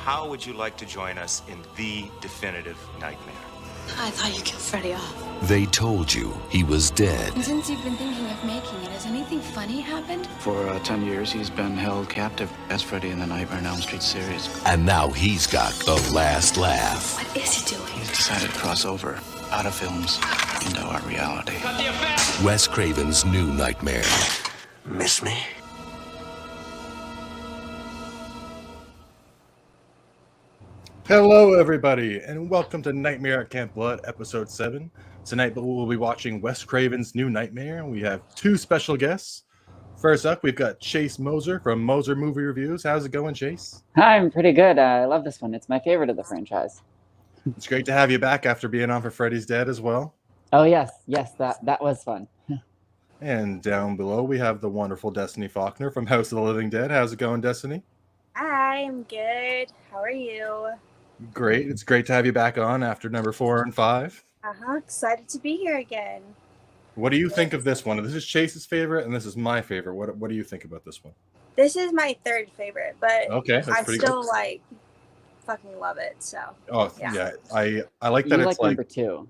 how would you like to join us in the definitive nightmare? I thought you killed Freddy off. They told you he was dead. And since you've been thinking of making it, has anything funny happened? For 10 years, he's been held captive as Freddy in the Nightmare on Elm Street series. And now he's got the last laugh. What is he doing? He's decided to cross over out of films into our reality. Wes Craven's new nightmare. Miss me? Hello, everybody, and welcome to Nightmare at Camp Blood, Episode 7. Tonight, we'll be watching Wes Craven's new Nightmare. We have two special guests. First up, we've got Chase Moser from Moser Movie Reviews. How's it going, Chase? Hi, I'm pretty good. I love this one. It's my favorite of the franchise. It's great to have you back after being on for Freddy's Dead as well. Oh, yes, that was fun. And down below, we have the wonderful Destiny Faulkner from House of the Living Dead. How's it going, Destiny? Hi, I'm good. How are you? Great. It's great to have you back on after number 4 and 5. Excited to be here again. What do you think of this one? This is Chase's favorite, and this is my favorite. What do you think about this one? This is my third favorite, but Okay, that's I pretty still good. fucking love it. So Oh yeah, I like that. You It's like number 2.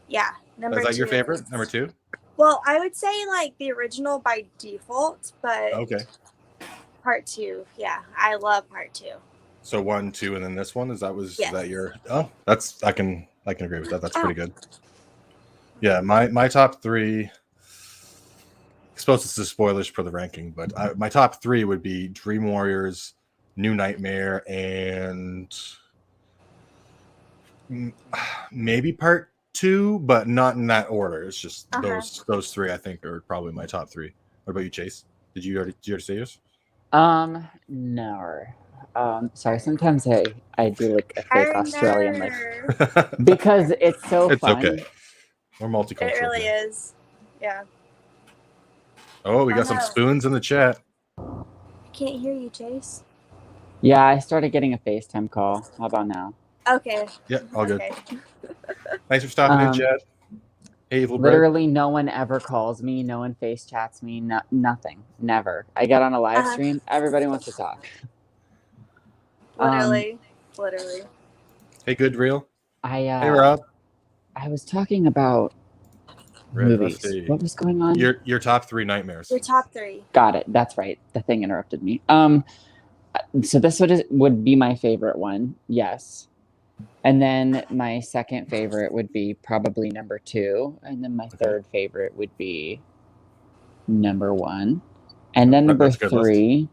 yeah, number Is that 2 your favorite? is- Number 2? Well, I would say the original by default, but Okay. part 2, yeah, I love part 2. So 1, 2, and then this one. Is Yes. that your? Oh, that's I can agree with that. That's pretty good. Yeah, my top 3. I suppose it's the spoilers for the ranking, but my top 3 would be Dream Warriors, New Nightmare, and maybe part 2, but not in that order. It's just those 3. I think are probably my top 3. What about you, Chase? Did you already say yours? No. Sorry, sometimes I do like a fake Australian like Arr. because it's so It's fun. okay. We're multicultural. It really here. is. Yeah. Oh, we got some no. spoons in the chat. I can't hear you, Chase. Yeah, I started getting a FaceTime call. How about now? Okay. Yeah, all good. Okay. Thanks for stopping in, chat. Hey, Evil Bread. Literally, no one ever calls me. No one face chats me. Nothing. Never. I get on a live stream. Everybody wants to talk. Literally. Hey, Good Real. Hey, Rob. I was talking about Red, movies. let's see. What was going on? Your top 3 nightmares. Your top 3. Got it. That's right. The thing interrupted me. So this would be my favorite one. Yes. And then my second favorite would be probably number 2. And then my third favorite would be number 1. And then number 3.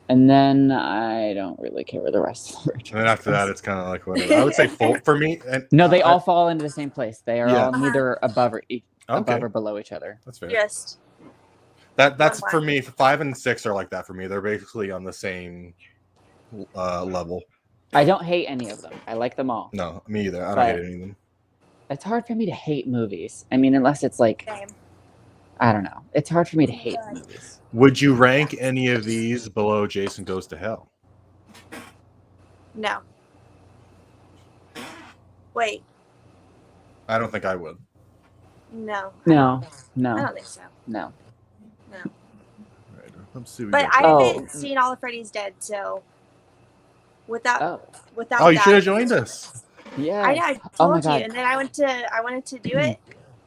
And then I don't really care where the rest of the And then after that, it's kind of like whatever. I would say for me. And no, they all fall into the same place. They are Yeah. all neither above or below each other. That's fair. Just. That's for me. 5 and 6 are like that for me. They're basically on the same level. I don't hate any of them. I like them all. No, me either. I don't hate any of them. It's hard for me to hate movies. I mean, unless it's like, Same. I don't know. It's hard for me to hate movies. Would you rank any of these below Jason Goes to Hell? No. Wait. I don't think I would. No. No. I don't think so. No. Right, let's see. But I haven't seen all of Freddy's Dead, so without Oh, you that, should have joined us. Yeah. I Oh my told you, God. and then I wanted to do it,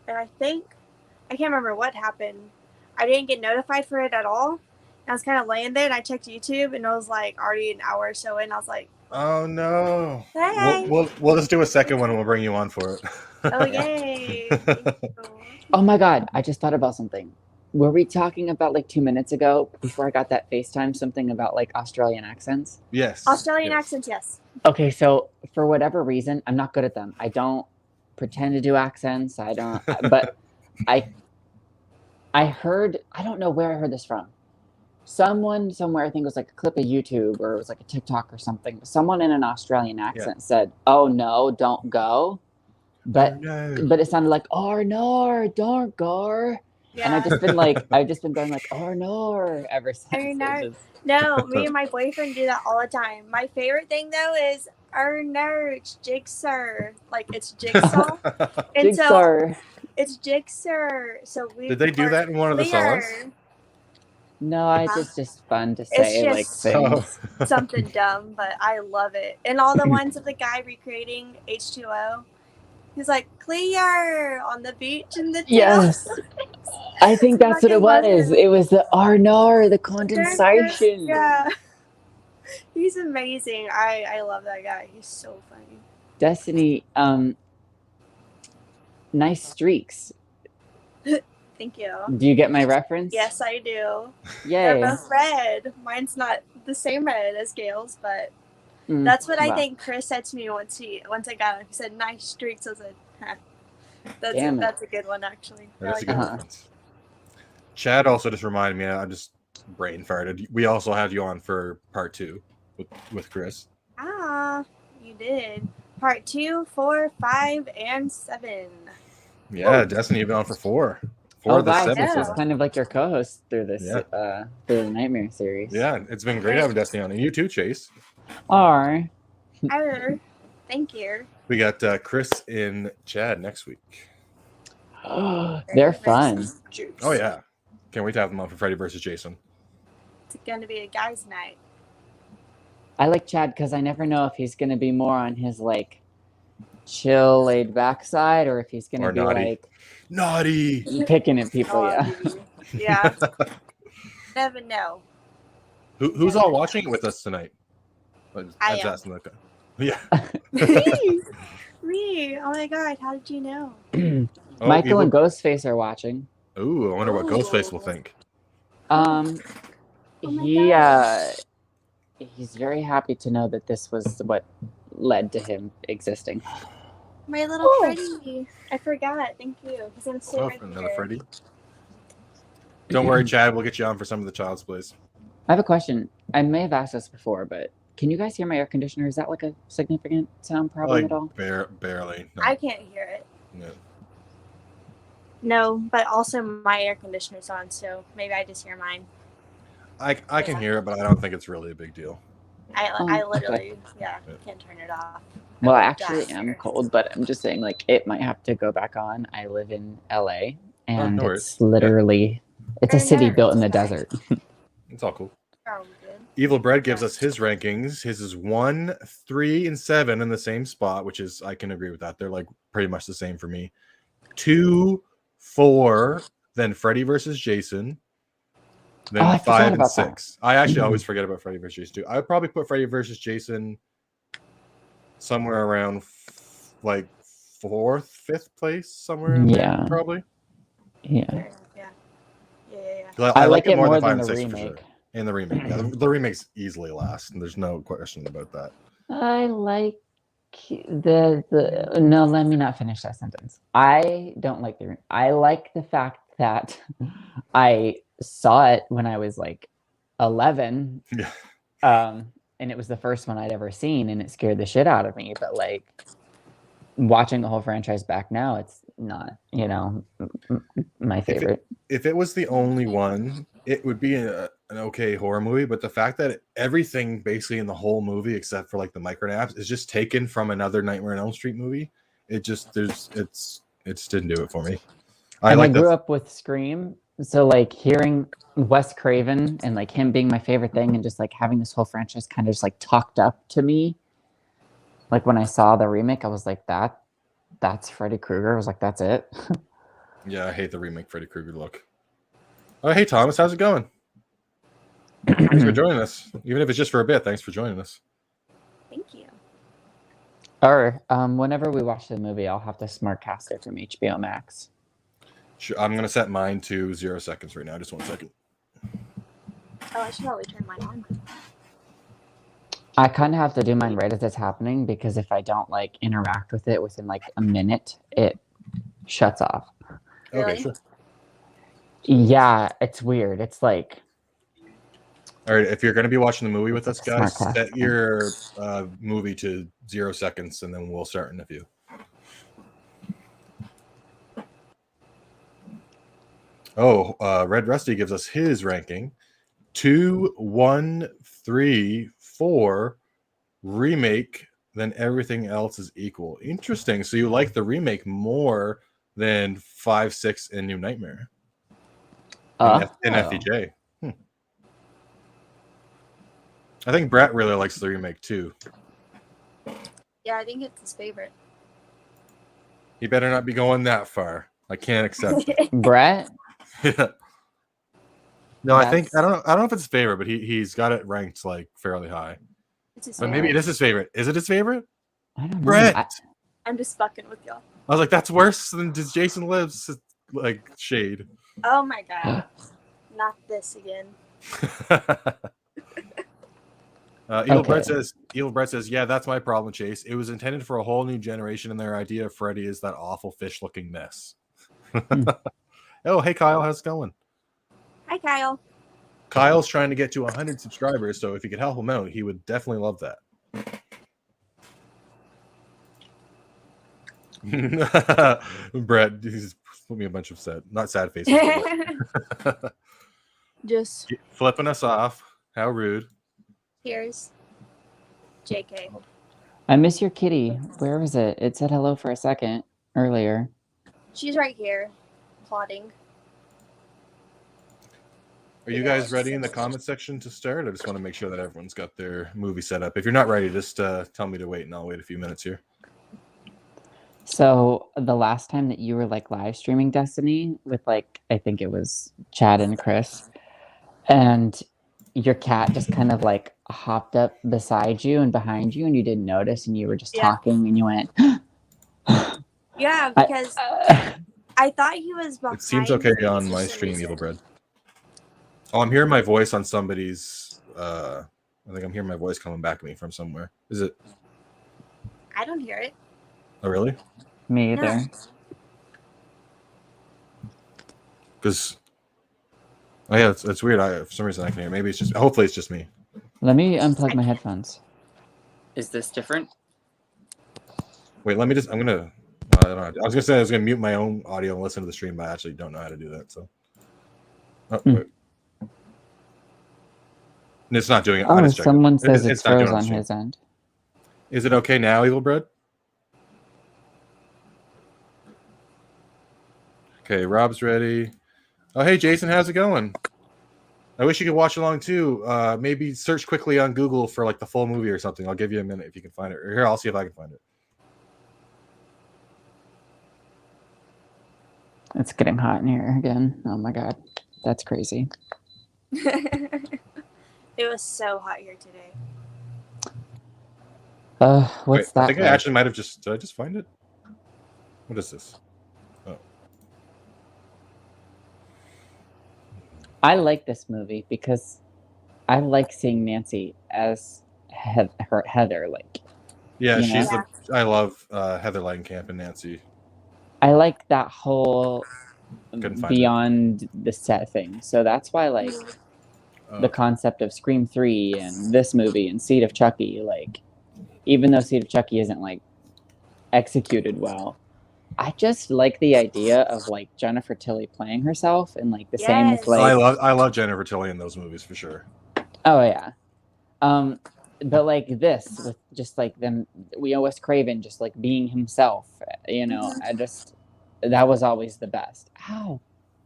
and I can't remember what happened. I didn't get notified for it at all. And I was kind of laying there, and I checked YouTube, and it was like already an hour or so in. I was like, Oh no. hey, We'll just do a second one and we'll bring you on for it. oh yay! Oh my God. I just thought about something. Were we talking about like 2 minutes ago before I got that FaceTime something about like Australian accents? Yes. Australian accents, yes. Okay, so for whatever reason, I'm not good at them. I don't pretend to do accents. I don't, but I heard, I don't know where I heard this from. Someone somewhere, I think it was like a clip of YouTube or it was like a TikTok or something. Someone in an Australian accent said, "Oh no, don't go." But it sounded like, "Oh no, don't go." Yeah. And I've just been going like, "Oh no," ever since. No, me and my boyfriend do that all the time. My favorite thing though is nerds, Jigsaw. Like it's Jigsaw. And Jigsaw. so it's Jigsaw. So we Did they do that in one of the songs? No, it's just fun to It's say like just things. something dumb, but I love it. And all the ones of the guy recreating H2O. He's like, clear on the beach in the tail. Yes. I think that's what it was. Fucking It was the RNR, the Moser. condensation. Yeah. He's amazing. I love that guy. He's so funny. Destiny, nice streaks. Thank you. Do you get my reference? Yes, I do. Yay. They're both red. Mine's not the same red as Gail's, but that's what I wow. think Chris said to me once I got him. He said, nice streaks. I was like, huh. That's a good one, actually. That's a good Uh-huh. reference. Chad also just reminded me, I just brain farted. We also had you on for part 2 with Chris. Ah, you did. Part 2, 4, 5, and 7. Yeah, Destiny, you've been on for 4. Oh, of the wow. 7 This so was far. kind of like your co-host through this, through the Nightmare series. Yeah, it's been great having Destiny on. And you too, Chase. Are. Thank you. We got Chris and Chad next week. They're fun. Oh, yeah. Can't wait to have them on for Freddy versus Jason. It's going to be a guy's night. I like Chad because I never know if he's going to be more on his, like, chill, laid-back side or if he's going to be, naughty. like... Naughty! Picking at people, yeah. Yeah. Never know. Who's all watching with us tonight? I am. Yeah. Me. Oh, my God. How did you know? Michael and Ghostface are watching. Ooh, I wonder what Ghostface will think. He's very happy to know that this was what led to him existing. My little Freddy. I forgot. Thank you. He's going to sit right Another here. Freddy. Don't worry, Chad. We'll get you on for some of the Child's Plays. I have a question. I may have asked this before, but can you guys hear my air conditioner? Is that like a significant sound problem at all? Barely. No. I can't hear it. No. No, but also my air conditioner's on, so maybe I just hear mine. I can hear it, but I don't think it's really a big deal. I literally, can't turn it off. Well, I actually am cold, but I'm just saying, like, it might have to go back on. I live in LA, and it's literally, it's a city built in the desert. It's all cool. Probably good. Evil Bread gives us his rankings. His is 1, 3, and 7 in the same spot, which is, I can agree with that. They're like pretty much the same for me. 2, 4, then Freddy versus Jason, then 5 and 6. I actually always forget about Freddy versus Jason too. I would probably put Freddy versus Jason somewhere around like 4th, 5th place, somewhere in there, probably. Yeah. I like it more than 5 than and the 6 for remake. sure. And the remake. Yeah, the remake's easily last, and there's no question about that. I like no, let me not finish that sentence. I don't like the I like the fact that I saw it when I was like 11. Yeah. And it was the first one I'd ever seen, and it scared the shit out of me. But like watching the whole franchise back now, it's not, my favorite. If it was the only one, it would be an okay horror movie. But the fact that everything basically in the whole movie, except for like the micronaps, is just taken from another Nightmare on Elm Street movie, it just didn't do it for me. I grew up with Scream, so like hearing Wes Craven and like him being my favorite thing, and just like having this whole franchise kind of just like talked up to me. Like when I saw the remake, I was like, that's Freddy Krueger. I was like, that's it. Yeah, I hate the remake Freddy Krueger look. Oh, hey Thomas, how's it going? Thanks for joining us. Even if it's just for a bit, thanks for joining us. Thank you. Or whenever we watch the movie, I'll have to smart cast it from HBO Max. Sure, I'm gonna set mine to 0 seconds right now. Just 1 second. Oh, I should probably turn mine on. I kind of have to do mine right as it's happening, because if I don't like interact with it within like a minute, it shuts off. Really? Okay, sure. Yeah, it's weird. It's like, all right, if you're going to be watching the movie with us, guys, Smart set your movie to 0 seconds, and then we'll start in a few. Oh, Red Rusty gives us his ranking: 2, 1, 3, 4, remake. Then everything else is equal. Interesting. So you like the remake more than 5, 6, and New Nightmare? In FEJ. I think Brett really likes the remake too. Yeah, I think it's his favorite. He better not be going that far. I can't accept it. Brett? Yeah. No, I That's- don't know if it's his favorite, but he's got it ranked like fairly high. It's his But favorite. maybe it is his favorite. Is it his favorite? I don't know. Brett. I'm just fucking with y'all. I was like, that's worse than Does Jason Lives like shade. Oh my god. Not this again. Evil Okay. Brett says, yeah, that's my problem, Chase. It was intended for a whole new generation, and their idea of Freddy is that awful fish-looking mess. Oh, hey Kyle, how's it going? Hi, Kyle. Kyle's trying to get to 100 subscribers, so if you could help him out, he would definitely love that. Brett, he's put me a bunch of sad faces. Just Flipping us off. How rude. here's JK. I miss your kitty. Where was it? It said hello for a second earlier. She's right here, plotting. Are you guys ready in the comment section to start? I just want to make sure that everyone's got their movie set up. If you're not ready, just tell me to wait, and I'll wait a few minutes here. So the last time that you were like live streaming Destiny with like, I think it was Chad and Chris, and your cat just kind of like hopped up beside you and behind you, and you didn't notice, and you were just talking, and you went, Yeah, because I thought he was behind. It seems okay me on for my some stream, reason. Evil Bread. Oh, I'm hearing my voice on somebody's. I think I'm hearing my voice coming back at me from somewhere. Is it? I don't hear it. Oh, really? me either. No. Because. Oh yeah, it's weird. For some reason I can hear. Maybe it's just. Hopefully it's just me. Let me unplug my headphones. Is this different? Wait, let me just. I'm gonna. I don't know. I was gonna say I was gonna mute my own audio and listen to the stream, but I actually don't know how to do that. So. Oh, wait. It's not doing it. Oh, Just checking. someone says it's not doing froze it on stream. his end. Is it okay now, Evil Bread? Okay, Rob's ready. Oh, hey, Jason, how's it going? I wish you could watch along too. Maybe search quickly on Google for like the full movie or something. I'll give you a minute if you can find it. Or here, I'll see if I can find it. It's getting hot in here again. Oh my god, that's crazy. It was so hot here today. What's Wait, that? I think I like? actually might have just. Did I just find it? What is this? Oh, I like this movie because I like seeing Nancy as Heather. Like, yeah, You she's know? the. I love Heather Langenkamp and Nancy. I like that whole Couldn't find beyond the set thing. So that's why, like, Oh, the concept of Scream 3 and this movie and Seed of Chucky, like, even though Seed of Chucky isn't like executed well, I just like the idea of like Jennifer Tilly playing herself and like the same as Yes. like I love Jennifer Tilly in those movies for sure. oh yeah. But like this with just like them Wes Craven just like being himself, you know, that was always the best. Ow.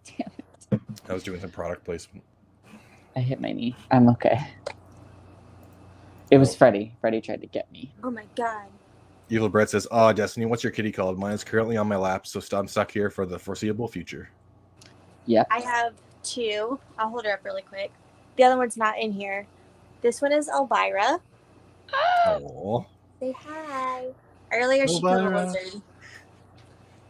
Damn it. I was doing some product placement. I hit my knee. I'm okay. It was Freddy. Freddy tried to get me. Oh my god. Evil Brett says, "Oh, Destiny, what's your kitty called? Mine is currently on my lap, so I'm stuck here for the foreseeable future." Yep. I have two. I'll hold her up really quick. The other one's not in here. This one is Elvira. Oh, Say hi. Earlier she killed a Elvira. lizard.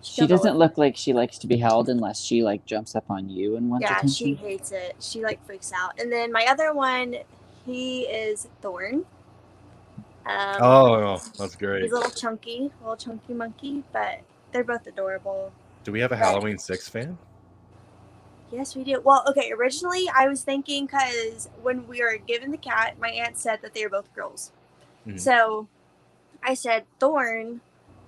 She doesn't look like she likes to be held unless she like jumps up on you and wants Yeah, she attention. hates it. She like freaks out. And then my other one, he is Thorn. oh, that's great. He's a little chunky monkey, but they're both adorable. Do we have a Halloween 6 fan? Yes, we do. Well, okay, originally I was thinking because when we were given the cat, my aunt said that they were both girls. Mhm. So I said Thorn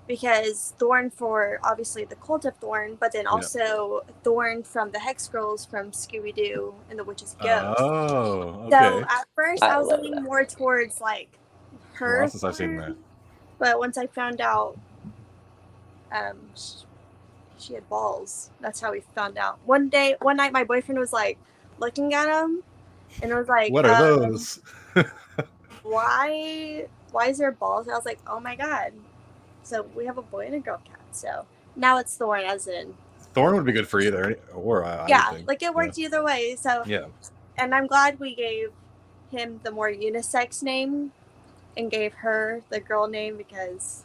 because Thorn for obviously the Cult of Thorn, but then also Thorn from the Hex Girls from Scooby Doo and the Witch's Ghost. Oh, okay. So at first I was love leaning that. more towards like her. Well, since I've seen that. But once I found out she had balls, that's how we found out. One night my boyfriend was like looking at him and I was like, What are those? why is there balls? And I was like, oh my god. So we have a boy and a girl cat. So now it's Thorn, as in. Thorn would be good for either, or I Yeah, would think. like it worked either way. So Yeah. And I'm glad we gave him the more unisex name and gave her the girl name because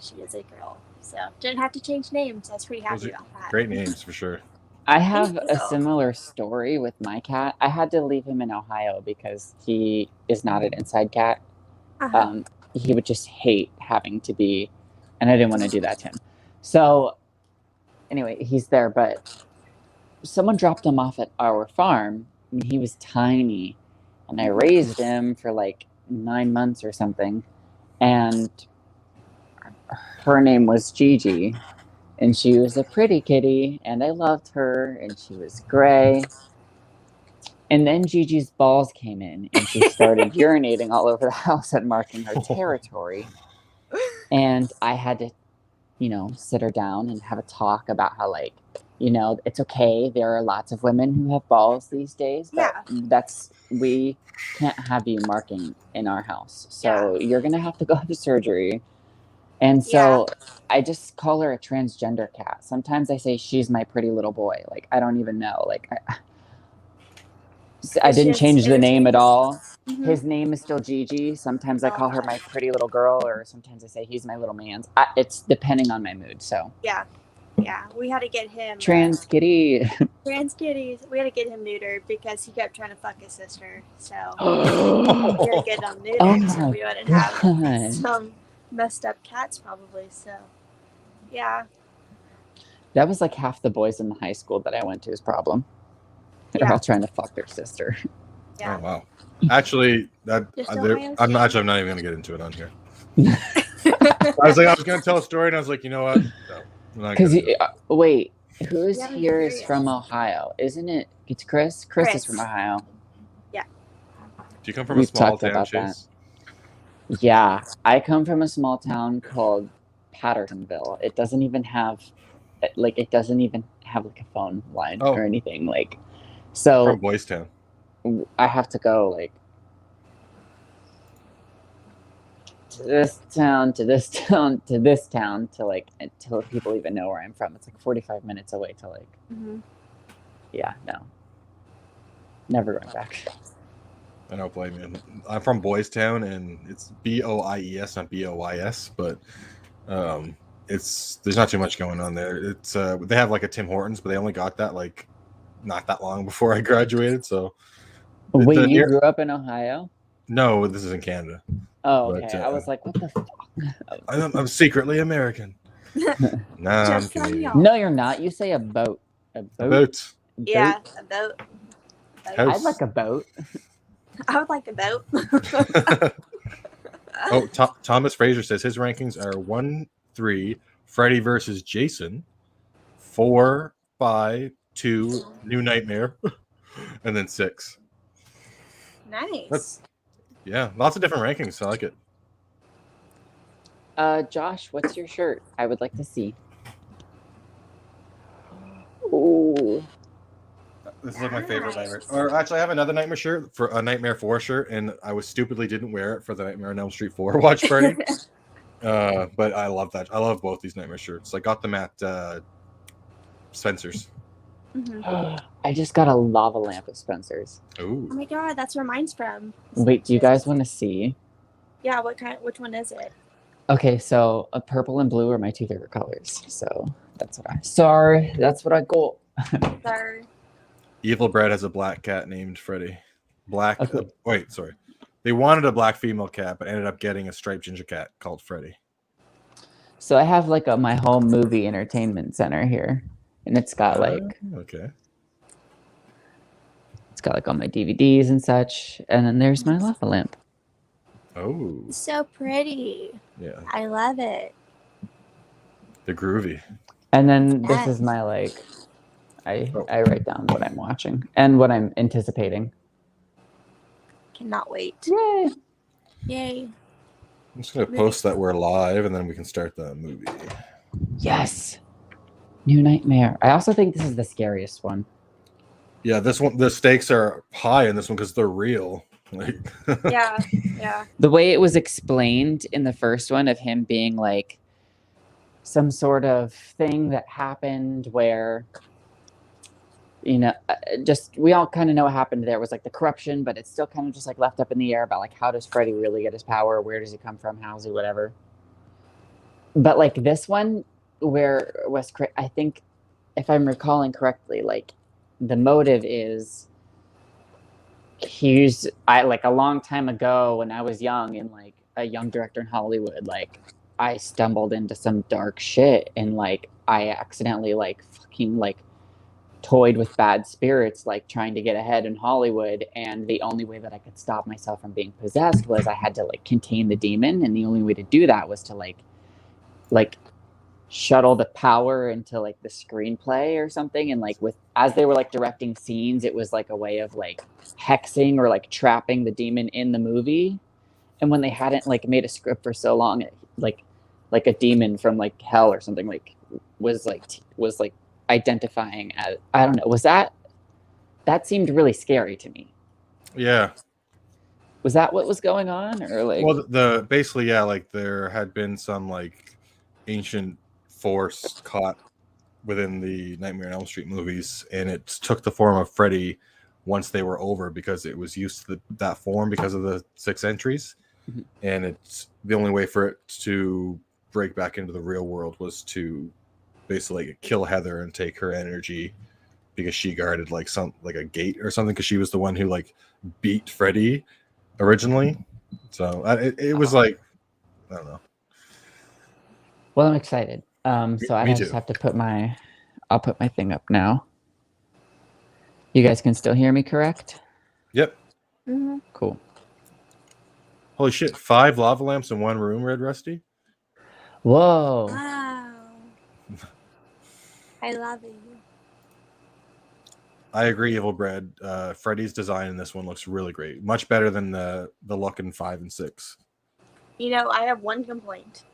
she is a girl. So didn't have to change names. I was pretty Those happy are about that. great names for sure. I have Thank a you. similar story with my cat. I had to leave him in Ohio because he is not an inside cat. Uh-huh. He would just hate having to be, and I didn't want to do that to him. So anyway, he's there, but someone dropped him off at our farm and he was tiny, and I raised him for like 9 months or something, and her name was Gigi, and she was a pretty kitty, and I loved her, and she was gray. And then Gigi's balls came in, and she started urinating all over the house and marking her territory. And I had to, sit her down and have a talk about how, like, it's okay. There are lots of women who have balls these days, but we can't have you marking in our house. So you're going to have to go to surgery. And so I just call her a transgender cat. Sometimes I say she's my pretty little boy. Like, I don't even know. Like, I didn't change the name at all. Mm-hmm. His name is still Gigi. Sometimes I call her my pretty little girl, or sometimes I say he's my little man's. It's depending on my mood. So yeah, we had to get him trans kitty. Trans kitties. We had to get him neutered because he kept trying to fuck his sister. So we had to get him neutered so we wouldn't have some messed up cats probably. So yeah. That was like half the boys in the high school that I went to's problem. They're all trying to fuck their sister. Yeah. Oh wow! Actually, I'm not even going to get into it on here. I was going to tell a story, and I was like, you know what? No. Because wait, who's here is from Ohio, isn't it? It's Chris. Chris is from Ohio. Yeah. Do you come from a small town, Chase? Yeah, I come from a small town called Pattersonville. It doesn't even have, like, a phone line or anything. Like, so from Boys Town. I have to go like to this town, to this town, to this town, to like until people even know where I'm from. It's like 45 minutes away to like. Mm-hmm. Yeah, no. Never going back. I don't blame you. I'm from Boys Town, and it's BOIES, not BOYS, but there's not too much going on there. It's they have like a Tim Hortons, but they only got that like not that long before I graduated. So wait, you grew up in Ohio? No, this is in Canada. Oh, okay. But, I was like, what the fuck? I'm secretly American. Nah, I'm Canadian. No, you're not. You say a boat. A boat. Yeah, a boat. I'd like a boat. I would like a boat. Oh, Thomas Fraser says his rankings are 1, 3, Freddy versus Jason, 4, 5, 2, New Nightmare, and then 6. Nice. Lots of different rankings. I like it. Josh, what's your shirt? I would like to see. Ooh. This is like my favorite Nightmare. Or actually, I have another Nightmare shirt, for a Nightmare 4 shirt, and I was stupidly didn't wear it for the Nightmare on Elm Street 4 watch party. But I love that. I love both these Nightmare shirts. I got them at Spencer's. Mm-hmm. I just got a lava lamp at Spencer's. Ooh. Oh my god, that's where mine's from. Wait, do you guys want to see? Yeah, which one is it? Okay, so purple and blue are my two favorite colors. So that's what I got. Sorry. Evil Bread has a black cat named Freddy. Black. Okay. Wait, sorry. They wanted a black female cat, but ended up getting a striped ginger cat called Freddy. So I have like my home movie entertainment center here, and it's got like it's got like all my DVDs and such, and then there's my lava lamp. Oh, so pretty. Yeah, I love it. They're groovy. And then this is my like. I write down what I'm watching and what I'm anticipating. Cannot wait. Yay! Yay. I'm just going to post that we're live, and then we can start the movie. Yes. New Nightmare. I also think this is the scariest one. Yeah, this one, the stakes are high in this one because they're real. Like, Yeah, yeah. The way it was explained in the first one of him being like some sort of thing that happened where, just we all kind of know what happened there was like the corruption, but it's still kind of just like left up in the air about like how does Freddy really get his power? Where does he come from? How's he whatever? But like this one, where I think, if I'm recalling correctly, like the motive is I like a long time ago when I was young and like a young director in Hollywood, like I stumbled into some dark shit and like I accidentally like fucking like toyed with bad spirits, like trying to get ahead in Hollywood, and the only way that I could stop myself from being possessed was I had to like contain the demon, and the only way to do that was to like shuttle the power into like the screenplay or something, and like with as they were like directing scenes, it was like a way of like hexing or like trapping the demon in the movie. And when they hadn't like made a script for so long, like a demon from like hell or something like was like identifying as, I don't know, that seemed really scary to me. yeah. Was that what was going on, or like? Well, the basically, yeah, like there had been some like ancient force caught within the Nightmare on Elm Street movies, and it took the form of Freddy once they were over because it was used to that form because of the 6 entries, and it's the only way for it to break back into the real world was to basically like, kill Heather and take her energy because she guarded like a gate or something because she was the one who like beat Freddy originally. So it was like, I don't know. Well, I'm excited. So I Me just too. have to I'll put my thing up now. You guys can still hear me, correct? Yep. Mm-hmm. Cool. Holy shit! 5 lava lamps in one room, Red Rusty. Whoa. Wow. I love it. I agree, Evil Bread. Freddy's design in this one looks really great. Much better than the look in 5 and 6. You know, I have one complaint.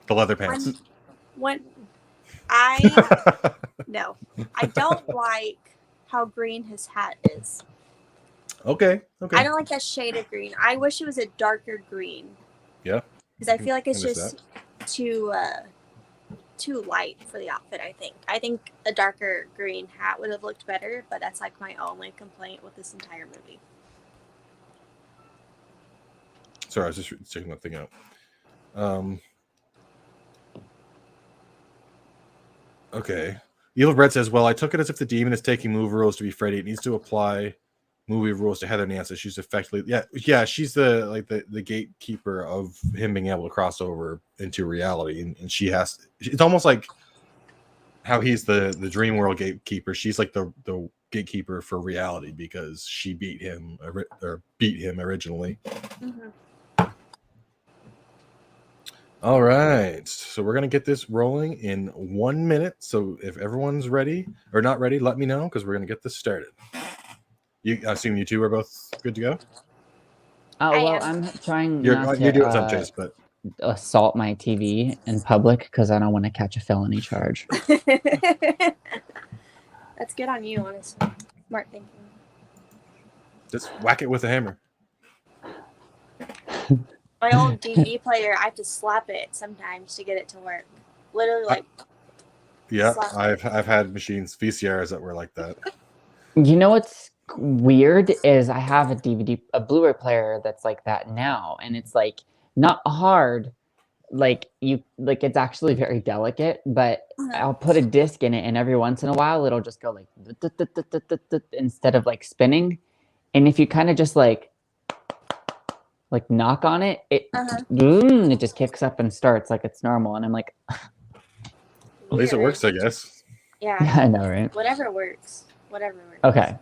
The leather pants. No, I don't like how green his hat is. Okay. I don't like that shade of green. I wish it was a darker green. Yeah. Because I feel like it's just too light for the outfit, I think a darker green hat would have looked better, but that's like my only complaint with this entire movie. Sorry, I was just checking that thing out. Okay. Evil Bread says, well, I took it as if the demon is taking movie rules to be Freddy. It needs to apply movie rules to Heather Nance. She's effectively, yeah, she's the gatekeeper of him being able to cross over into reality, and she has. It's almost like how he's the dream world gatekeeper. She's like the gatekeeper for reality because she beat him originally. Mm-hmm. All right, so we're gonna get this rolling in 1 minute. So if everyone's ready or not ready, let me know because we're gonna get this started. I assume you two are both good to go. Oh well, I'm trying You're not doing some, to Chase, but assault my TV in public because I don't want to catch a felony charge. That's good on you, honestly. Smart thinking. Just whack it with a hammer. My old DVD player, I have to slap it sometimes to get it to work. Literally, like. Yeah, I've had machines, VCRs that were like that. You know what's weird is I have a Blu-ray player that's like that now, and it's like not hard, like it's actually very delicate, but I'll put a disc in it, and every once in a while it'll just go like instead of like spinning, and if you kind of just like knock on it, it just kicks up and starts like it's normal, and I'm like, at least it works, I guess. Yeah, I know, right? Whatever works. Okay.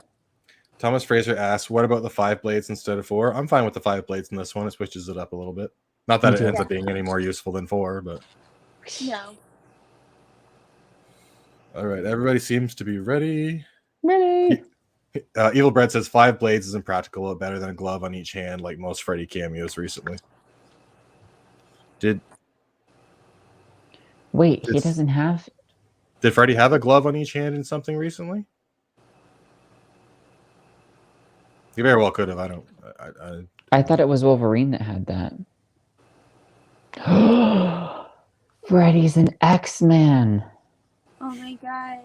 Thomas Fraser asks, what about the 5 blades instead of 4? I'm fine with the 5 blades in this one. It switches it up a little bit. Not that it ends up being any more useful than 4, but... No. All right, everybody seems to be ready. Ready. Evil Bread says 5 blades is impractical, but better than a glove on each hand like most Freddy cameos recently. He doesn't have... Did Freddy have a glove on each hand in something recently? He very well could have. I don't. I thought it was Wolverine that had that. Freddy's an X-Man. Oh my god.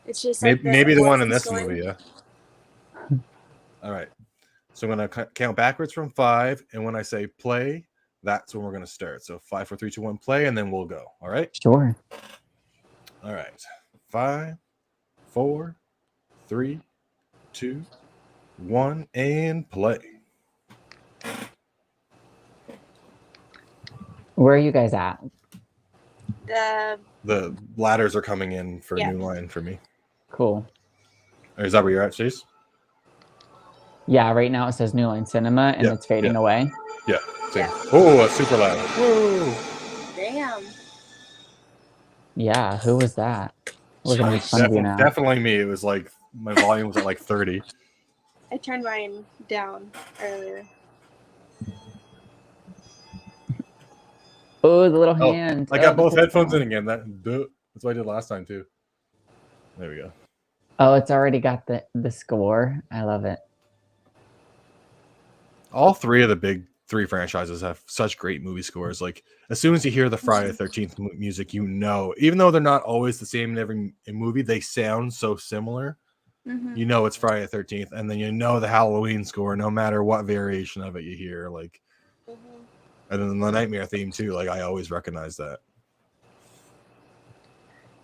It's just maybe, like maybe the one in origin this story. movie. Yeah. All right. So I'm gonna count backwards from 5, and when I say play, that's when we're gonna start. So 5, 4, 3, 2, 1, play, and then we'll go. All right. Sure. All right. 5, 4, 3, 2, 1, and play. Where are you guys at? The ladders are coming in for Yeah. a new line for me. Cool. Or is that where you're at, Chase? Yeah, right now it says New Line Cinema, and Yeah, it's fading yeah. away. Yeah. Same. Yeah. Oh, that's super loud. Whoa. Damn. Yeah, who was that? We're gonna make fun of you now. Definitely me. It was like my volume was at like 30. I turned mine down earlier. Oh, the little hand. I got the both pixel. headphones in again. That's what I did last time too. There we go. Oh, it's already got the score. I love it. All 3 of the big 3 franchises have such great movie scores. Like as soon as you hear the Friday the 13th music, you know, even though they're not always the same in every movie, they sound so similar. Mm-hmm. You know it's Friday the 13th, and then you know the Halloween score, no matter what variation of it you hear. Like, and then the Nightmare theme too. Like I always recognize that.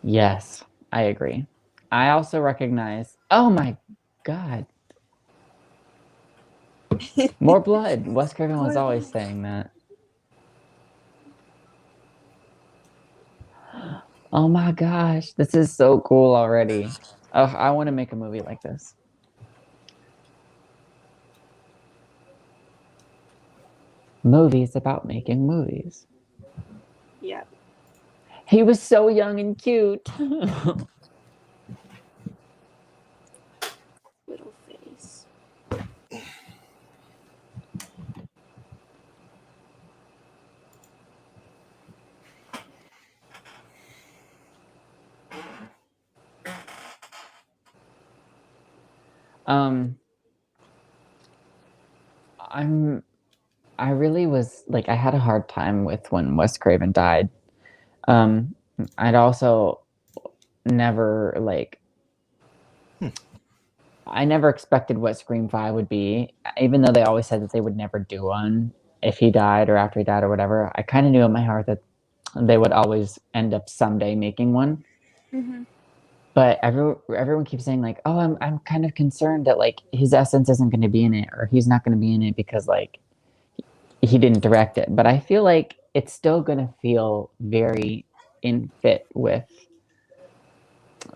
Yes, I agree. I also recognize. Oh my god. More blood. Wes Craven was always saying that. Oh my gosh, this is so cool already. Oh, I want to make a movie like this. Movies about making movies. Yeah. He was so young and cute. Little face. I really was like, I had a hard time with when Wes Craven died. I'd also never like, I never expected what Scream 5 would be, even though they always said that they would never do one if he died or after he died or whatever. I kind of knew in my heart that they would always end up someday making one. Mm-hmm. But everyone keeps saying like, oh, I'm kind of concerned that like his essence isn't going to be in it, or he's not going to be in it because like he didn't direct it. But I feel like it's still going to feel very in fit with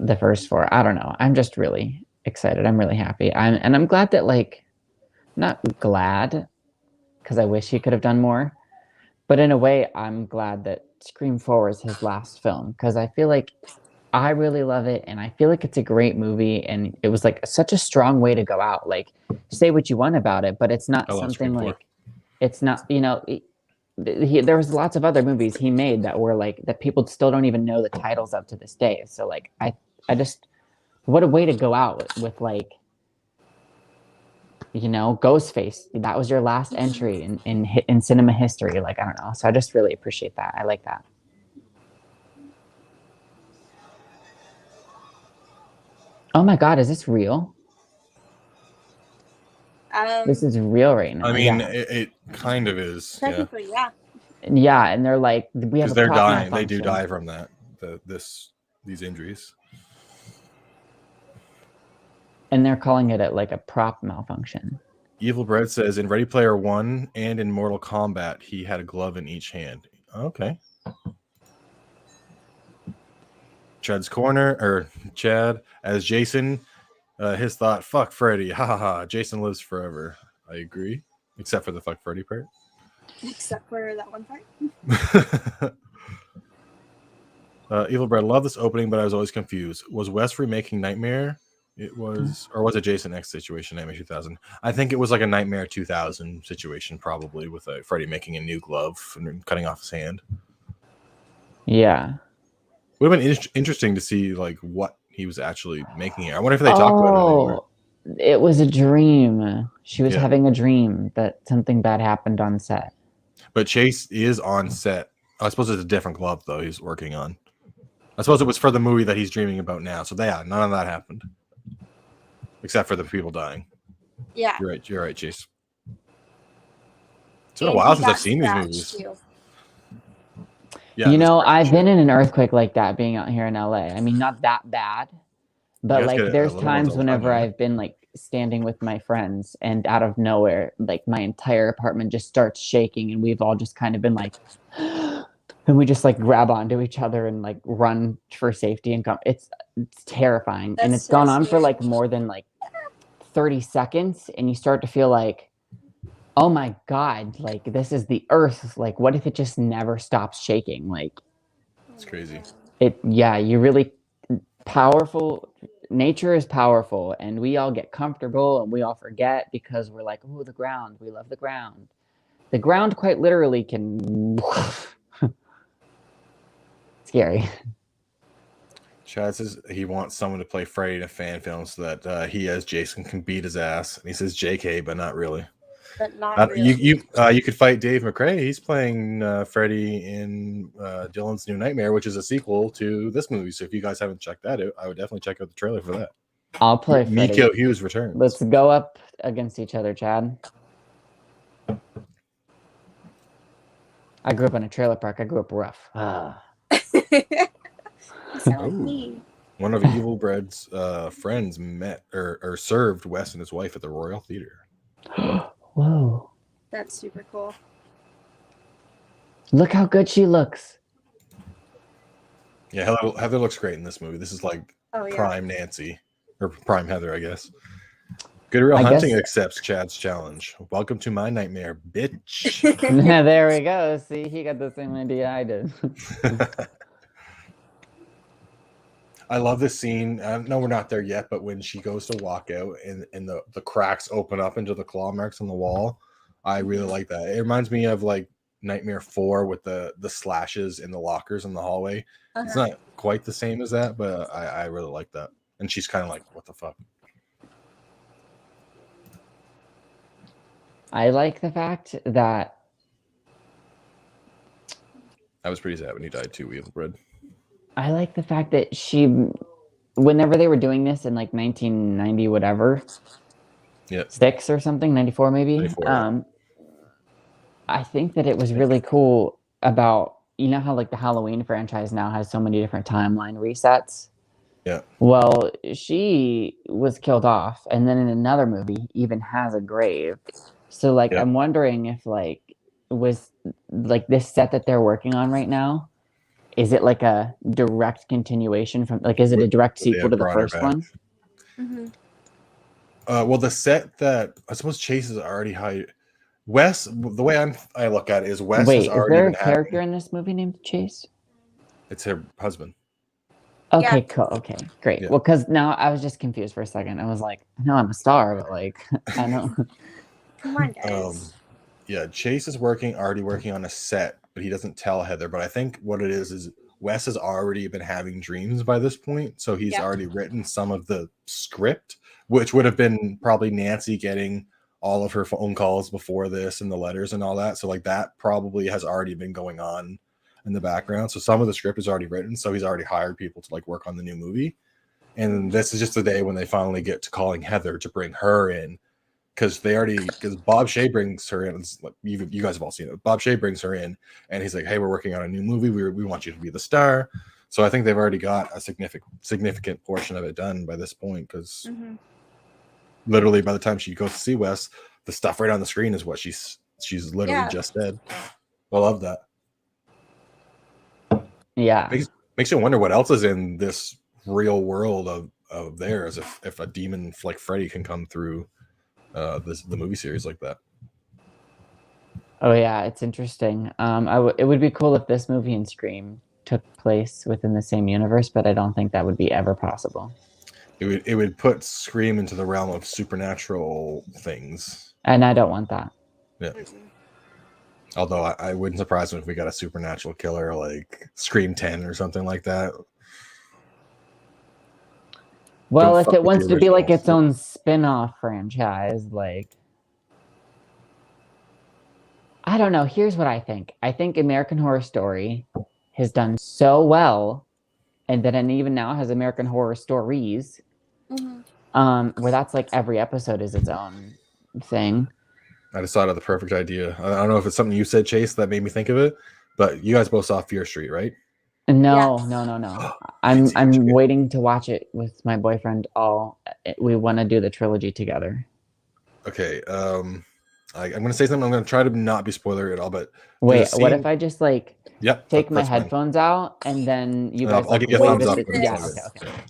the first 4. I don't know. I'm just really excited. I'm really happy. I'm glad that like, not glad because I wish he could have done more, but in a way I'm glad that Scream 4 is his last film because I feel like I really love it, and I feel like it's a great movie, and it was like such a strong way to go out. Like, say what you want about it, but it's not something like, it's not, you know, there was lots of other movies he made that were like, that people still don't even know the titles of to this day. So like, I just, what a way to go out with like, you know, Ghostface. That was your last entry in cinema history. Like, I don't know. So I just really appreciate that. I like that. Oh my God, is this real? This is real right now. I mean, yeah. it kind of is. Technically, yeah. Yeah, and they're like, we have. Because they're dying. They do die from that. These injuries. And they're calling it like a prop malfunction. Evil Bread says in Ready Player One and in Mortal Kombat, he had a glove in each hand. Okay. Chad's Corner, or Chad, as Jason, his thought, fuck Freddy. Ha ha ha. Jason lives forever. I agree. Except for the fuck Freddy part. Except for that one part. Evil Bread, love this opening, but I was always confused. Was Wes remaking Nightmare? It was, or was it Jason X situation, Nightmare 2000? I think it was like a Nightmare 2000 situation, probably, with Freddy making a new glove and cutting off his hand. Yeah. Would have been interesting to see like what he was actually making here. I wonder if they talked about it anymore. It was a dream. She was Yeah. having a dream that something bad happened on set. But Chase is on set. I suppose it's a different glove though he's working on. I suppose it was for the movie that he's dreaming about now. So yeah, none of that happened. Except for the people dying. Yeah. You're right, Chase. It's been a And while he since I've got seen these scratched, movies. too. Yeah, You this know, crazy I've shit. been in an earthquake like that being out here in LA. I mean, not that bad, but guys like get there's little ones times all the time, whenever don't you? I've been like standing with my friends and out of nowhere, like my entire apartment just starts shaking and we've all just kind of been like, and we just like grab onto each other and like run for safety and come. It's terrifying. And That's it's gone so on for scary. like more than like 30 seconds and you start to feel like, oh my God, like this is the earth. Like, what if it just never stops shaking? Like, It's crazy. you really powerful. Nature is powerful, and we all get comfortable and we all forget because we're like, oh, the ground. We love the ground. The ground quite literally can. Scary. Chad says he wants someone to play Freddy in a fan film so that he as Jason can beat his ass. And he says JK, but not really. But not really. You could fight Dave McRae. He's playing Freddy in Dylan's New Nightmare, which is a sequel to this movie. So if you guys haven't checked that out, I would definitely check out the trailer for that. I'll play Freddy. Mikio Hughes returns. Let's go up against each other, Chad. I grew up in a trailer park. I grew up rough. You sound like me. One of Evil Bread's friends met or served Wes and his wife at the Royal Theater. Whoa. That's super cool. Look how good she looks. Yeah, Heather looks great in this movie. This is like prime Nancy or prime Heather, I guess. Good Real Hunting accepts Chad's challenge. Welcome to my nightmare, bitch. There we go. See, he got the same idea I did. I love this scene. No, we're not there yet, but when she goes to walk out and the cracks open up into the claw marks on the wall, I really like that. It reminds me of like Nightmare 4 with the slashes in the lockers in the hallway. It's not quite the same as that, but I really like that. And she's kind of like, what the fuck? I like the fact that I was pretty sad when he died too, Evil Bread. I like the fact that she, whenever they were doing this in like 1990, whatever, 6 or something, 94 maybe. 94, yeah. I think that it was really cool about, you know how like the Halloween franchise now has so many different timeline resets. Yeah. Well, she was killed off, and then in another movie even has a grave. So like, I'm wondering if like was like this set that they're working on right now. Is it like a direct continuation from like? Is it a direct sequel to the first one? Mm-hmm. Well, the set that I suppose Chase is already hired. Wes, the way I look at it is Wes has already there been a character in this movie named Chase? It's her husband. Okay, cool. Okay, great. Yeah. Well, because now I was just confused for a second. I was like, I know I'm a star, but like, I don't. Come on, guys. Yeah, Chase is already working on a set, but he doesn't tell Heather. But I think what it is Wes has already been having dreams by this point, so he's already written some of the script, which would have been probably Nancy getting all of her phone calls before this and the letters and all that. So like that probably has already been going on in the background. So some of the script is already written. So he's already hired people to like work on the new movie. And this is just the day when they finally get to calling Heather to bring her in. Because Bob Shea brings her in. It's like, you guys have all seen it. Bob Shea brings her in and he's like, hey, we're working on a new movie. We want you to be the star. So I think they've already got a significant portion of it done by this point. Because literally by the time she goes to see Wes, the stuff right on the screen is what she's literally just said. I love that. Yeah. Makes you wonder what else is in this real world of theirs if a demon like Freddy can come through the movie series like that. Oh yeah, it's interesting. It would be cool if this movie and Scream took place within the same universe, but I don't think that would be ever possible. It would put Scream into the realm of supernatural things, and I don't want that. Yeah. Although I wouldn't surprise me if we got a supernatural killer like Scream 10 or something like that. Well, Don't if fuck it with wants the to be like original. its own spin-off franchise, like I don't know. Here's what I think. I think American Horror Story has done so well, and then it even now has American Horror Stories, where that's like every episode is its own thing. I just thought of the perfect idea. I don't know if it's something you said, Chase, that made me think of it, but you guys both saw Fear Street, right? No, Yes. no. I didn't see I'm Fear Street. waiting to watch it with my boyfriend. We want to do the trilogy together. Okay. I'm going to say something. I'm going to try to not be spoiler at all, but Wait, there's a what scene- if I just like Yep, take my that's fine. headphones out and then you I'll guys like give you a wait thumbs to up see- when Yeah, it's okay. yeah.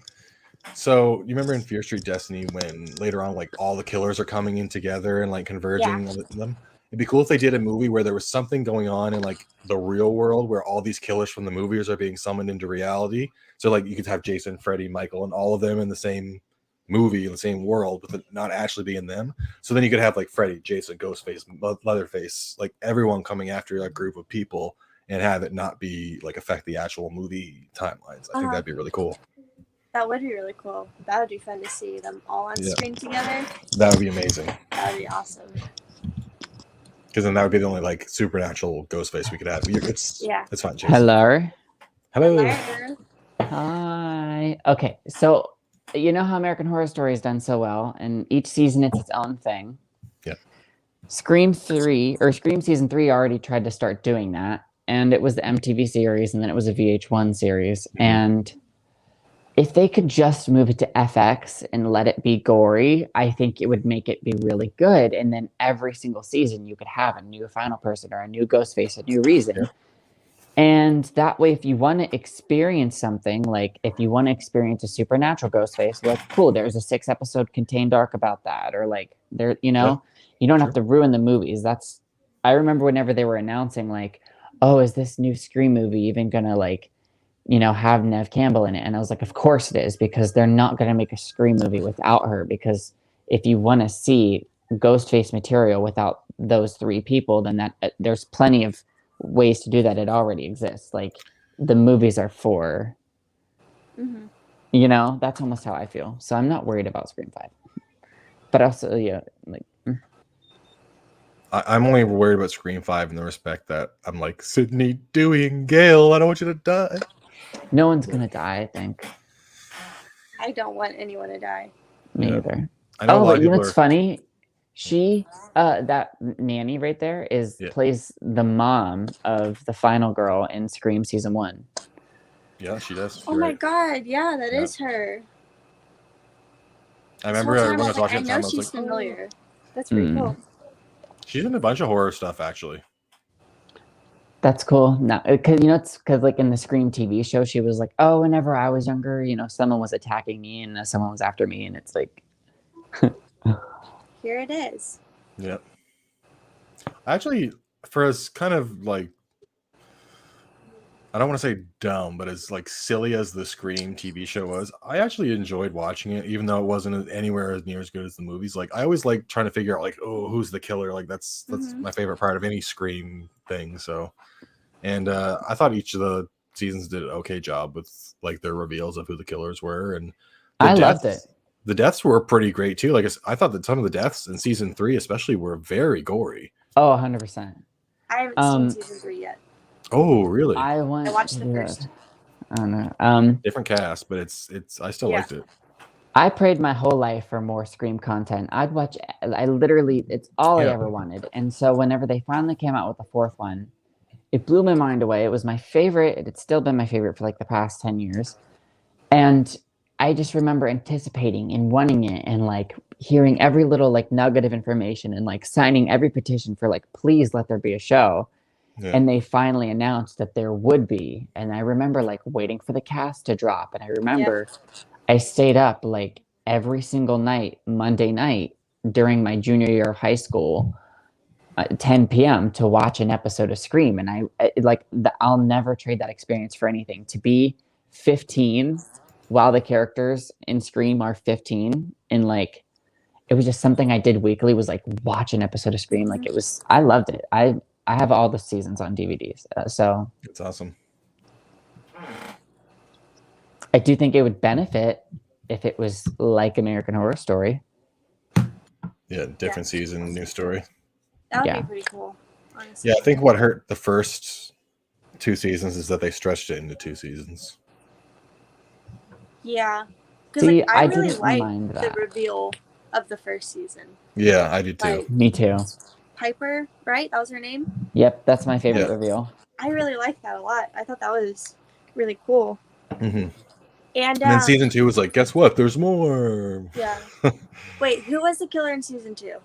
So you remember in Fear Street Destiny when later on like all the killers are coming in together and like converging on them? It'd be cool if they did a movie where there was something going on in like the real world where all these killers from the movies are being summoned into reality. So like you could have Jason, Freddy, Michael, and all of them in the same movie in the same world, but not actually being them. So then you could have like Freddy, Jason, Ghostface, Leatherface, like everyone coming after a group of people and have it not be like affect the actual movie timelines. I think that'd be really cool. That would be really cool. That would be fun to see them all on screen together. That would be amazing. That would be awesome. Because then that would be the only like supernatural Ghostface we could have. It's fine, Jason. Hello. Hello. Hi. Okay, so you know how American Horror Story has done so well, and each season it's its own thing. Yeah. Scream season 3 already tried to start doing that, and it was the MTV series, and then it was a VH1 series, and if they could just move it to FX and let it be gory, I think it would make it be really good. And then every single season, you could have a new final person or a new Ghostface, a new reason. Yeah. And that way, if you want to experience something, like if you want to experience a supernatural Ghostface, like cool, there's a 6-episode contained arc about that, or like there, you know, you don't have to ruin the movies. I remember whenever they were announcing, like, oh, is this new Scream movie even gonna like, you know, have Nev Campbell in it? And I was like, of course it is, because they're not going to make a Scream movie without her. Because if you want to see Ghostface material without those 3 people, then there's plenty of ways to do that. It already exists. Like the movies are for, you know, that's almost how I feel. So I'm not worried about Scream 5. But also, yeah, like. I'm only worried about Scream 5 in the respect that I'm like, Sydney, Dewey, and Gail, I don't want you to die. No one's gonna die, I think. I don't want anyone to die. Me either. I know a lot but of you know people what's are. funny? She, that nanny right there, plays the mom of the final girl in Scream season 1. Yeah, she does. Oh my god, yeah, that is her. I remember when I was watching I the know time, I was she's like, familiar. That's pretty cool. She's in a bunch of horror stuff, actually. That's cool. No, because you know, it's because like in the Scream TV show, she was like, "Oh, whenever I was younger, you know, someone was attacking me and someone was after me," and it's like, here it is. Yep. Actually, for as kind of like, I don't want to say dumb, but as like silly as the Scream TV show was, I actually enjoyed watching it, even though it wasn't anywhere as near as good as the movies. Like, I always like trying to figure out like, oh, who's the killer? Like, that's my favorite part of any Scream thing. So, and I thought each of the seasons did an okay job with like their reveals of who the killers were, and loved it. The deaths were pretty great too. Like, I thought that some of the deaths in season 3, especially, were very gory. Oh, 100%. I haven't seen season 3 yet. Oh, really? I watched the first. I don't know. Different cast, but it's. I still liked it. I prayed my whole life for more Scream content. It's all I ever wanted. And so whenever they finally came out with the 4th one, it blew my mind away. It was my favorite. It's still been my favorite for like the past 10 years. And I just remember anticipating and wanting it and like hearing every little like nugget of information and like signing every petition for like, please let there be a show. Yeah. And they finally announced that there would be. And I remember like waiting for the cast to drop. And I remember I stayed up like every single night, Monday night during my junior year of high school, 10 p.m. to watch an episode of Scream. And I'll never trade that experience for anything. To be 15 while the characters in Scream are 15, and like it was just something I did weekly, was like watch an episode of Scream. Like I loved it. I have all the seasons on DVDs. So it's awesome. I do think it would benefit if it was like American Horror Story. Yeah, different season, new story. That would Yeah. be pretty cool. Honestly. Yeah, I think what hurt the first 2 seasons is that they stretched it into 2 seasons. Yeah. Because See, like, I I really didn't liked mind the that. reveal of the first season. Yeah, I did too. Like, Me too. Piper, right? That was her name? Yep, that's my favorite Yeah. reveal. I really liked that a lot. I thought that was really cool. Mm-hmm. And then season 2 was like, guess what? There's more. Yeah. Wait, who was the killer in season 2?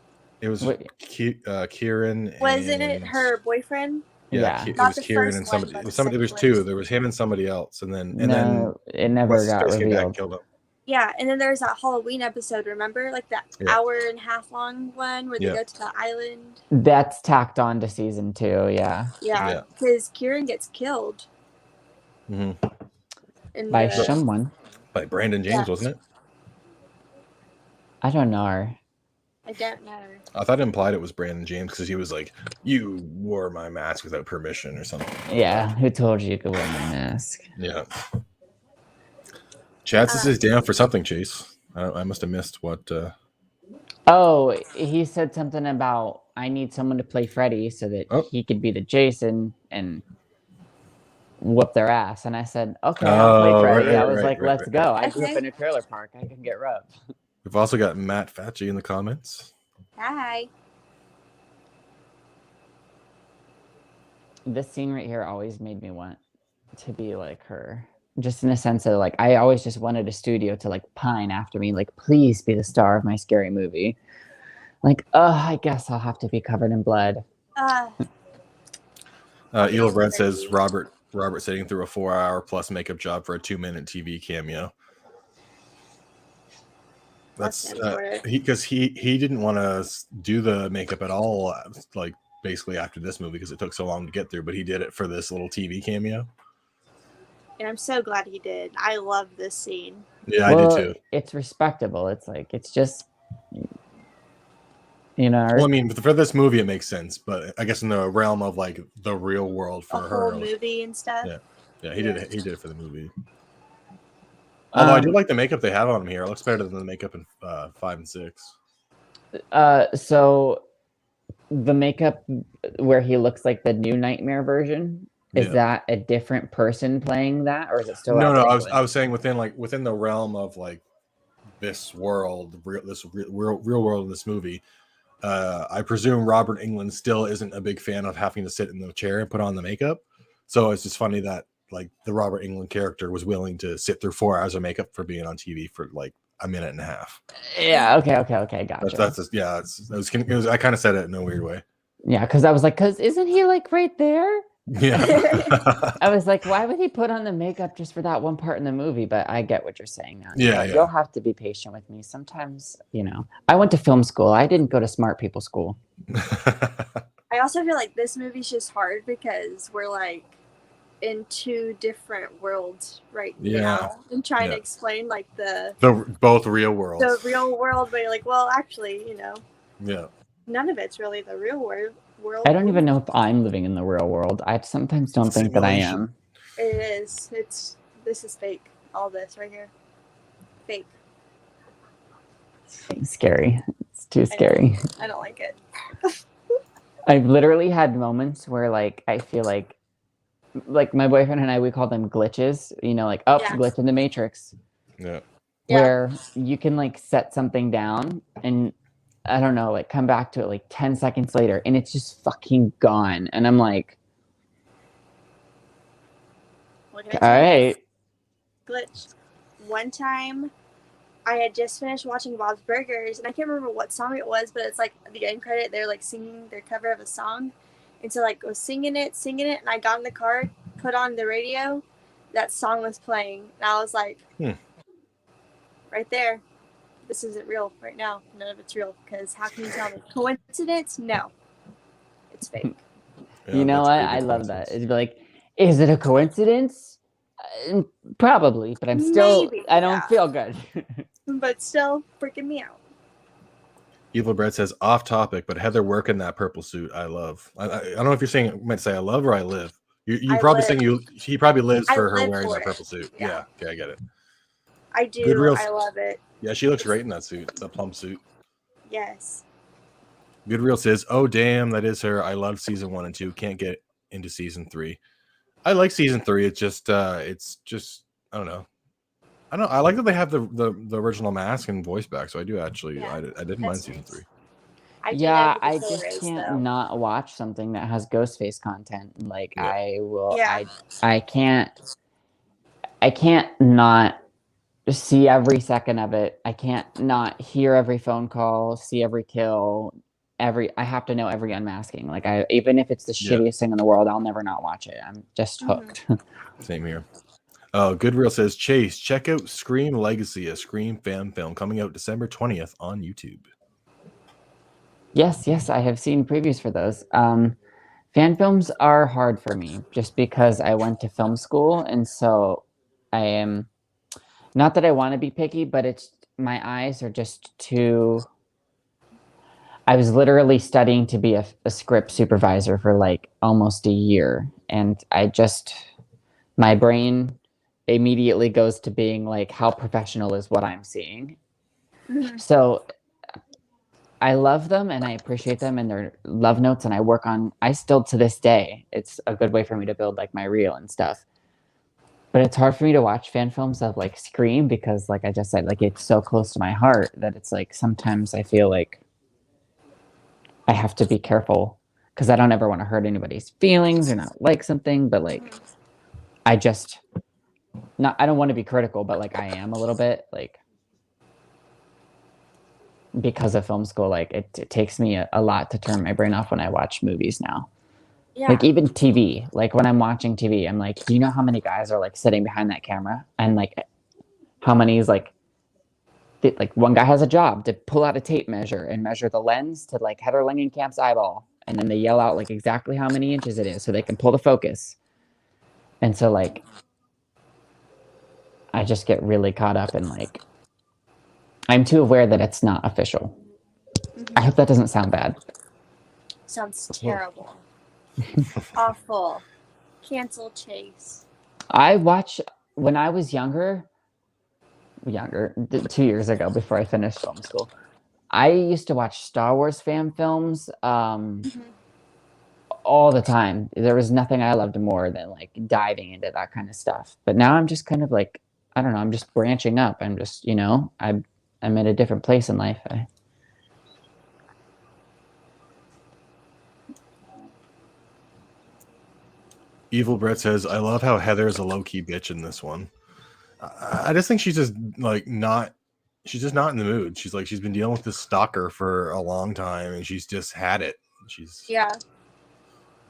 It was Kieran. Wasn't it her boyfriend? Yeah. It Not was the Kieran first and one, somebody. but It was the somebody. There was second 2. one. There was him and somebody else, and then No, it never Wes got Craven came back and revealed. killed him. Yeah, and then there's that Halloween episode, remember? Like that Yeah. hour and a half long one where they Yeah. go to the island. That's tacked on to season 2, yeah. Yeah, because Kieran gets killed. Mm-hmm. By the, someone. By Brandon James, Yeah. wasn't it? I don't know her. I don't know. I thought it implied it was Brandon James because he was like, "You wore my mask without permission" or something. Yeah, who told you could wear my mask? Yeah. Chance is down for something, Chase. I must have missed what. Oh, he said something about I need someone to play Freddy so that he could be the Jason and whoop their ass. And I said, okay, I'll play Freddy. I was like, let's go. I grew up in a trailer park. I can get rough. We've also got Matt Fatchy in the comments. Hi. This scene right here always made me want to be like her. Just in a sense of like, I always just wanted a studio to like pine after me, like, please be the star of my scary movie. Like, I guess I'll have to be covered in blood. Eel Brent says Robert sitting through a 4-hour plus makeup job for a 2-minute TV cameo. That's because he didn't want to do the makeup at all, like basically after this movie because it took so long to get through, but he did it for this little TV cameo. And I'm so glad he did. I love this scene. Yeah, well, I did too. It's respectable. It's like, it's just, you know. Well, I mean, for this movie, it makes sense, but I guess in the realm of like the real world for her, whole movie and stuff. Yeah, he did it. He did it for the movie. Although I do like the makeup they have on him here. It looks better than the makeup in 5 and 6. So the makeup where he looks like the new Nightmare version. Is that a different person playing that, or is it still? No. I was saying within the realm of like this world, real world in this movie. I presume Robert Englund still isn't a big fan of having to sit in the chair and put on the makeup. So it's just funny that like the Robert Englund character was willing to sit through 4 hours of makeup for being on TV for like a minute and a half. Yeah. Okay. Gotcha. I kind of said it in a weird way. Yeah, because I was like, isn't he like right there? Yeah. I was like, why would he put on the makeup just for that one part in the movie? But I get what you're saying now. Yeah, You'll have to be patient with me. Sometimes, I went to film school. I didn't go to smart people school. I also feel like this movie's just hard because we're like in 2 different worlds right now and trying to explain like the both real worlds. The real world, but you're like, well, actually, Yeah. None of it's really the real world. I don't even know if I'm living in the real world. I sometimes don't think that I am. It is. This is fake. All this right here. Fake. It's scary. It's too scary. I don't like it. I've literally had moments where like I feel like my boyfriend and I, we call them glitches, glitch in the matrix. Yeah. Where you can like set something down and I don't know, like come back to it like 10 seconds later and it's just fucking gone. And I'm like, all right. Glitch. One time I had just finished watching Bob's Burgers and I can't remember what song it was, but it's like the end credit, they're like singing their cover of a song. And so like I was singing it, and I got in the car, put on the radio, that song was playing. And I was like, right there. This isn't real right now. None of it's real because how can you tell me? Coincidence? No. It's fake. Yeah, you know what? I love that. It'd be like, is it a coincidence? Probably, but I don't feel good. But still freaking me out. Evil Bread says off topic, but Heather work in that purple suit. I love. I don't know if you're saying you might say I love or I live. You're probably saying he probably lives for her wearing that purple suit. Yeah. Okay, I get it. I do. Good real. I love it. Yeah, she looks great in that suit, that plum suit. Yes. Good real says, "Oh damn, that is her. I love season 1 and 2. Can't get into season 3. I like season 3. It's just I don't know. I don't know. I like that they have the original mask and voice back. So I do actually. Yeah, I didn't mind season 3. I do Yeah, know who I the killer just is, can't though. not watch something that has Ghostface content. Like Yeah. I will. Yeah. I can't not see every second of it. I can't not hear every phone call, see every kill, I have to know every unmasking. Like even if it's the Yeah. shittiest thing in the world, I'll never not watch it. I'm just hooked. Same here. Good real says, Chase, check out Scream Legacy, a Scream fan film coming out December 20th on YouTube. Yes, I have seen previews for those. Fan films are hard for me just because I went to film school, and so I am not that I want to be picky, but it's my eyes are just too. I was literally studying to be a script supervisor for like almost a year, and my brain immediately goes to being like, how professional is what I'm seeing? So I love them and I appreciate them and their love notes, and I still to this day, it's a good way for me to build like my reel and stuff. But it's hard for me to watch fan films of like Scream because like I just said, like it's so close to my heart that it's like sometimes I feel like I have to be careful because I don't ever want to hurt anybody's feelings or not like something, but like I don't want to be critical, but like I am a little bit like because of film school, like it takes me a lot to turn my brain off when I watch movies now. Yeah. Like even TV, like when I'm watching TV, I'm like, do you know how many guys are like sitting behind that camera? And like how many is like one guy has a job to pull out a tape measure and measure the lens to like Heather Langenkamp's eyeball. And then they yell out like exactly how many inches it is so they can pull the focus. And so like, I just get really caught up in like, I'm too aware that it's not official. I hope that doesn't sound bad. Sounds terrible. Awful. Cancel Chase. I watch when I was younger, 2 years ago before I finished film school. I used to watch Star Wars fan films all the time. There was nothing I loved more than like diving into that kind of stuff. But now I'm just kind of like, I don't know, I'm just branching up. I'm just, I'm in a different place in life. Evil Brett says, I love how Heather's a low-key bitch in this one. I just think she's just like she's just not in the mood. She's been dealing with this stalker for a long time and she's just had it. Yeah.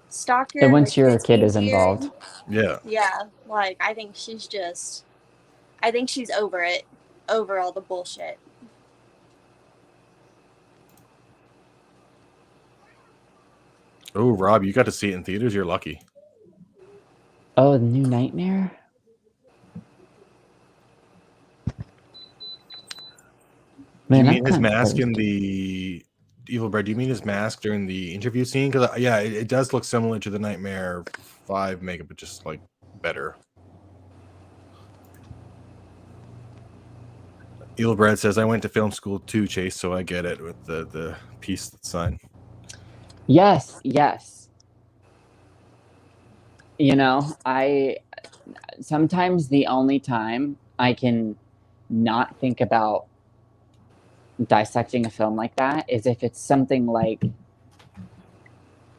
Stalker. And once your kid is involved. Yeah. Yeah. Like I think she's over it. Over all the bullshit. Oh, Rob, you got to see it in theaters. You're lucky. Oh, the new Nightmare? Man, do you mean his mask in the Evil Bread? Do you mean his mask during the interview scene? Because it does look similar to the Nightmare 5 makeup, but just like better. Evil Bread says, I went to film school too, Chase, so I get it with the peace sign. Yes. Sometimes the only time I can not think about dissecting a film like that is if it's something like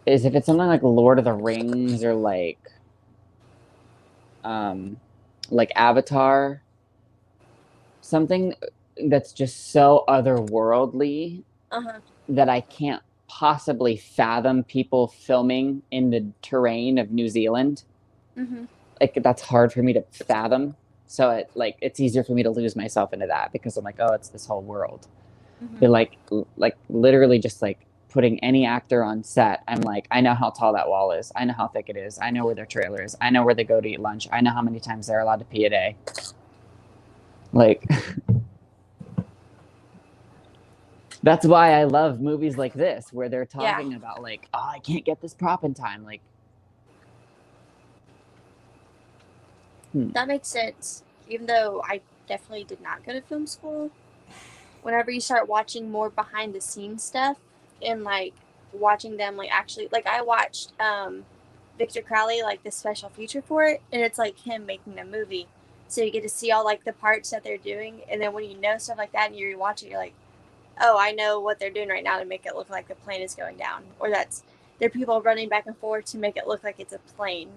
Lord of the Rings or like Avatar, something that's just so otherworldly that I can't possibly fathom people filming in the terrain of New Zealand. Like that's hard for me to fathom. So it's easier for me to lose myself into that because I'm like, oh, it's this whole world. But like literally just like putting any actor on set, I'm like, I know how tall that wall is. I know how thick it is. I know where their trailer is. I know where they go to eat lunch. I know how many times they're allowed to pee a day. Like, that's why I love movies like this, where they're talking about like, oh, I can't get this prop in time. Like, that makes sense. Even though I definitely did not go to film school. Whenever you start watching more behind the scenes stuff and like watching them like actually like I watched Victor Crowley like the special feature for it, and it's like him making a movie. So you get to see all like the parts that they're doing, and then when you know stuff like that and you rewatch it, you're like, oh, I know what they're doing right now to make it look like the plane is going down, or that's there are people running back and forth to make it look like it's a plane.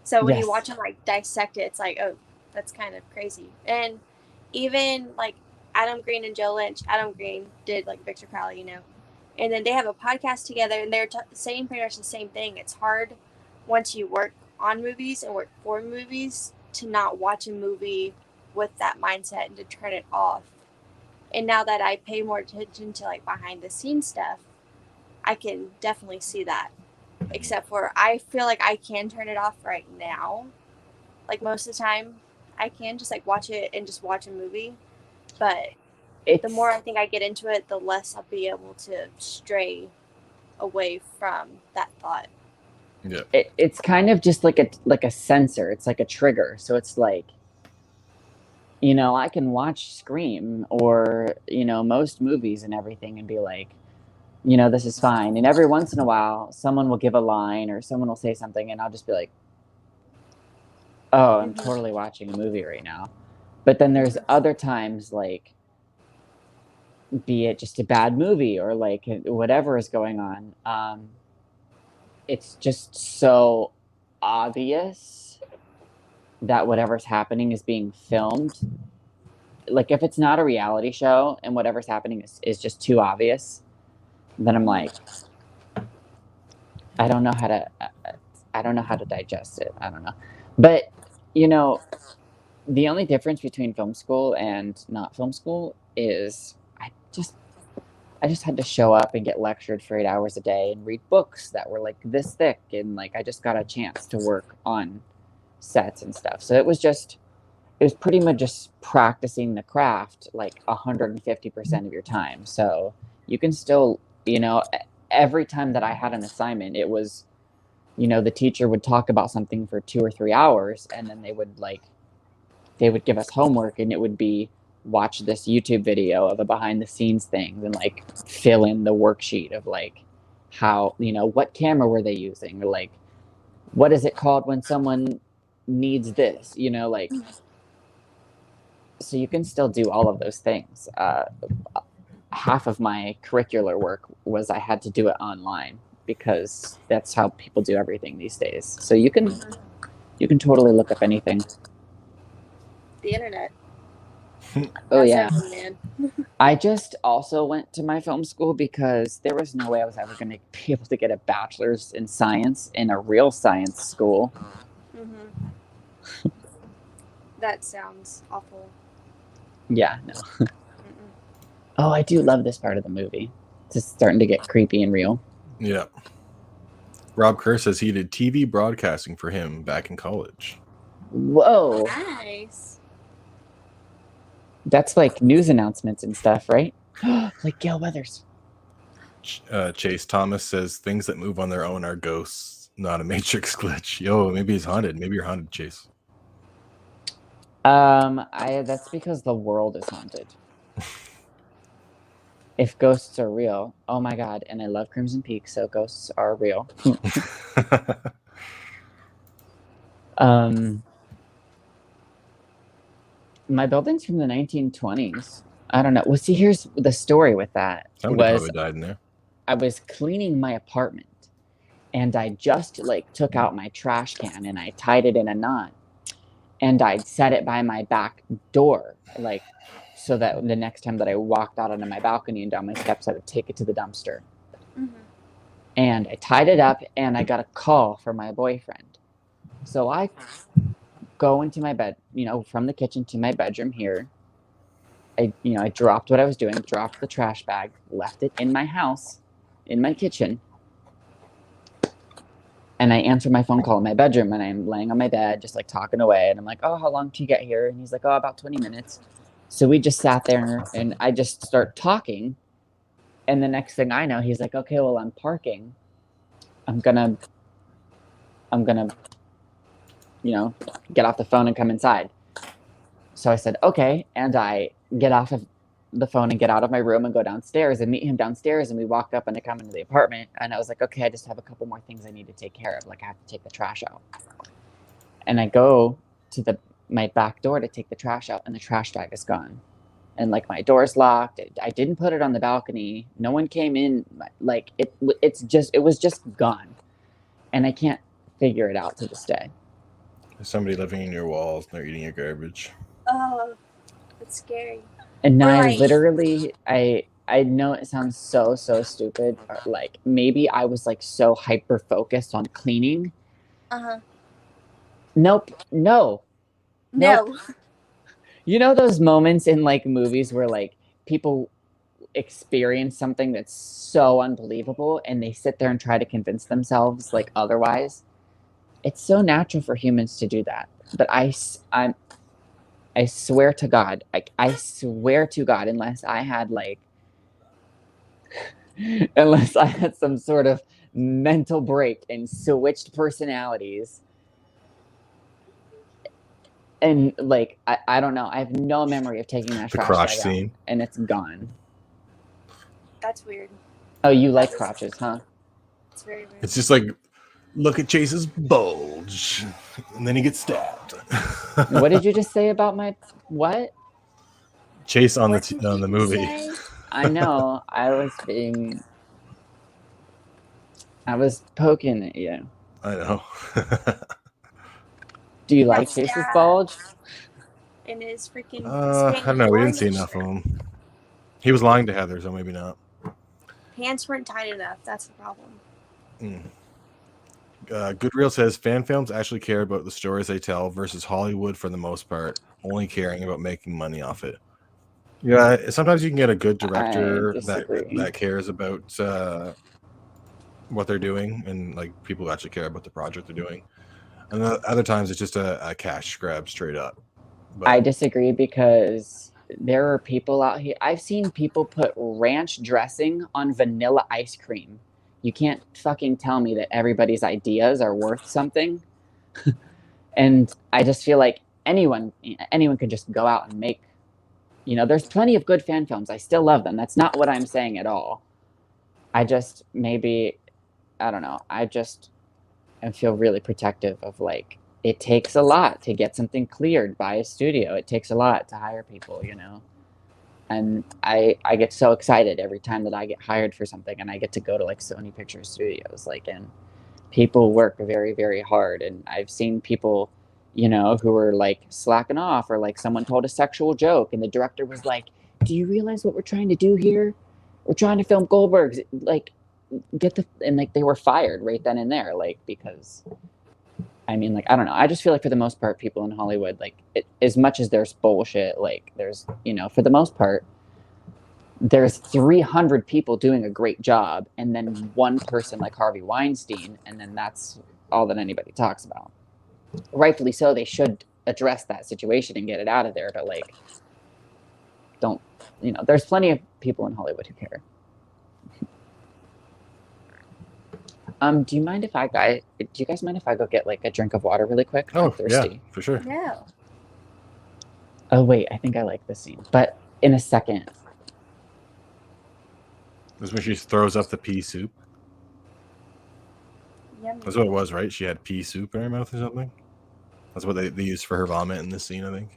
So when you watch them like dissect it, it's like, oh, that's kind of crazy. And even like Adam Green and Joe Lynch, Adam Green did like Victor Crowley, and then they have a podcast together, and they're saying pretty much the same thing. It's hard once you work on movies and work for movies to not watch a movie with that mindset and to turn it off. And now that I pay more attention to like behind the scenes stuff, I can definitely see that. Except for I feel like I can turn it off right now. Like most of the time I can just like watch it and just watch a movie. But the more I think I get into it, the less I'll be able to stray away from that thought. Yeah. It's kind of just like a sensor. It's like a trigger. So it's like, I can watch Scream or, most movies and everything and be like, this is fine. And every once in a while, someone will give a line or someone will say something, and I'll just be like, oh, I'm totally watching a movie right now. But then there's other times, like, be it just a bad movie or like whatever is going on, it's just so obvious that whatever's happening is being filmed. Like if it's not a reality show and whatever's happening is just too obvious, then I'm like, I don't know how to digest it. I don't know. But the only difference between film school and not film school is I just had to show up and get lectured for 8 hours a day and read books that were like this thick, and like I just got a chance to work on sets and stuff. So it was pretty much just practicing the craft like 150% of your time. So you can still, every time that I had an assignment, it was, the teacher would talk about something for 2 or 3 hours, and then they would give us homework, and it would be watch this YouTube video of a behind the scenes thing and like fill in the worksheet of like how, what camera were they using, or like what is it called when someone needs this, like, so you can still do all of those things. Half of my curricular work was I had to do it online because that's how people do everything these days. So you can totally look up anything. The internet. Oh yeah. I just also went to my film school because there was no way I was ever going to be able to get a bachelor's in science in a real science school. That sounds awful. Yeah, no. Oh, I do love this part of the movie. It's just starting to get creepy and real. Yeah. Rob Kerr says he did TV broadcasting for him back in college. Whoa. Nice. That's like news announcements and stuff, right? Like Gail Weathers. Chase Thomas says things that move on their own are ghosts, not a Matrix glitch. Yo, maybe he's haunted. Maybe you're haunted, Chase. That's because the world is haunted. If ghosts are real, oh my god, and I love Crimson Peak, so ghosts are real. My building's from the 1920s. I don't know. Well, see, here's the story with that. Somebody probably died in there. I was cleaning my apartment, and I just like took out my trash can and I tied it in a knot, and I set it by my back door, like so that the next time that I walked out onto my balcony and down my steps, I would take it to the dumpster. And I tied it up, and I got a call from my boyfriend. So I go into my bed, from the kitchen to my bedroom here. I dropped what I was doing, dropped the trash bag, left it in my house, in my kitchen. And I answered my phone call in my bedroom, and I'm laying on my bed, just like talking away. And I'm like, oh, how long do you get here? And he's like, oh, about 20 minutes. So we just sat there, and I just start talking. And the next thing I know, he's like, okay, well, I'm parking. I'm gonna get off the phone and come inside. So I said, okay. And I get off of the phone and get out of my room and go downstairs and meet him downstairs. And we walk up and I come into the apartment. And I was like, okay, I just have a couple more things I need to take care of. Like, I have to take the trash out. And I go to my back door to take the trash out, and the trash bag is gone. And like, my door's locked. I didn't put it on the balcony. No one came in. Like, it was just gone. And I can't figure it out to this day. There's somebody living in your walls and they're eating your garbage. Oh, that's scary. And now Right. I literally, I know it sounds so stupid. Or like, maybe I was like so hyper focused on cleaning. Nope. No. You know those moments in like movies where like people experience something that's so unbelievable and they sit there and try to convince themselves like otherwise? It's so natural for humans to do that. But I swear to God, I swear to God, unless I had some sort of mental break and switched personalities. And like, I don't know. I have no memory of taking that The trash crotch bag scene. out, and it's gone. That's weird. Oh, you like crotches, huh? It's very weird. It's just like, look at Chase's bulge, and then he gets stabbed. What did you just say about my what? Chase on What the did on the you movie. say? I know. I was poking at you. I know. Do you Got like Chase's stabbed. bulge? In his freaking. I don't know. We didn't see enough of him. He was lying to Heather, so maybe not. Pants weren't tight enough. That's the problem. Goodreal says fan films actually care about the stories they tell versus Hollywood for the most part, only caring about making money off it. Yeah, sometimes you can get a good director that cares about what they're doing, and like people who actually care about the project they're doing. And other times it's just a cash grab straight up. But I disagree, because there are people out here. I've seen people put ranch dressing on vanilla ice cream. You can't fucking tell me that everybody's ideas are worth something. And I just feel like anyone could just go out and make, there's plenty of good fan films. I still love them. That's not what I'm saying at all. I just I don't know. I feel really protective of like, it takes a lot to get something cleared by a studio. It takes a lot to hire people, And I get so excited every time that I get hired for something and I get to go to like Sony Pictures Studios, and people work very, very hard. And I've seen people, who were like slacking off, or like someone told a sexual joke and the director was like, do you realize what we're trying to do here? We're trying to film Goldberg's, like, and like they were fired right then and there, like, because I mean, like, I don't know. I just feel like for the most part, people in Hollywood, like, as much as there's bullshit, like, there's, for the most part, there's 300 people doing a great job, and then one person like Harvey Weinstein, and then that's all that anybody talks about. Rightfully so, they should address that situation and get it out of there, but, like, don't, there's plenty of people in Hollywood who care. Do you guys mind if I go get like a drink of water really quick? Oh, I'm thirsty. yeah, for sure. No. Oh wait, I think I like this scene, but in a second. This is when she throws up the pea soup. Yummy. That's what it was, right? She had pea soup in her mouth or something. That's what they used for her vomit in this scene, I think.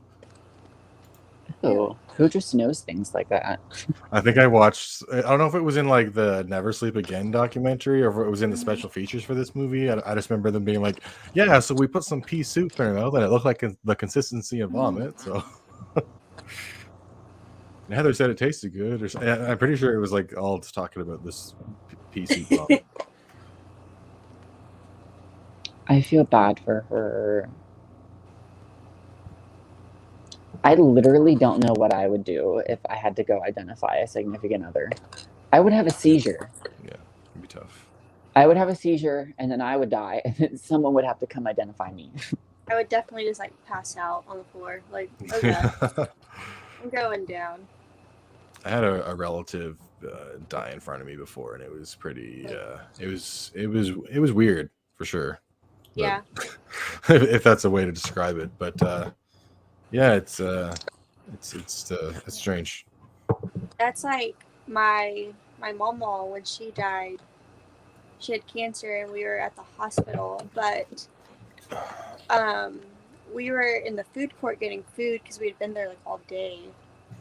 Oh, who just knows things like that? I think I watched. I don't know if it was in like the Never Sleep Again documentary, or if it was in the special features for this movie. I just remember them being like, "Yeah, so we put some pea soup in her mouth, and it looked like the consistency of vomit." So, and Heather said it tasted good. I'm pretty sure it was like all just talking about this pea soup vomit. I feel bad for her. I literally don't know what I would do if I had to go identify a significant other. I would have a seizure. Yeah, it'd be tough. I would have a seizure, and then I would die, and then someone would have to come identify me. I would definitely just like pass out on the floor. Like, okay, I'm going down. I had a relative die in front of me before, and it was pretty. It was weird for sure. Yeah. If that's a way to describe it, but Yeah, it's strange. That's like my mama when she died. She had cancer and we were at the hospital, but we were in the food court getting food because we had been there like all day,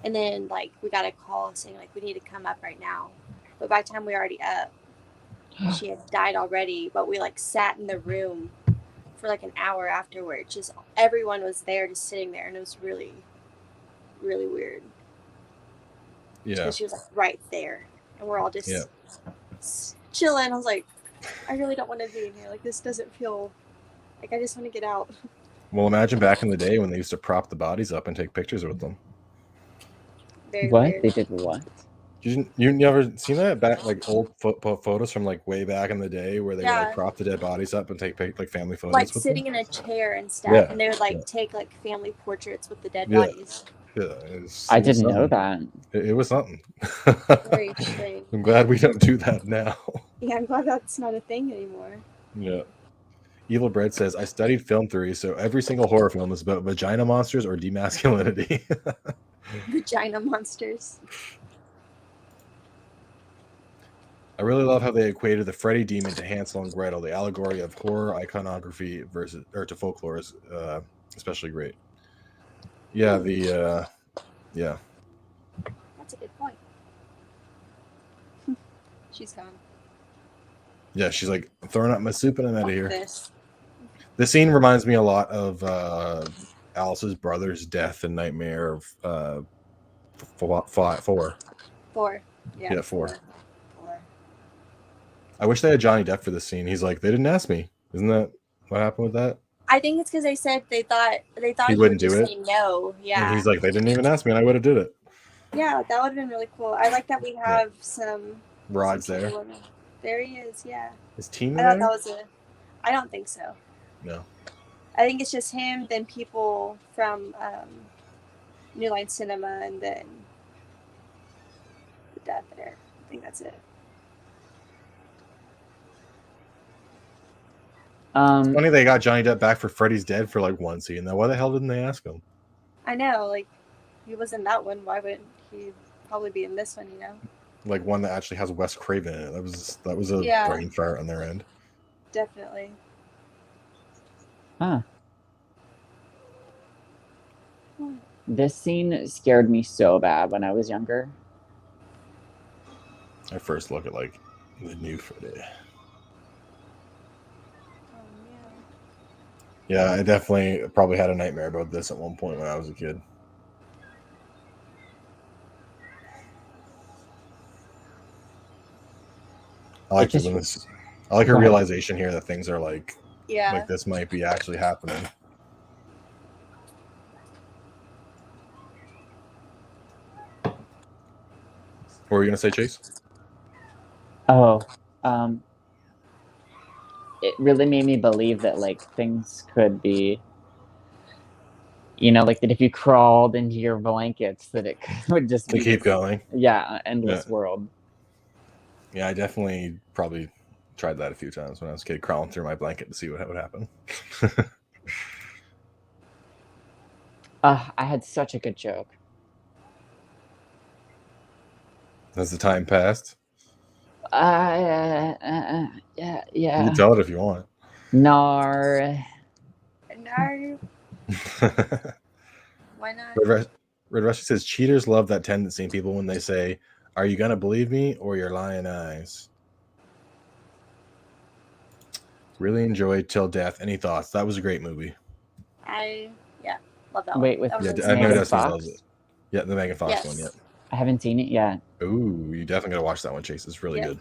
and then like we got a call saying like we need to come up right now, but by the time we were already up, she had died already. But we like sat in the room for like an hour afterwards. Just everyone was there, just sitting there, and it was really, really weird. Yeah, because she was like right there, and we're all just Yeah. chilling. I was like, I really don't want to be in here. Like this doesn't feel like I just want to get out. Well, imagine back in the day when they used to prop the bodies up and take pictures with them. Very What? weird. They did what? You never seen that back, like old photos from like way back in the day where they would Yeah. like prop the dead bodies up and take like family photos Like with sitting them? in a chair and stuff, Yeah, and they would like yeah. take like family portraits with the dead Yeah. bodies. Yeah, it was I didn't know something. that. It was something. Very strange. I'm glad we don't do that now. Yeah, I'm glad that's not a thing anymore. Yeah. Evil Bread says, I studied film theory, so every single horror film is about vagina monsters or demasculinity. Vagina monsters. I really love how they equated the Freddy demon to Hansel and Gretel. The allegory of horror iconography to folklore is especially great. Yeah, yeah. That's a good point. She's gone. Yeah, she's like throwing up my soup and I'm out of here. This. This scene reminds me a lot of Alice's brother's death in Nightmare of 4. 4. Yeah, 4. I wish they had Johnny Depp for this scene. He's like, they didn't ask me. Isn't that what happened with that? I think it's because they said they thought He you wouldn't would just do it? say no. Yeah. And he's like, they didn't even ask me, and I would have did it. Yeah, that would have been really cool. I like that we have some Rod's some there. people in- There he is. Yeah. Is Team I thought there? that was I don't think so. No. I think it's just him, then people from New Line Cinema, and then the dad there. I think that's it. It's funny they got Johnny Depp back for Freddy's Dead for like one scene. Now, why the hell didn't they ask him? I know, like, he was in that one. Why wouldn't he probably be in this one, you know? Like one that actually has Wes Craven in it. That was a Yeah. brain fart on their end. Definitely. Huh. This scene scared me so bad when I was younger. I first look at like the new Freddy. Yeah, I definitely probably had a nightmare about this at one point when I was a kid. I like her realization here that things are like this might be actually happening. What were you gonna say, Chase? Oh, it really made me believe that like things could be, you know, like that if you crawled into your blankets, that it would just To keep going. Yeah, endless world. Yeah, I definitely probably tried that a few times when I was a kid, crawling through my blanket to see what would happen. I had such a good joke. As the time passed. Yeah. You can tell it if you want. Nar. No. Why not? Red Rushy says cheaters love that tendency in people when they say, "Are you gonna believe me or your lying eyes?" Really enjoyed Till Death. Any thoughts? That was a great movie. Love that Wait, one. with That was I know Megan Destiny Fox? loves it. Yeah, the Megan Fox Yes. one. Yeah. I haven't seen it yet. Ooh, you definitely gotta watch that one, Chase. It's really Yep. good.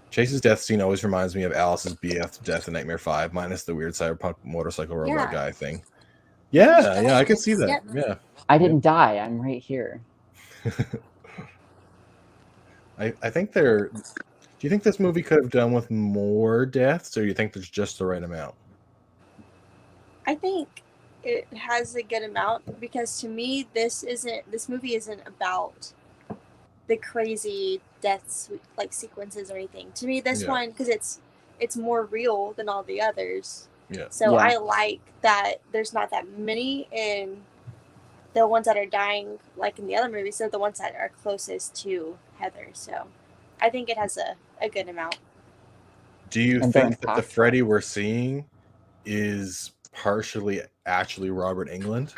Chase's death scene always reminds me of Alice's BF death in Nightmare 5, minus the weird cyberpunk motorcycle robot guy thing. Yeah, I can see that. Yep. Yeah. I didn't die. I'm right here. I think do you think this movie could have done with more deaths, or do you think there's just the right amount? I think it has a good amount because to me this movie isn't about the crazy deaths like sequences or anything. To me this one, because it's more real than all the others, Yeah. So Yeah. I like that there's not that many, and the ones that are dying, like in the other movies, they're the ones that are closest to Heather. So I think it has a good amount. Do you And they're think that the impactful. Freddy we're seeing is partially actually Robert Englund?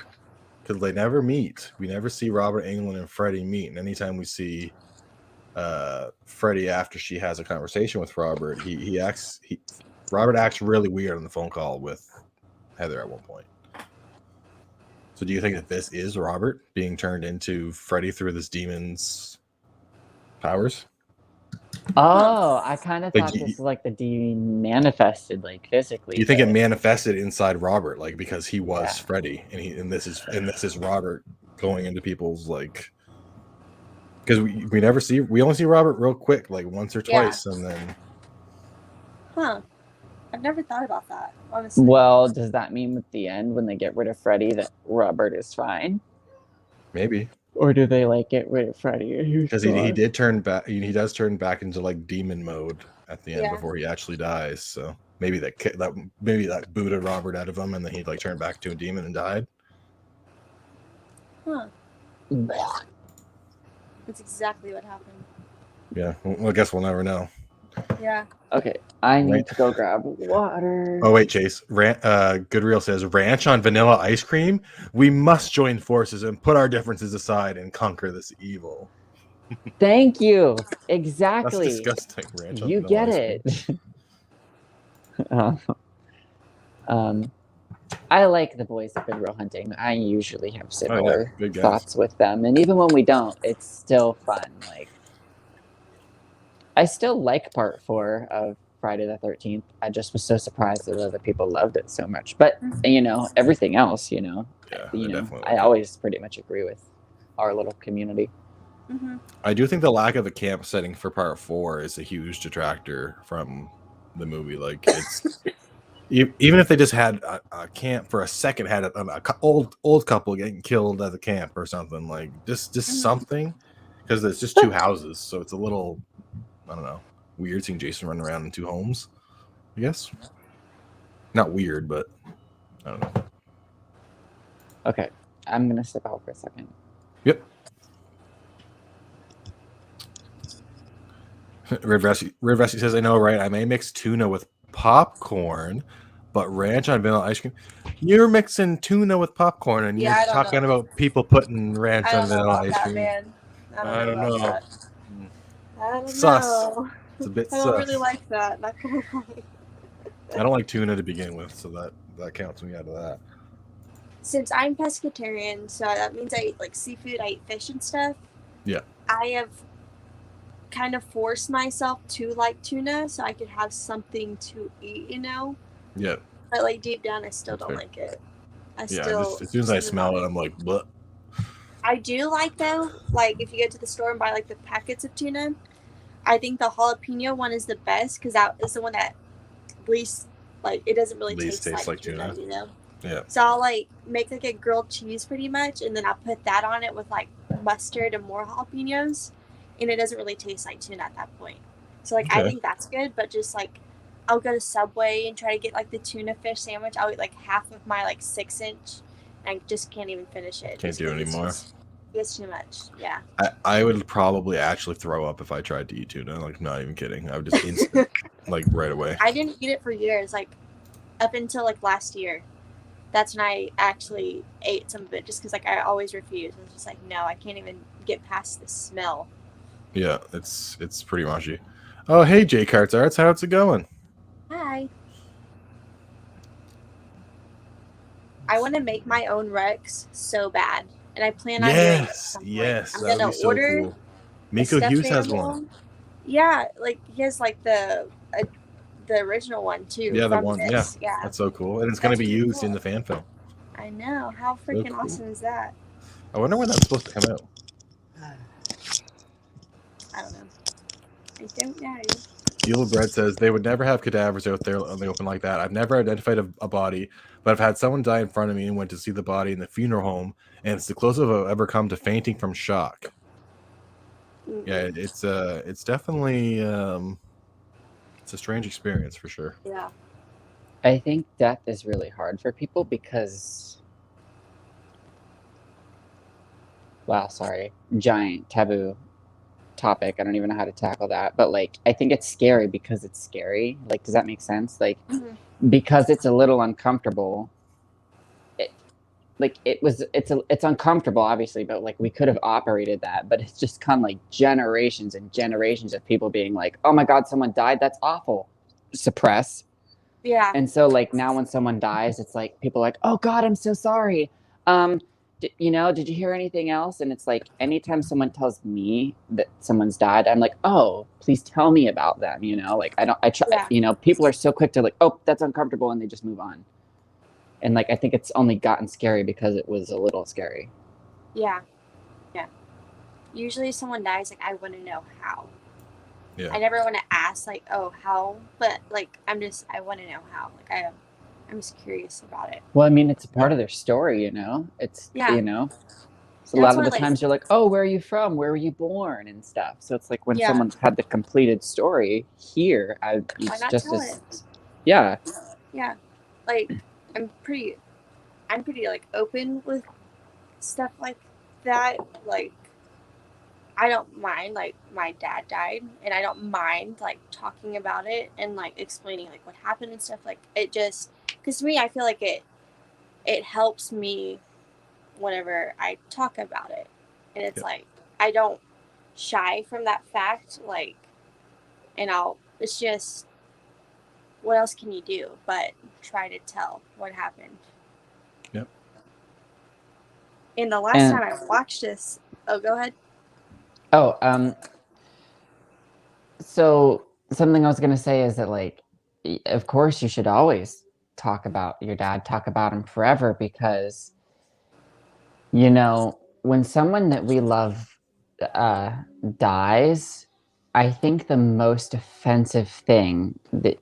Because they never meet. We never see Robert Englund and Freddy meet. And anytime we see Freddy after she has a conversation with Robert, Robert acts really weird on the phone call with Heather at one point. So do you think that this is Robert being turned into Freddy through this demon's powers? Oh, I kind of Like, thought this was like the demon manifested, like physically. Do you think it but- manifested inside Robert, like because he was Yeah. Freddy, and this is Robert going into people's like, because we only see Robert real quick, like once or twice, and then Huh. I've never thought about that, honestly. Well, does that mean with the end when they get rid of Freddy that Robert is fine? maybe Or do they like get rid of Freddy? because he did turn back, he does turn back into like demon mode at the end Yeah. before he actually dies. So maybe that booted Robert out of him, and then he like turned back to a demon and died. Huh. That's exactly what happened. Yeah, well, I guess we'll never know. Yeah. Okay, I need Right. to go grab water. Oh wait, Chase. Goodreal says ranch on vanilla ice cream. We must join forces and put our differences aside and conquer this evil. Thank you. That's Exactly. disgusting. Ranch on You vanilla get ice cream. it. I like the boys of Goodwill Hunting. I usually have similar good guys. thoughts with them, and even when we don't, it's still fun. Like, I still like part 4 of Friday the 13th. I just was so surprised that other people loved it so much. But everything else, Yeah, definitely. I always pretty much agree with our little community. Mm-hmm. I do think the lack of a camp setting for part 4 is a huge detractor from the movie. Like, it's even if they just had a camp for a second, had a old couple getting killed at the camp or something, like just something, because it's just 2 houses, so it's a little, I don't know, weird seeing Jason run around in 2 homes. I guess not weird, but I don't know. Okay, I'm gonna step out for a second. Yep. Red Vesty says, I know, right? I may mix tuna with popcorn, but ranch on vanilla ice cream. You're mixing tuna with popcorn, and Yeah, I you're don't talking know. about people putting ranch I on don't know vanilla about ice that, cream. man. I don't know. That. I don't Sus. know. It's a bit I don't sus. really like that. Not gonna lie. I don't like tuna to begin with, so that counts me out of that. Since I'm pescatarian, so that means I eat like seafood, I eat fish and stuff. Yeah. I have kind of forced myself to like tuna so I could have something to eat, Yeah. But like deep down, I still That's don't fair. like it. As soon as I smell it, I'm like, bleh. I do like though, like if you go to the store and buy like the packets of tuna, I think the jalapeno one is the best because that is the one that least like it doesn't really Least taste tastes like like tuna, tuna. Yeah. So I'll like make like a grilled cheese pretty much, and then I'll put that on it with like mustard and more jalapenos, and it doesn't really taste like tuna at that point. So like I Okay. think that's good, but just like I'll go to Subway and try to get like the tuna fish sandwich. I'll eat like half of my like 6-inch, and I just can't even finish it. Can't just do it 'cause anymore. It's too much. Yeah. I would probably actually throw up if I tried to eat tuna. Like, not even kidding. I would just instant, like right away. I didn't eat it for years, like up until like last year. That's when I actually ate some of it, just because like I always refused. I was just like, no, I can't even get past the smell. Yeah, it's pretty mushy. Oh, hey, J Carts Arts, how's it going? Hi. I want to make my own Rex so bad, and I plan on doing it. At some point. Yes, I'm that would gonna be so order. cool. a Miko stuffed Hughes has animal. one. Yeah, like he has like the original one too. Yeah, the from one. this. Yeah, Yeah. that's so cool, and it's going to That's be pretty used in cool. the fan film. I know. How freaking cool. awesome is that? I wonder when that's supposed to come out. I don't know. I don't know. Yellow Bread says they would never have cadavers out there on the open like that. I've never identified a body, but I've had someone die in front of me and went to see the body in the funeral home, and it's the closest I've ever come to fainting from shock. Mm-mm. Yeah, it's definitely it's a strange experience for sure. Yeah. I think death is really hard for people because, wow, sorry, giant taboo topic. I don't even know how to tackle that, but like, I think it's scary because it's scary. Like, does that make sense? Like, because it's a little uncomfortable. It's uncomfortable, obviously, but like we could have operated that, but it's just come like generations and generations of people being like, oh my god, someone died, that's awful, suppress. Yeah. And so like now when someone dies, it's like people are like, oh god, I'm so sorry. Did you hear anything else? And it's like anytime someone tells me that someone's died, I'm like, oh, please tell me about them. Like I try. Yeah. People are so quick to like, oh, that's uncomfortable, and they just move on. And like I think it's only gotten scary because it was a little scary. Yeah. Yeah. Usually someone dies, like I want to know how. Yeah. I never want to ask like, oh, how, but like I want to know how. Like I'm just curious about it. Well, I mean, it's a part of their story, It's Yeah. So a lot of the times you're like, oh, where are you from? Where were you born? And stuff. So it's like when someone's had the completed story here, why not tell it? Yeah. Yeah. Like I'm pretty like open with stuff like that. Like I don't mind like my dad died, and I don't mind like talking about it and like explaining like what happened and stuff. Like it just, because to me I feel like it helps me whenever I talk about it, and it's like I don't shy from that fact. Like, and it's just, what else can you do but try to tell what happened? Yep. And the last time I watched this, oh, go ahead. Oh, so something I was gonna say is that like, of course you should always talk about your dad, talk about him forever, because when someone that we love dies, I think the most offensive thing that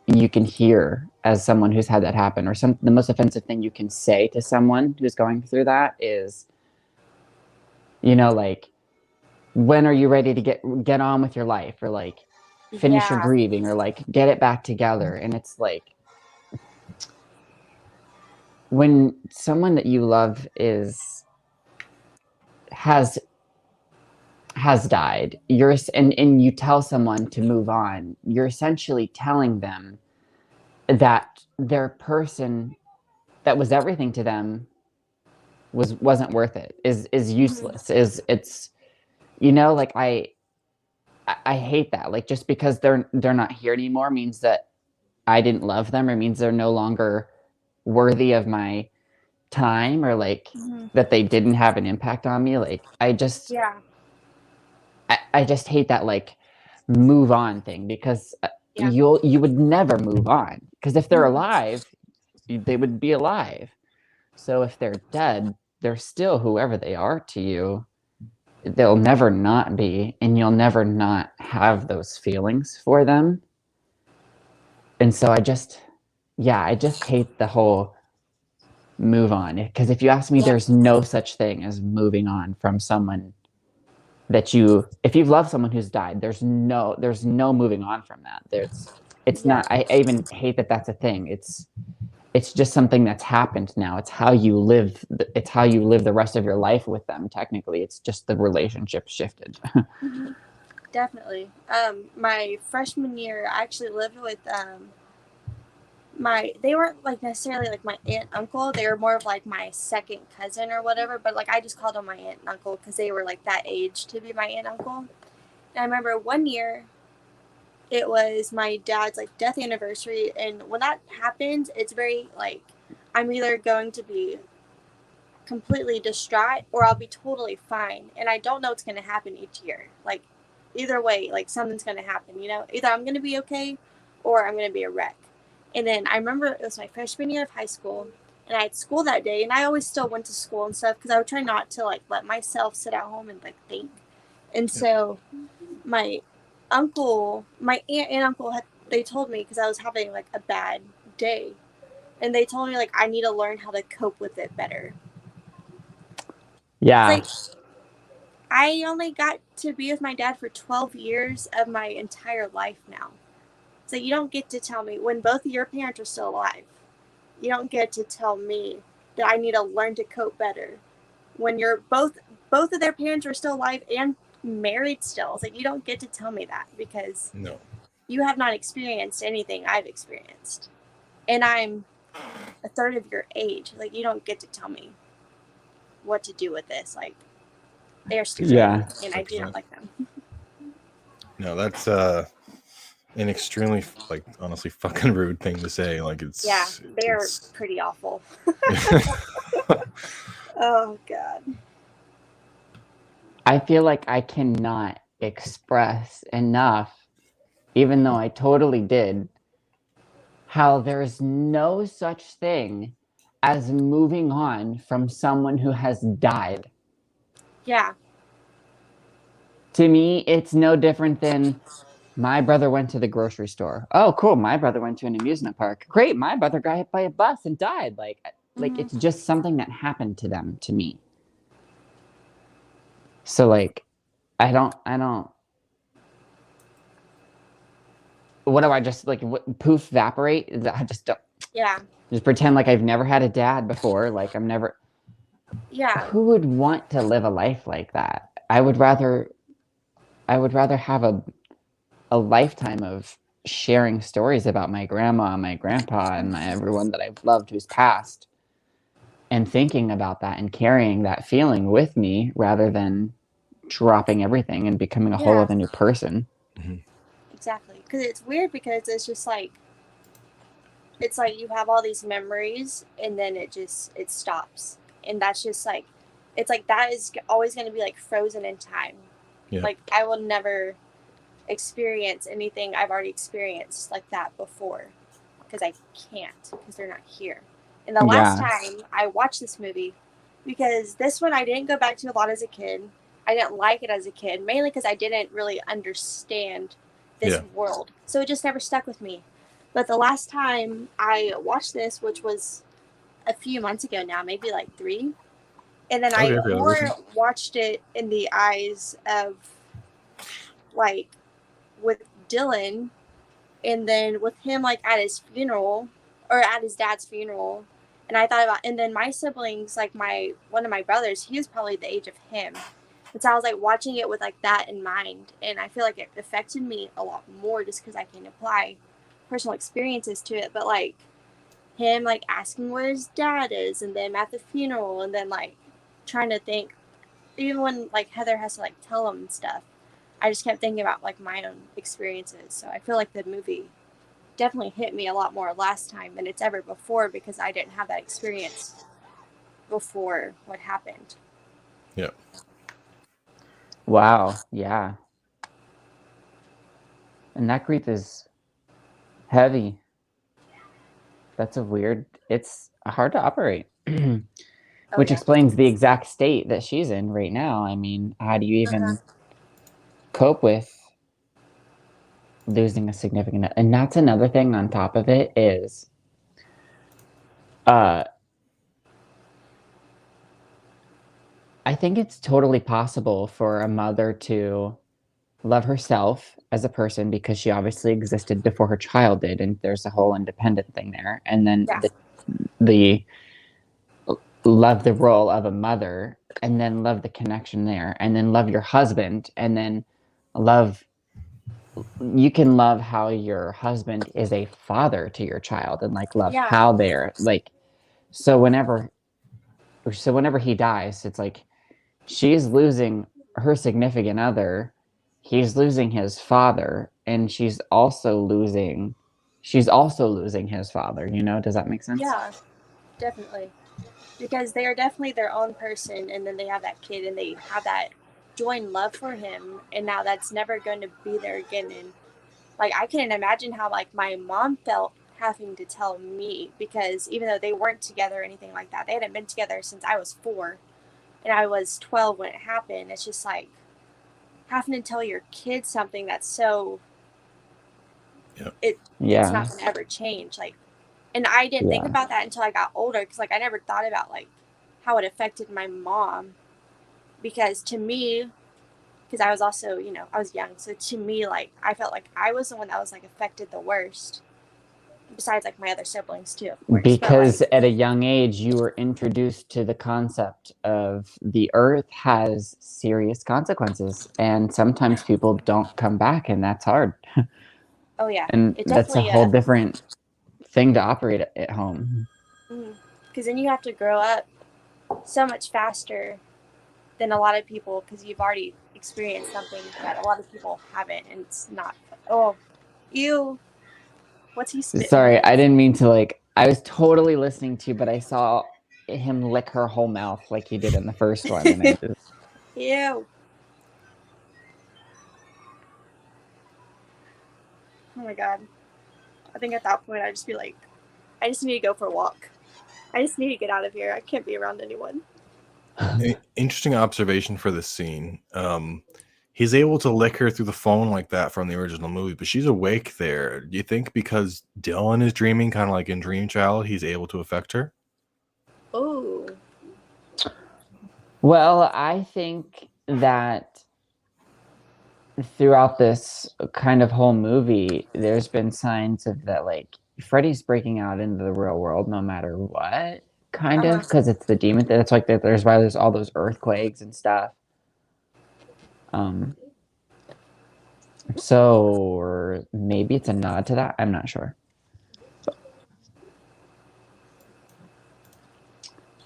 you can hear as someone who's had that happen, or the most offensive thing you can say to someone who's going through that is, like, when are you ready to get on with your life, or like finish your grieving, or like get it back together. And it's like, when someone that you love has died, and you tell someone to move on, you're essentially telling them that their person that was everything to them wasn't worth it, is useless, it's like I hate that. Like, just because they're not here anymore means that I didn't love them, or means they're no longer worthy of my time, or like that they didn't have an impact on me. Like, I just hate that like move on thing, because you would never move on, because if they're alive, they would be alive. So if they're dead, they're still whoever they are to you. They'll never not be, and you'll never not have those feelings for them. And so I just hate the whole move on, because if you ask me, there's no such thing as moving on from someone that if you've loved someone who's died, there's no moving on from that. It's not. I even hate that that's a thing. It's just something that's happened now. It's how you live. It's how you live the rest of your life with them. Technically, it's just the relationship shifted. Definitely. My freshman year, I actually lived with they weren't like necessarily like my aunt and uncle. They were more of like my second cousin or whatever. But like I just called them my aunt and uncle because they were like that age to be my aunt and uncle. And I remember one year, it was my dad's like death anniversary, and when that happens, it's very like, I'm either going to be completely distraught or I'll be totally fine, and I don't know what's going to happen each year. Like either way, like something's going to happen, either I'm going to be okay or I'm going to be a wreck. And then I remember it was my freshman year of high school, and I had school that day, and I always still went to school and stuff because I would try not to like let myself sit at home and like think. And so my aunt and uncle they told me, because I was having like a bad day, and they told me like I need to learn how to cope with it better. Yeah. Like, I only got to be with my dad for 12 years of my entire life now. So you don't get to tell me when both of your parents are still alive. You don't get to tell me that I need to learn to cope better when you're both of their parents are still alive and married still. It's like you don't get to tell me that because No. you have not experienced anything I've experienced, and I'm a third of your age. Like you don't get to tell me what to do with this. Like they're stupid, Yeah. and I do not like them. No, that's an extremely like honestly fucking rude thing to say. Like They're pretty awful. Oh god. I feel like I cannot express enough, even though I totally did, how there's no such thing as moving on from someone who has died. Yeah. To me, it's no different than my brother went to the grocery store. Oh, cool. My brother went to an amusement park. Great. My brother got hit by a bus and died. Like it's just something that happened to them, to me. So like, I don't, what do I just like, poof, evaporate? I just don't. Yeah. Just pretend like I've never had a dad before. Like I'm never. Yeah. Who would want to live a life like that? I would rather have a lifetime of sharing stories about my grandma, my grandpa, and everyone that I've loved who's passed, and thinking about that and carrying that feeling with me rather than dropping everything and becoming a whole other new person. Exactly. Because it's weird because it's just like, it's like you have all these memories and then it stops. And that's just like, it's like that is always going to be like frozen in time. Yeah. Like I will never experience anything I've already experienced like that before because I can't because they're not here. And the last time I watched this movie, because this one I didn't go back to a lot as a kid. I didn't like it as a kid, mainly because I didn't really understand this world. So it just never stuck with me. But the last time I watched this, which was a few months ago now, maybe like 3, and then I more watched it in the eyes of like with Dylan, and then with him like at his funeral or at his dad's funeral. And I thought about, and then my siblings, like one of my brothers, he was probably the age of him. And so I was like watching it with like that in mind. And I feel like it affected me a lot more just because I can apply personal experiences to it. But like him like asking where his dad is and then at the funeral and then like trying to think, even when like Heather has to like tell him and stuff, I just kept thinking about like my own experiences. So I feel like the movie definitely hit me a lot more last time than it's ever before because I didn't have that experience before what happened. Yeah. Wow. Yeah. And that grief is heavy. That's it's hard to operate. Which explains the exact state that she's in right now. I mean, how do you even cope with losing a significant, and that's another thing on top of it is I think it's totally possible for a mother to love herself as a person because she obviously existed before her child did, and there's a whole independent thing there, and then the love the role of a mother, and then love the connection there, and then love your husband, and then you can love how your husband is a father to your child and like love how they're like, so whenever he dies, it's like she's losing her significant other, he's losing his father, and she's also losing his father, does that make sense? Yeah, definitely. Because they are definitely their own person, and then they have that kid and they have that joint love for him, and now that's never going to be there again. And like I can't imagine how like my mom felt having to tell me, because even though they weren't together or anything like that, they hadn't been together since I was 4 and I was 12 when it happened. It's just like having to tell your kid something that's so it's not going to ever change. Like, and I didn't think about that until I got older, because like I never thought about like how it affected my mom, because to me, because I was also, I was young. So to me, like, I felt like I was the one that was like affected the worst. Besides, like, my other siblings too, of course. Because but, like, at a young age, you were introduced to the concept of the earth has serious consequences, and sometimes people don't come back, and that's hard. oh yeah, And it that's a definitely whole different thing to operate at home. because then you have to grow up so much faster than a lot of people because you've already experienced something that a lot of people haven't, and it's not. Oh, ew. What's he spitting? Sorry, I didn't mean to, like, I was totally listening to you, but I saw him lick her whole mouth like he did in the first one. And I just... Ew. Oh my god. I think at that point I'd just be like, I just need to go for a walk. I just need to get out of here. I can't be around anyone. Interesting observation for this scene. He's able to lick her through the phone like that from the original movie, but she's awake there. Do you think because Dylan is dreaming, kind of like in Dream Child, he's able to affect her? Oh. Well, I think that throughout this kind of whole movie, there's been signs of that, like, Freddy's breaking out into the real world no matter what, kind of, because it's the demon. That's like there's why there's all those earthquakes and stuff. So, or maybe it's a nod to that. I'm not sure.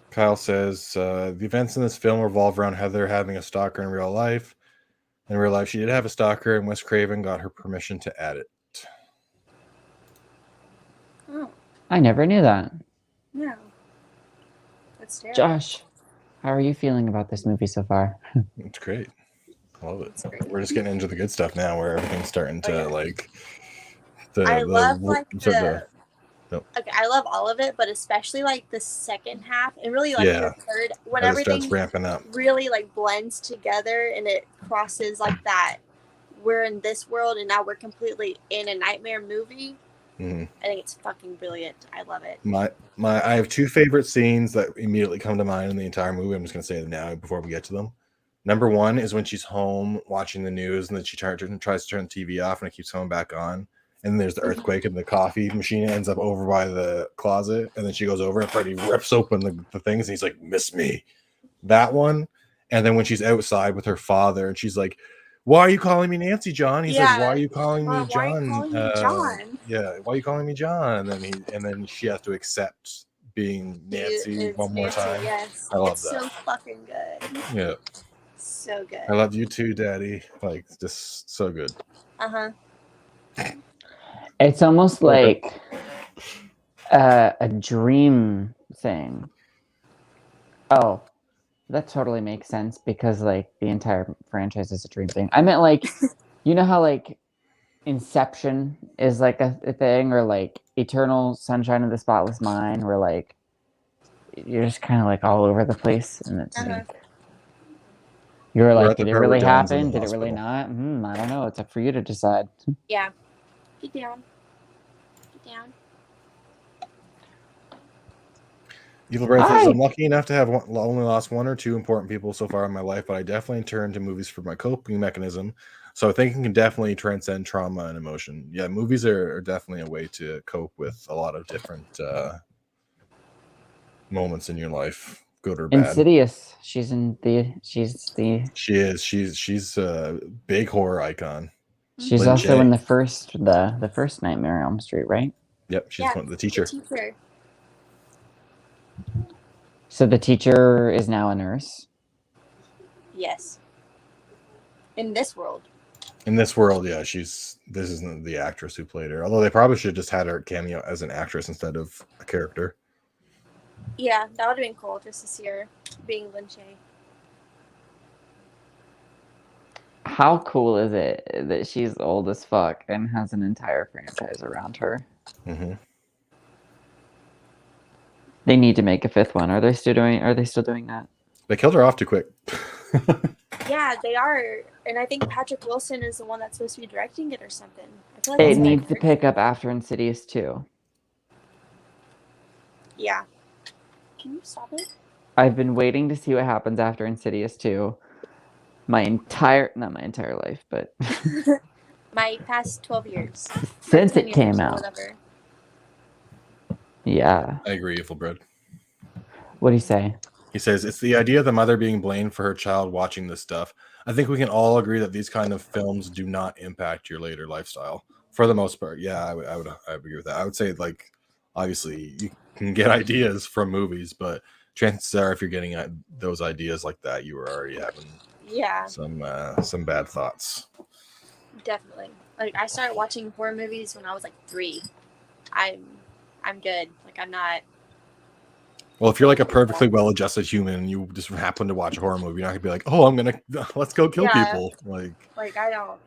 Kyle says the events in this film revolve around Heather having a stalker in real life. In real life, she did have a stalker, and Wes Craven got her permission to add it. Oh. I never knew that. No. That's terrible. Josh, how are you feeling about this movie so far? It's great. I love it. We're just getting into the good stuff now, where everything's starting to like. I love I love all of it, but especially like the second half and really like the third, when everything starts ramping up, really like blends together and it crosses like that. We're in this world and now we're completely in a nightmare movie. I think it's fucking brilliant. I love it. I have two favorite scenes that immediately come to mind in the entire movie. I'm just gonna say them now before we get to them. Number one is when she's home watching the news and then she tries to turn the TV off and it keeps coming back on. And then there's the earthquake and the coffee machine ends up over by the closet. And then she goes over and Freddy rips open the things and he's like, "Miss me." That one. And then when she's outside with her father and she's like, "Why are you calling me Nancy, John?" He's like, "Why are you calling me John? Yeah, why are you calling me John?" And then she has to accept being Nancy one more time. Yes. I love it's that. So fucking good. Yeah. So good. I love you too, Daddy. Like, just so good. It's almost like a dream thing. Oh, that totally makes sense because like the entire franchise is a dream thing. I meant like, you know how like Inception is like a thing, or like Eternal Sunshine of the Spotless Mind, where like you're just kind of like all over the place, and it's like you're like, did it really happen? Did it really not? I don't know. It's up for you to decide. Yeah. Get down. Get down. Evil Breath says, I'm lucky enough to have only lost one or two important people so far in my life, but I definitely turn to movies for my coping mechanism. So I think it can definitely transcend trauma and emotion. Yeah, movies are definitely a way to cope with a lot of different moments in your life, good or bad. Insidious. She is. She's a big horror icon. She's Lynn also J. in the first Nightmare on Elm Street, right? Yep, she's the teacher. So the teacher is now a nurse? Yes. In this world. In this world, yeah, this isn't the actress who played her. Although they probably should have just had her cameo as an actress instead of a character. Yeah, that would have been cool just to see her being Lynn J. How cool is it that she's old as fuck and has an entire franchise around her? Mm-hmm. They need to make a fifth one. Are they still doing that? They killed her off too quick. Yeah, they are. And I think Patrick Wilson is the one that's supposed to be directing it or something. I feel like it needs to pick up after Insidious 2. Yeah. Can you stop it? I've been waiting to see what happens after Insidious 2. not my entire life, but My past 12 years. since 10 it came years or out. whatever. Yeah. I agree, Ethelbred. What do you say? He says it's the idea of the mother being blamed for her child watching this stuff. I think we can all agree that these kind of films do not impact your later lifestyle for the most part. Yeah, I would agree with that. I would say like obviously you can get ideas from movies, but chances are if you're getting those ideas like that, you were already having some bad thoughts. Definitely. Like I started watching horror movies when I was like 3. I'm good. Like I'm not. Well, if you're like a perfectly well-adjusted human and you just happen to watch a horror movie, you're not gonna be like, "Oh, let's go kill people." Like I don't.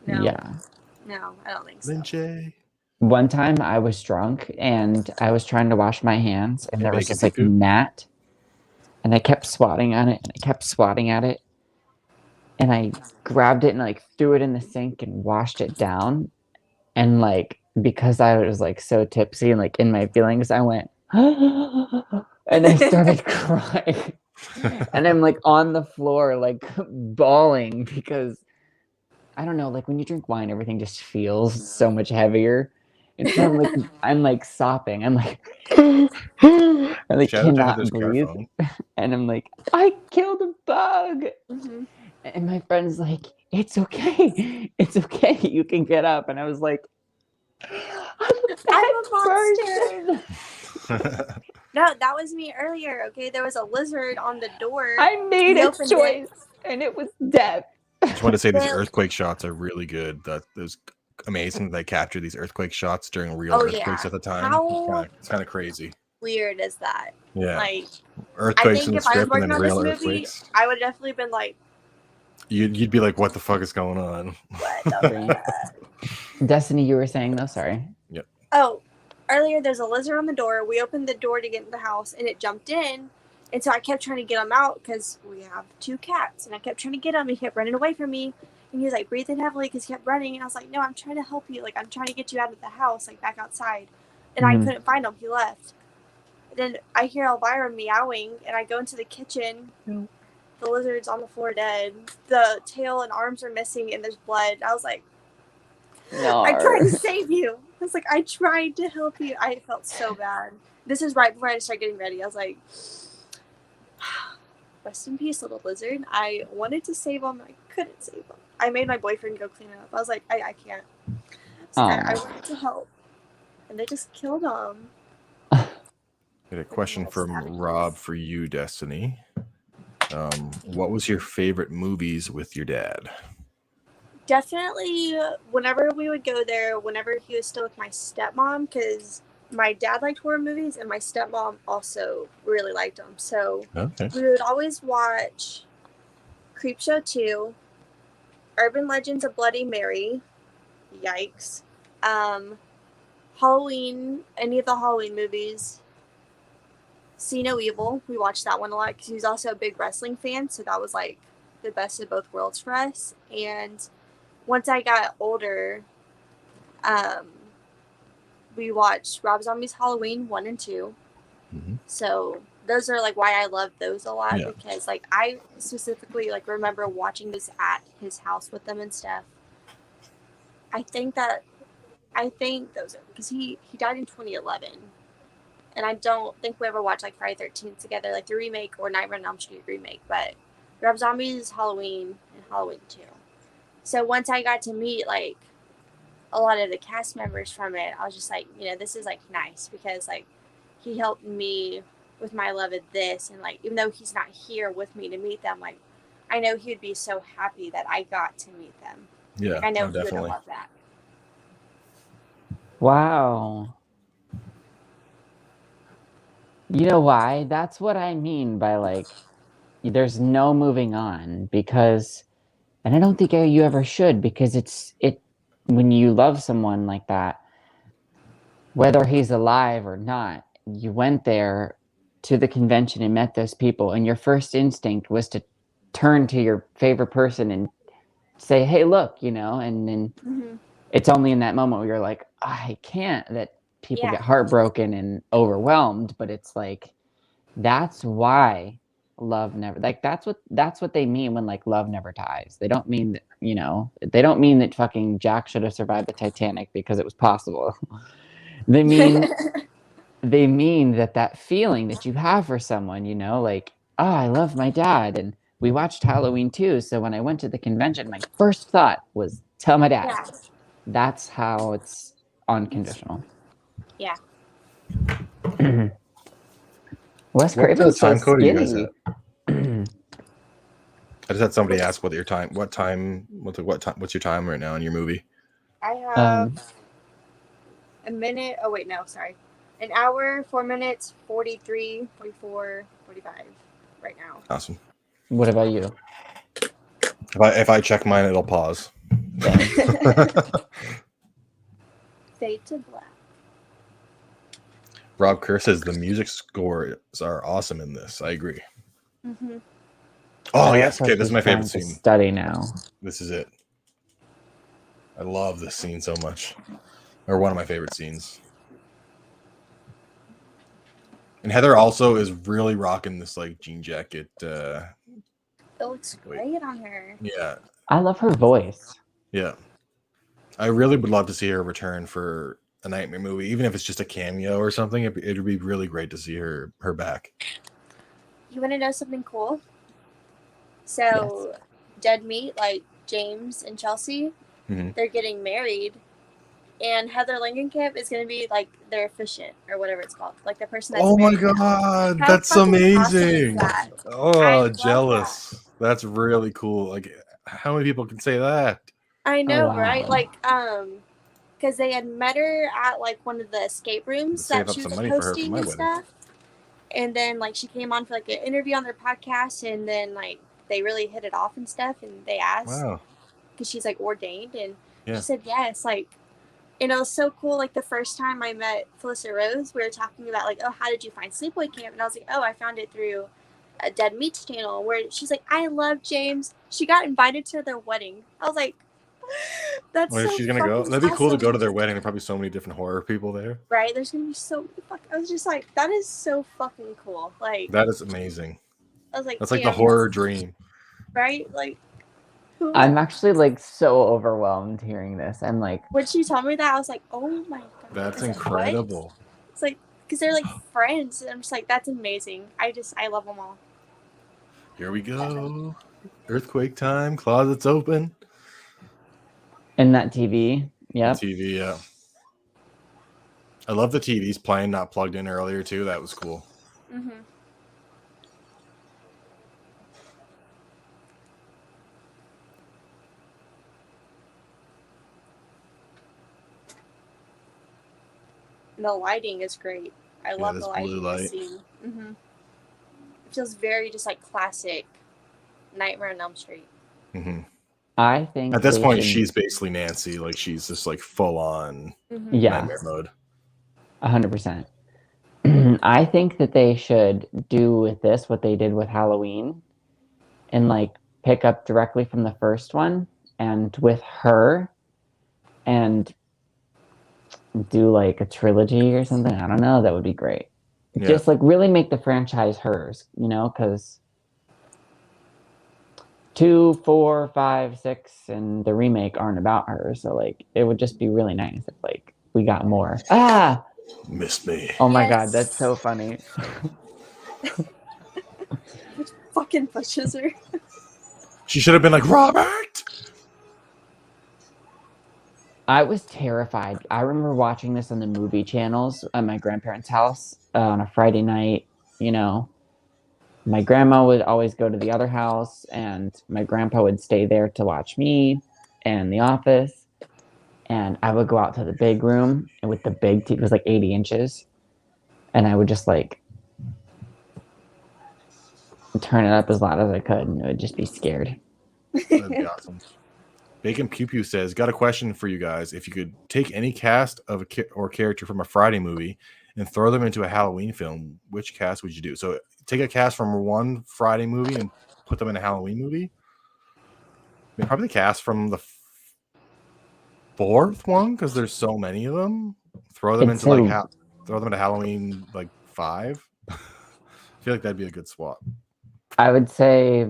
No. Yeah. No, I don't think so. Lynche. One time I was drunk and I was trying to wash my hands and there was this like gnat and I kept swatting on it and I kept swatting at it and I grabbed it and like threw it in the sink and washed it down and like because I was like so tipsy and like in my feelings I went and I started crying and I'm like on the floor like bawling because I don't know, like when you drink wine everything just feels so much heavier. And so I'm like sopping. I'm like I like cannot breathe. And I'm like, I killed a bug. Mm-hmm. And my friend's like, it's okay. It's okay. You can get up. And I was like, I'm a monster. No, that was me earlier. Okay, there was a lizard on the door. I made a choice, and it was death. I just want to say these earthquake shots are really good. That is amazing that they capture these earthquake shots during real earthquakes at the time. It's kind of crazy. Weird is that? Yeah, like earthquakes in the if I was script and working then on real this movie, earthquakes. I would definitely been like, you'd be like, what the fuck is going on? Destiny, you were saying though. Sorry. Yep. Oh, earlier there's a lizard on the door. We opened the door to get in the house, and it jumped in. And so I kept trying to get him out because we have 2 cats. And I kept trying to get him. And he kept running away from me. And he was like breathing heavily because he kept running. And I was like, no, I'm trying to help you. Like, I'm trying to get you out of the house, like back outside. And I couldn't find him. He left. And then I hear Elvira meowing. And I go into the kitchen. The lizard's on the floor dead. The tail and arms are missing. And there's blood. I was like, no. I tried to save you. I was like, I tried to help you. I felt so bad. This is right before I started getting ready. I was like, rest in peace, little lizard. I wanted to save him. I couldn't save him. I made my boyfriend go clean it up. I was like, I can't. So I wanted to help. And they just killed him. Got a question from Rob for you, Destiny. What was your favorite movies with your dad? Definitely whenever we would go there, whenever he was still with my stepmom, because my dad liked horror movies and my stepmom also really liked them. So we would always watch Creepshow 2, Urban Legends of Bloody Mary, yikes, Halloween, any of the Halloween movies, See No Evil, we watched that one a lot because he was also a big wrestling fan, so that was like the best of both worlds for us. And once I got older, we watched Rob Zombie's Halloween 1 and 2. Mm-hmm. So those are like why I love those a lot because like I specifically like remember watching this at his house with them and stuff. I think those are because he died in 2011, and I don't think we ever watched like Friday 13th together, like the remake or Nightmare on Elm Street remake, but Rob Zombie's Halloween and Halloween 2. So once I got to meet like a lot of the cast members from it, I was just like, this is like nice because like he helped me with my love of this, and like even though he's not here with me to meet them, like I know he would be so happy that I got to meet them. Yeah, like, I know he would love that. Wow. You know why? That's what I mean by like there's no moving on because, and I don't think you ever should because it when you love someone like that, whether he's alive or not, you went there to the convention and met those people, and your first instinct was to turn to your favorite person and say, hey, look, and then it's only in that moment where you're like, I can't, that people get heartbroken and overwhelmed, but it's like, that's why love never like that's what they mean when like love never dies. They don't mean that, they don't mean that fucking Jack should have survived the Titanic because it was possible. they mean that feeling that you have for someone, like, oh, I love my dad and we watched Halloween too, so when I went to the convention my first thought was tell my dad. Yeah. That's how it's unconditional. Yeah. Wes What Craven's so time code do you guys skinny. have? I just had somebody ask what's your time, what's your time right now in your movie? I have a minute. Oh, wait, no, sorry. An hour, 4 minutes, 43, 44, 45 right now. Awesome. What about you? If I check mine, it'll pause. Fade to black. Rob Kerr says the music scores are awesome in this. I agree. Mm-hmm. Oh, yes. Okay, this is my favorite scene. Study now. This is it. I love this scene so much. Or one of my favorite scenes. And Heather also is really rocking this like jean jacket. It looks great on her. Yeah. I love her voice. Yeah. I really would love to see her return for a Nightmare movie, even if it's just a cameo or something. It would be really great to see her back. You want to know something cool? So, yes. Dead Meat, like James and Chelsea, they're getting married, and Heather Langenkamp is going to be like their officiant or whatever it's called, like the person that's. Oh my god, that's amazing! Awesome is that? Oh, jealous. That's really cool. Like, how many people can say that? I know, right? Like, because they had met her at like one of the escape rooms that she was hosting and stuff. And then like she came on for like an interview on their podcast, and then like they really hit it off and stuff. And they asked, because she's like ordained, and she said yes. Like, and it was so cool. Like the first time I met Felissa Rose, we were talking about like, oh, how did you find Sleepaway Camp? And I was like, oh, I found it through a Dead Meat's channel. Where she's like, I love James. She got invited to their wedding. I was like, that's where so she's gonna go. That'd be cool to go to their wedding. There's probably so many different horror people there. Right? There's gonna be so many I was just like, that is so fucking cool. Like, that is amazing. I was like, that's like the horror dream. Right? Like, I'm actually like so overwhelmed hearing this. I'm like, when she told me that, I was like, oh my god, that's incredible. What? It's like, because they're like friends, and I'm just like, that's amazing. I love them all. Here we go. Earthquake time. Closets open. And that TV. Yeah. TV, yeah. I love the TVs playing, not plugged in earlier, too. That was cool. Mm-hmm. The lighting is great. I love the lighting in the scene. Mm-hmm. It feels very just like classic Nightmare on Elm Street. Mm-hmm. I think at this point she's basically Nancy, like she's just like full on nightmare mode. 100%. I think that they should do with this what they did with Halloween, and like pick up directly from the first one and with her, and do like a trilogy or something. I don't know. That would be great. Yeah. Just like really make the franchise hers, because 2, 4, 5, 6, and the remake aren't about her. So like it would just be really nice if like we got more. Missed me. Oh my god, that's so funny. Fucking pushes her. She should have been like, Robert. I was terrified. I remember watching this on the movie channels at my grandparents' house on a Friday night. My grandma would always go to the other house, and my grandpa would stay there to watch me and The Office. And I would go out to the big room, and with the big TV, it was like 80 inches. And I would just like turn it up as loud as I could, and it would just be scared. That'd be awesome. Bacon Pew Pew says, got a question for you guys. If you could take any cast of or character from a Friday movie and throw them into a Halloween film, which cast would you do? So take a cast from one Friday movie and put them in a Halloween movie? I mean, probably the cast from the fourth one, because there's so many of them. Throw them into throw them into Halloween like 5. I feel like that'd be a good swap. I would say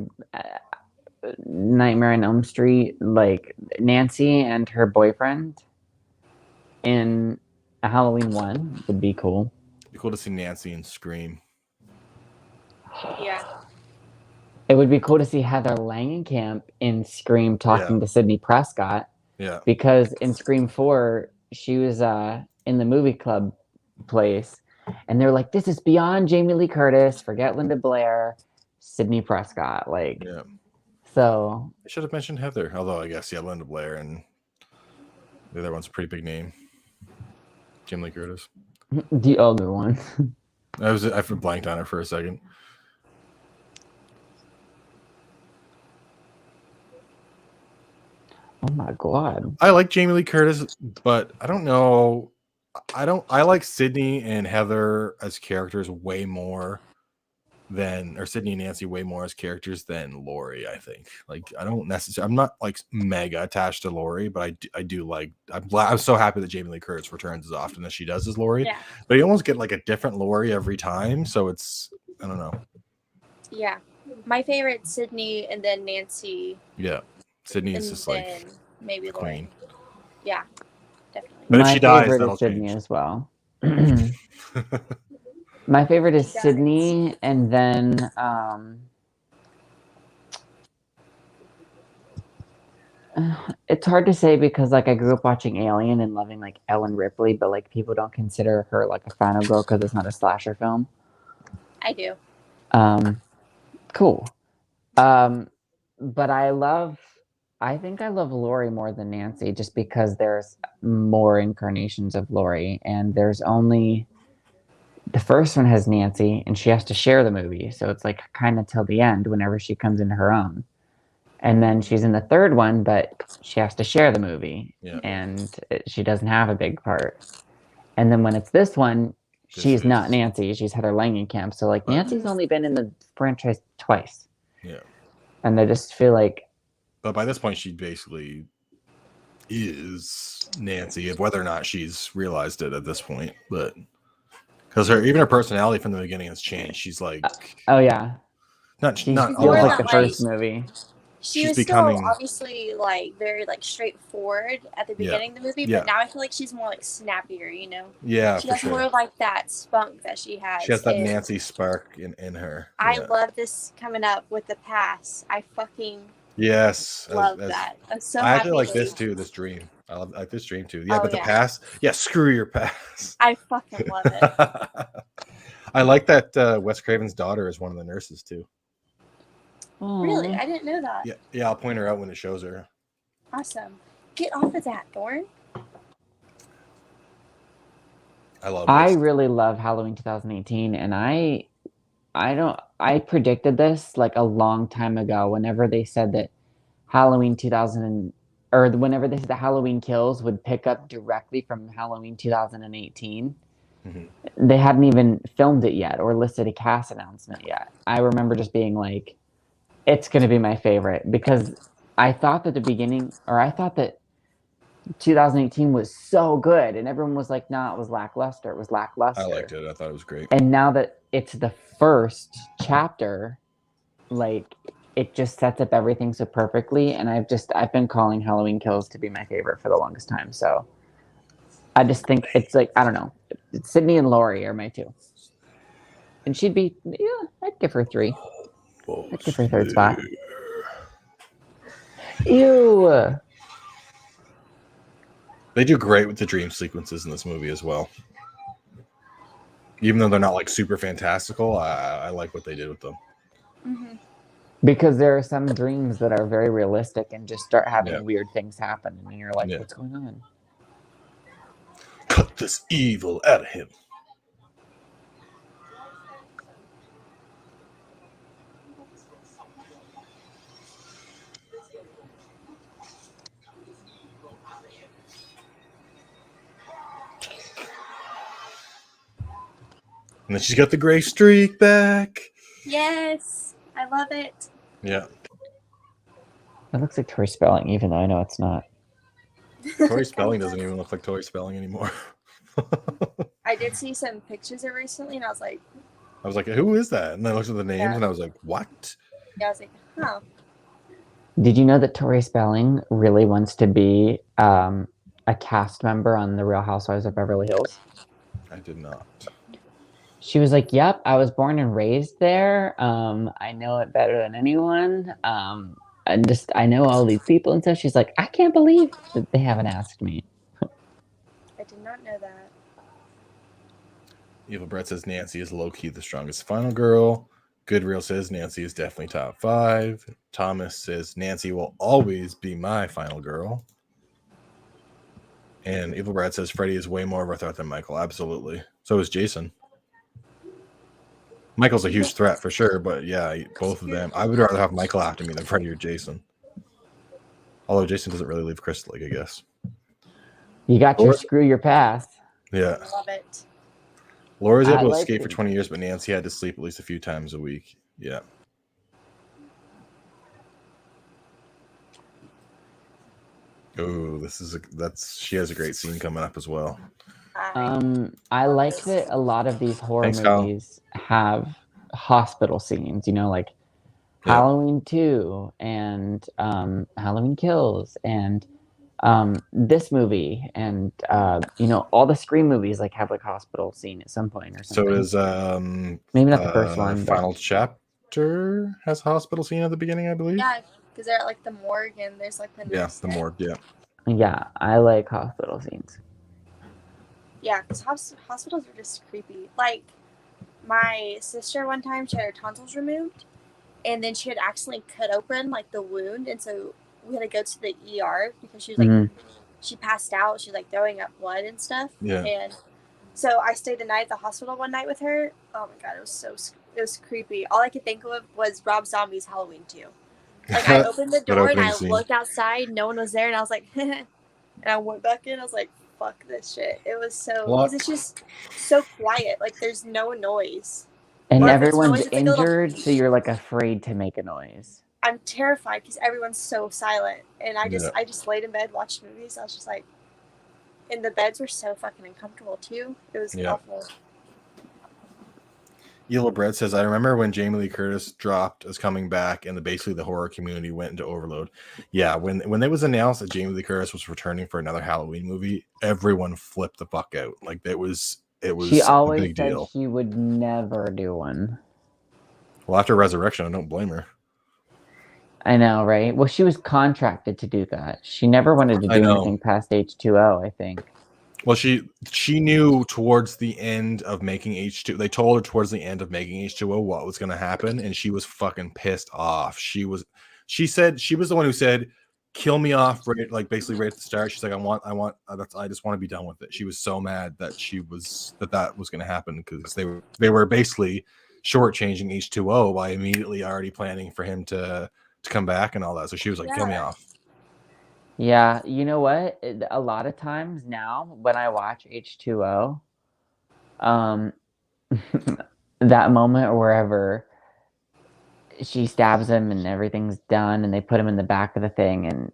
Nightmare on Elm Street, like Nancy and her boyfriend in a Halloween 1 would be cool. It'd be cool to see Nancy and Scream. Yeah. It would be cool to see Heather Langenkamp in Scream talking to Sidney Prescott. Yeah. Because in Scream 4, she was in the movie club place, and they're like, "This is beyond Jamie Lee Curtis. Forget Linda Blair, Sidney Prescott." Like, Yeah. so I should have mentioned Heather, although I guess Linda Blair and the other one's a pretty big name. Jim Lee Curtis. The other one. I blanked on it for a second. Oh my god. I like Jamie Lee Curtis, but I don't know. I like Sydney and Heather as characters way more or Sydney and Nancy way more as characters than Laurie, I think. Like, I don't necessarily, I'm not like mega attached to Laurie, but I do like, I'm so happy that Jamie Lee Curtis returns as often as she does as Laurie. Yeah. But you almost get like a different Laurie every time. So it's, I don't know. Yeah. My favorite, Sydney, and then Nancy. Yeah. Sydney is and just then like maybe queen. Laurie. Yeah, definitely. But if she dies, favorite that'll is Sydney change. as well. My favorite is She does. Sydney, and then it's hard to say because like I grew up watching Alien and loving like Ellen Ripley, but like people don't consider her like a final girl because it's not a slasher film. I do. Cool. But I think I love Laurie more than Nancy just because there's more incarnations of Laurie, and there's only the first one has Nancy and she has to share the movie. So it's like kind of till the end whenever she comes into her own. And then she's in the third one, but she has to share the movie and she doesn't have a big part. And then when it's this one, she's not Nancy. She's Heather Langenkamp. So like Nancy's only been in the franchise twice. Yeah. And I just feel like. But by this point, she basically is Nancy, whether or not she's realized it at this point. But because even her personality from the beginning has changed. She's like, oh yeah, not feels like like the first movie. She was still obviously like very like straightforward at the beginning of the movie, but now I feel like she's more like snappier, you know? Yeah, she has more of like that spunk that she has. She has that Nancy spark in her. I love this coming up with the pass. I fucking love that. I'm so happy. I actually like this too. This dream. I like this dream too. Yeah, but the pass. Yeah, screw your pass. I fucking love it. I like that Wes Craven's daughter is one of the nurses too. Really? I didn't know that. Yeah, I'll point her out when it shows her. Awesome. Get off of that, Thorn. I really love Halloween 2018, and I predicted this like a long time ago whenever they said that Halloween 2000 or whenever they said that Halloween Kills would pick up directly from Halloween 2018. Mm-hmm. They hadn't even filmed it yet or listed a cast announcement yet. I remember just being like, it's going to be my favorite because I thought that 2018 was so good and everyone was like, nah, it was lackluster. It was lackluster. I liked it. I thought it was great. And now that it's the first chapter, like it just sets up everything so perfectly. And I've been calling Halloween Kills to be my favorite for the longest time. So I just think it's like, I don't know. Sydney and Laurie are my two. And she'd be, I'd give her 3. I'd give her 3rd spot. Ew. They do great with the dream sequences in this movie as well. Even though they're not like super fantastical, I like what they did with them. Mm-hmm. Because there are some dreams that are very realistic and just start having weird things happen, and you're like, what's going on? Cut this evil out of him. And then she's got the gray streak back. Yes, I love it. Yeah. It looks like Tori Spelling, even though I know it's not. Tori Spelling doesn't even look like Tori Spelling anymore. I did see some pictures of her recently, and I was like, I was like, who is that? And I looked at the names Yeah. and I was like, what? Yeah, I was like, huh. Did you know that Tori Spelling really wants to be a cast member on The Real Housewives of Beverly Hills? I did not. She was like, "Yep, I was born and raised there. I know it better than anyone. I know all these people and stuff." She's like, "I can't believe that they haven't asked me." I did not know that. Evil Brett says Nancy is low-key the strongest final girl. Goodreal says Nancy is definitely top 5. Thomas says Nancy will always be my final girl. And Evil Brad says Freddy is way more of a threat than Michael. Absolutely. So is Jason. Michael's a huge threat for sure, but yeah, both of them. I would rather have Michael after me than Freddy or Jason. Although Jason doesn't really leave Crystal Lake, I guess. You got your screw your past. Yeah. Love it. Laura's able to skate for 20 years, but Nancy had to sleep at least a few times a week. Yeah. Oh, she has a great scene coming up as well. I like that a lot of these horror movies have hospital scenes, like Halloween 2 and Halloween Kills and this movie and all the Scream movies have a hospital scene at some point or something. So is maybe not the first one. Final Chapter has a hospital scene at the beginning, I believe. Yeah, because they're at the morgue and there's the the morgue. Yeah, I like hospital scenes. Yeah, because hospitals are just creepy. Like, my sister one time, she had her tonsils removed, and then she had accidentally cut open, the wound, and so we had to go to the ER because she was, she passed out. She was, throwing up blood and stuff. Yeah. And so I stayed the night at the hospital one night with her. Oh, my God, it was creepy. All I could think of was Rob Zombie's Halloween 2. I opened the door, and I looked outside, no one was there, and I was like, and I went back in, I was like, fuck this shit. It was because it's just so quiet. There's no noise. And everyone's injured, so you're afraid to make a noise. I'm terrified because everyone's so silent. And I just laid in bed, watched movies. I was just and the beds were so fucking uncomfortable too. It was awful. Yellow Bread says, I remember when Jamie Lee Curtis dropped as coming back and basically the horror community went into overload. Yeah, when it was announced that Jamie Lee Curtis was returning for another Halloween movie, everyone flipped the fuck out. It was she always a big said deal. She would never do one. Well, after Resurrection, I don't blame her. I know, right? Well, she was contracted to do that. She never wanted to do anything past H2O, I think. Well, she knew towards the end of making H2. They told her towards the end of making H2O what was going to happen, and she was fucking pissed off. She said she was the one who said, "Kill me off," basically right at the start. She's like, I just want to be done with it. She was so mad that that was going to happen because they were basically shortchanging H2O by immediately already planning for him to come back and all that. So she was like, "Kill me off." Yeah, you know what? A lot of times now when I watch H2O, that moment or wherever she stabs him and everything's done and they put him in the back of the thing and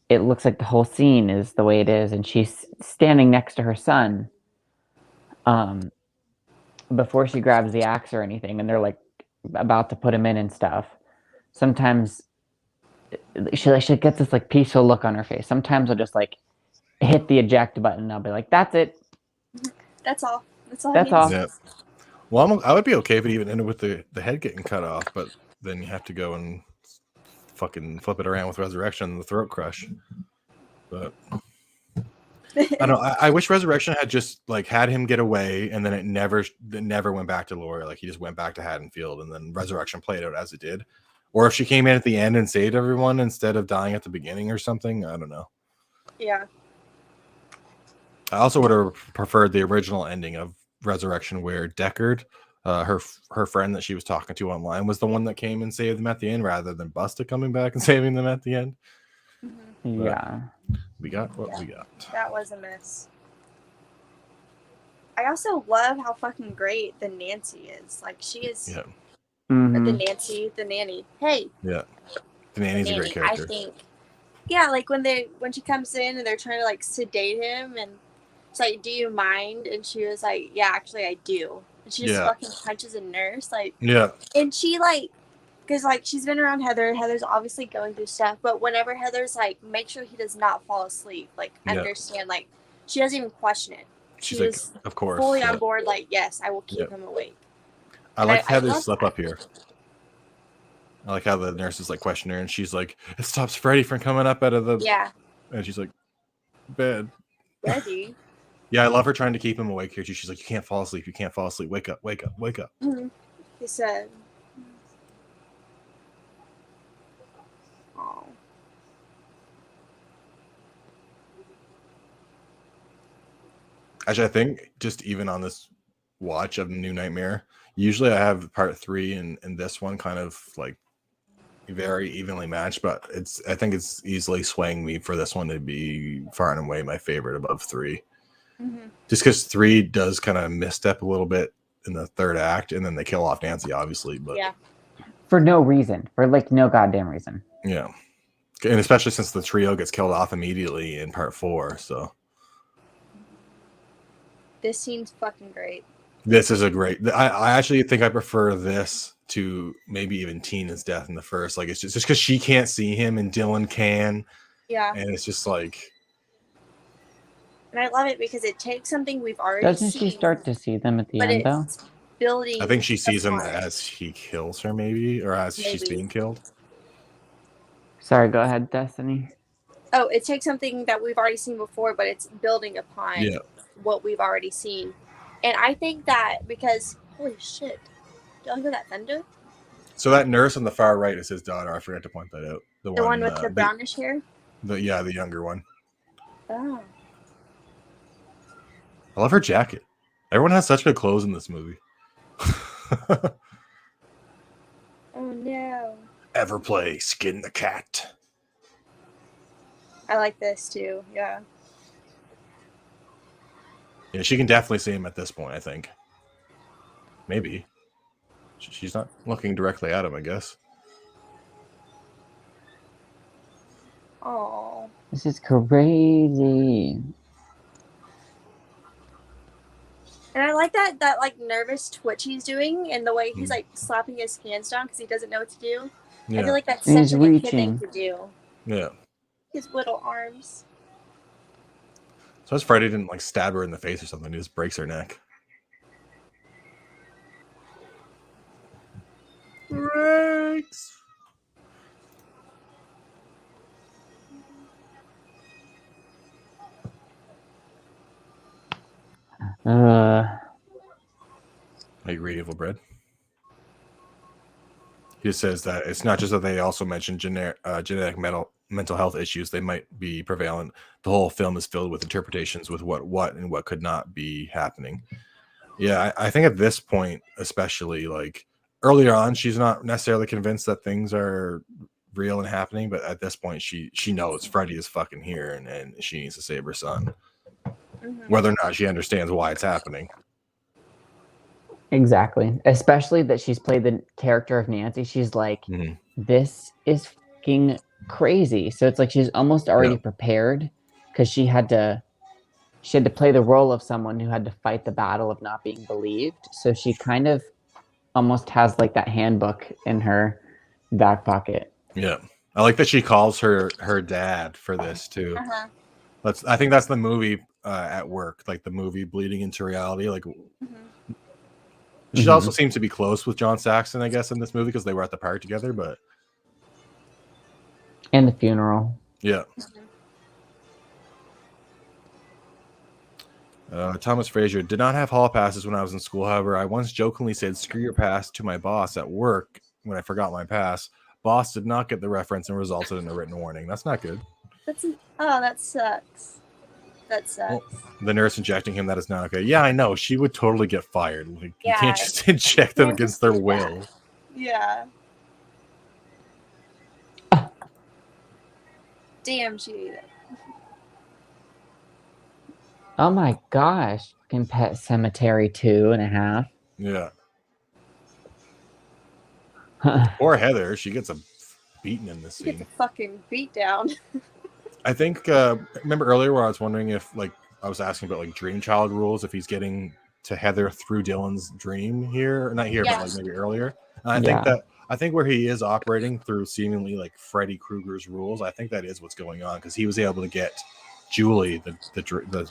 it looks like the whole scene is the way it is and she's standing next to her son before she grabs the axe or anything and they're about to put him in and stuff. Sometimes she gets this peaceful look on her face. Sometimes I'll just hit the eject button and I'll be like, that's it. That's all. That's all. Yeah. Well, I would be okay if it even ended with the head getting cut off, but then you have to go and fucking flip it around with Resurrection and the throat crush. But I don't know. I wish Resurrection had just had him get away and then it never went back to Laura. He just went back to Haddonfield and then Resurrection played out as it did. Or if she came in at the end and saved everyone instead of dying at the beginning or something. I don't know. Yeah. I also would have preferred the original ending of Resurrection where Deckard, her friend that she was talking to online, was the one that came and saved them at the end rather than Busta coming back and saving them at the end. Mm-hmm. Yeah. We got what we got. That was a mess. I also love how fucking great the Nancy is. She is... Yeah. Mm-hmm. The nanny. Hey. Yeah. The nanny's a great character. I think. Yeah, when she comes in and they're trying to sedate him and it's do you mind? And she was like, yeah, actually I do. She just Yeah. fucking punches a nurse, like, Yeah. and she like, because like she's been around Heather. Heather's obviously going through stuff, but whenever Heather's like, make sure he does not fall asleep, like, Yeah. understand, like, she doesn't even question it. She's She like, is of course. fully Yeah. on board. Like, yes, I will keep Yeah. him awake. I And like I Heather's love slip that. up here. I like how the nurse is like questioning her, and she's like, "It stops Freddy from coming up out of the." Yeah, And she's like, "Bed." ready. Yeah, I love her trying to keep him awake here too. She's like, "You can't fall asleep. You can't fall asleep. Wake up. Wake up. Wake up." Mm-hmm. He said, "Oh, Actually, I think just even on this watch of New Nightmare, usually I have part 3 and this one kind of like very evenly matched, but I think it's easily swaying me for this one to be far and away my favorite above 3. mm-hmm. Just because 3 does kind of misstep a little bit in the third act, and then they kill off Nancy, obviously. But yeah, For no reason. For like no goddamn reason. yeah, and especially since the trio gets killed off immediately in part 4, so this scene's fucking great." this is a great. I actually think I prefer this to maybe even Tina's death in the first. Like, it's just because she can't see him and Dylan can, Yeah, and it's just like, and I love it because it takes something we've already Doesn't seen, she start to see them at the but end though? it's building. I think she sees him apart. as he kills her, maybe, or as she's Maybe. being killed. Sorry, go ahead, Destiny. Oh, it takes something that we've already seen before, but it's building upon Yeah. what we've already seen. And I think that because, holy shit, do you hear that thunder? So that nurse on the far right is his daughter. I forgot to point that out. The one with the brownish hair? the younger one. Oh. I love her jacket. Everyone has such good clothes in this movie. Oh no. Ever play Skin the Cat? I like this too, yeah. Yeah, she can definitely see him at this point, I think. Maybe. She's not looking directly at him, I guess. Oh. This is crazy. And I like that like nervous twitch he's doing and the way he's like slapping his hands down because he doesn't know what to do. Yeah. I feel like that's And such he's like a kid thing reaching. to do. Yeah. His little arms. So as Freddy didn't like stab her in the face or something, he just breaks her neck. Breaks. Like read Evil Bread. He just says that it's not just that they also mention genetic mental health issues. They might be prevalent. The whole film is filled with interpretations with what and what could not be happening. Yeah, I think at this point, especially like earlier on, she's not necessarily convinced that things are real and happening, but at this point, she knows Freddy is fucking here and she needs to save her son, whether or not she understands why it's happening. Exactly. Especially that she's played the character of Nancy. She's like, this is fucking crazy. So it's like she's almost already prepared because she had to play the role of someone who had to fight the battle of not being believed. So she kind of almost has like that handbook in her back pocket. Yeah. I like that she calls her dad for this too. I think that's the movie at work, like the movie Bleeding into Reality. Like she also seems to be close with John Saxon, I guess, in this movie because they were at the park together. But And the funeral. yeah. Thomas Frazier did not have hall passes when I was in school. However, I once jokingly said "screw your pass" to my boss at work when I forgot my pass. Boss did not get the reference and resulted in a written warning. That's not good. That sucks. That sucks. Well, the nurse injecting him, that is not okay. Yeah, I know. She would totally get fired. Like, you can't just inject them against their will. Yeah. Damn, she ate it. Oh my gosh. Fucking Pet Cemetery 2.5. Yeah. Poor Heather. She gets a beaten in this She gets scene. a fucking beat down. I think, remember earlier where I was wondering if, like, I was asking about, like, Dream Child rules, if he's getting to Heather through Dylan's dream here, not here, but like maybe earlier. And I think where he is operating through seemingly like Freddy Krueger's rules, I think that is what's going on, because he was able to get Julie, the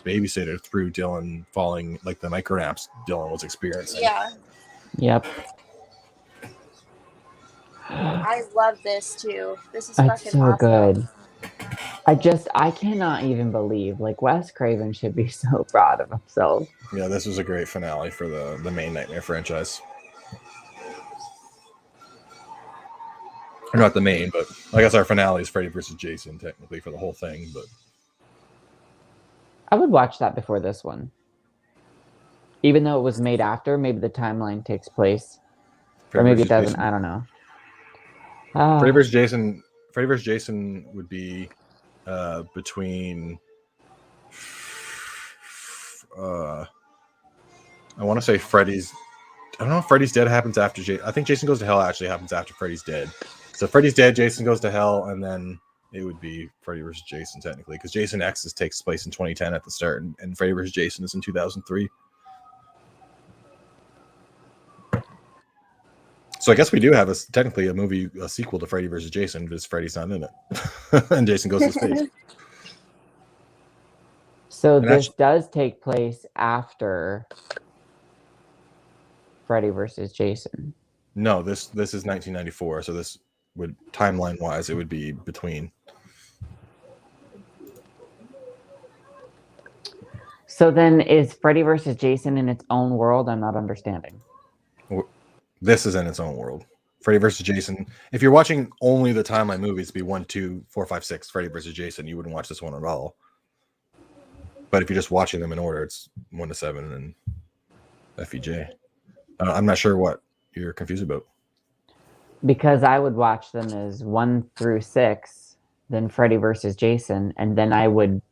babysitter, through Dylan falling, like the micronamps Dylan was experiencing. Yeah. Yep. I love this too. This is It's fucking so awesome. good. I cannot even believe, like, Wes Craven should be so proud of himself. Yeah, this was a great finale for the main Nightmare franchise. Or not the main, but I guess our finale is Freddy versus Jason, technically, for the whole thing. But I would watch that before this one. Even though it was made after, maybe the timeline takes place. Or maybe it doesn't, I don't know. Freddy vs. Jason would be between I want to say Freddy's. I don't know if Freddy's Dead happens after Jason. I think Jason Goes to Hell actually happens after Freddy's Dead. So Freddy's Dead, Jason Goes to Hell, and then it would be Freddy vs. Jason technically, because Jason X takes place in 2010 at the start, and Freddy vs. Jason is in 2003. So I guess we do have technically a sequel to Freddy vs. Jason, because Freddy's not in it, and Jason goes to space. So this does take place after Freddy vs. Jason. No, this is 1994. So this would, timeline wise, it would be between. So then is Freddy vs. Jason in its own world? I'm not understanding. This is in its own world. Freddy vs. Jason. If you're watching only the timeline movies, it'd be 1, 2, 4, 5, 6, Freddy vs. Jason. You wouldn't watch this one at all. But if you're just watching them in order, it's 1 to 7 and FEJ. I'm not sure what you're confused about. Because I would watch them as 1 through 6, then Freddy vs. Jason, and then I would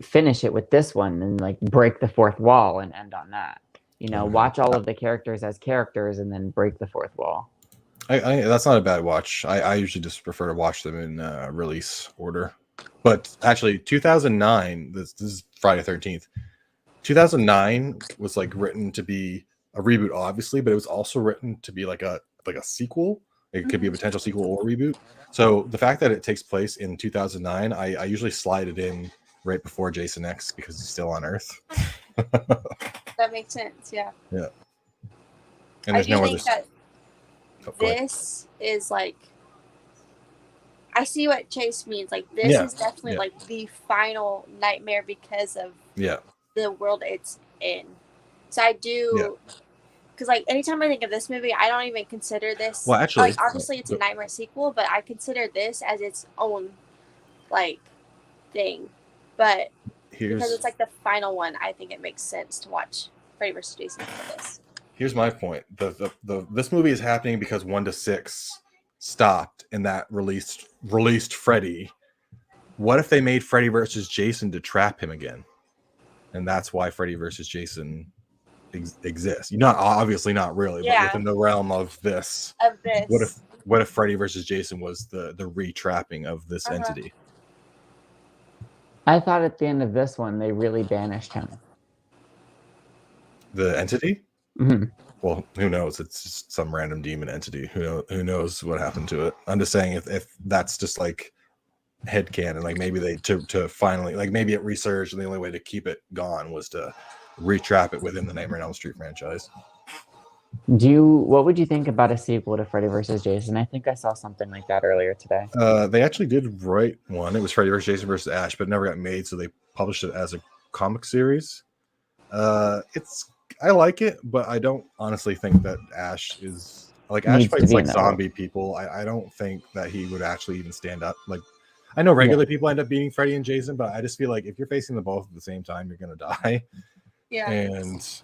finish it with this one and like break the fourth wall and end on that. You know, watch all of the characters as characters and then break the fourth wall. That's not a bad watch. I usually just prefer to watch them in release order. But actually, 2009, this is Friday 13th. 2009 was like written to be a reboot, obviously, but it was also written to be like a sequel. It could be a potential sequel or reboot. So the fact that it takes place in 2009, I usually slide it in right before Jason X because he's still on Earth. That makes sense, yeah. Yeah. And there's I do no think other. that this is like, I see what Chase means. Like, this is definitely like the final Nightmare because of the world it's in. So I do, because like anytime I think of this movie, I don't even consider this. Well, actually, like obviously it's a Nightmare sequel, but I consider this as its own like thing. But because it's like the final one, I think it makes sense to watch Freddy vs. Jason for this. Here's my point. This movie is happening because 1 to 6 stopped and that released Freddy. What if they made Freddy versus Jason to trap him again? And that's why Freddy versus Jason exists. Not obviously not really, but within the realm of this. What if Freddy versus Jason was the re-trapping of this entity? I thought at the end of this one they really banished him. The entity? Mm-hmm. Well, who knows? It's just some random demon entity. Who knows what happened to it? I'm just saying if that's just like headcanon, like maybe they to finally, like maybe it resurged and the only way to keep it gone was to retrap it within the Nightmare on Elm Street franchise. What would you think about a sequel to Freddy vs. Jason? I think I saw something like that earlier today. They actually did write one. It was Freddy vs. Jason versus Ash, but it never got made, so they published it as a comic series. I like it, but I don't honestly think that Ash is like Ash fights like zombie people. I don't think that he would actually even stand up. Like, I know regular people end up beating Freddy and Jason, but I just feel like if you're facing them both at the same time, you're gonna die. Yeah. And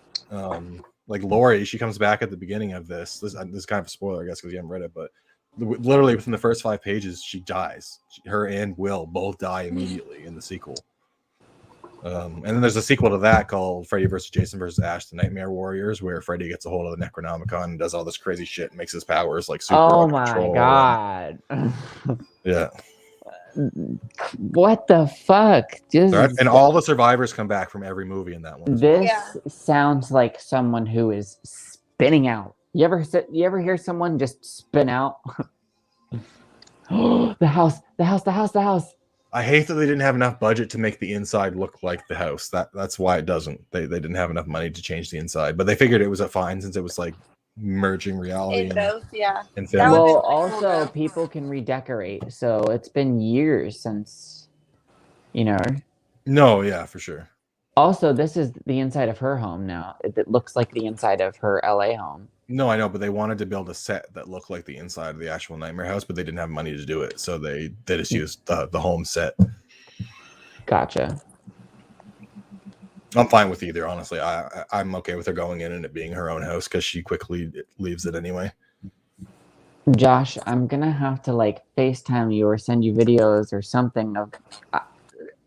like Laurie, she comes back at the beginning of this. This is kind of a spoiler, I guess, because you haven't read it, but literally within the first 5 pages, she dies. Her and Will both die immediately in the sequel. And then there's a sequel to that called Freddy vs. Jason vs. Ash, the Nightmare Warriors, where Freddy gets a hold of the Necronomicon and does all this crazy shit and makes his powers like super Oh under my control. god. Yeah. What the fuck? And all the survivors come back from every movie in that one. This sounds like someone who is spinning out. You ever hear someone just spin out? The house. I hate that they didn't have enough budget to make the inside look like the house. That's why it doesn't. They didn't have enough money to change the inside, but they figured it was a fine since it was like merging reality and film. Well, also people can redecorate, so it's been years since, you know. No, yeah, for sure. Also, this is the inside of her home now. It looks like the inside of her LA home. No, I know, but they wanted to build a set that looked like the inside of the actual Nightmare house, but they didn't have money to do it, so they just used the home set. Gotcha. I'm fine with either, honestly. I'm okay with her going in and it being her own house because she quickly leaves it anyway. Josh, I'm gonna have to like FaceTime you or send you videos or something of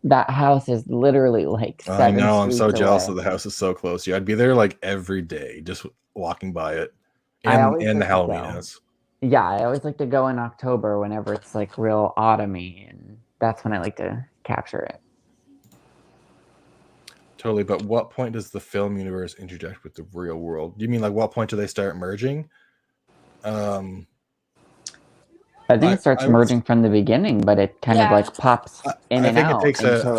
that house is literally like 7 I know, I'm so streets jealous away. that the house is so close to you. I'd be there like every day, just walking by it. I And the like to Halloween go. house. Yeah, I always like to go in October whenever it's like real autumny, and that's when I like to capture it. Totally, but what point does the film universe interject with the real world? Do you mean like what point do they start merging? I think it starts merging from the beginning, but it kind of like pops in and out. I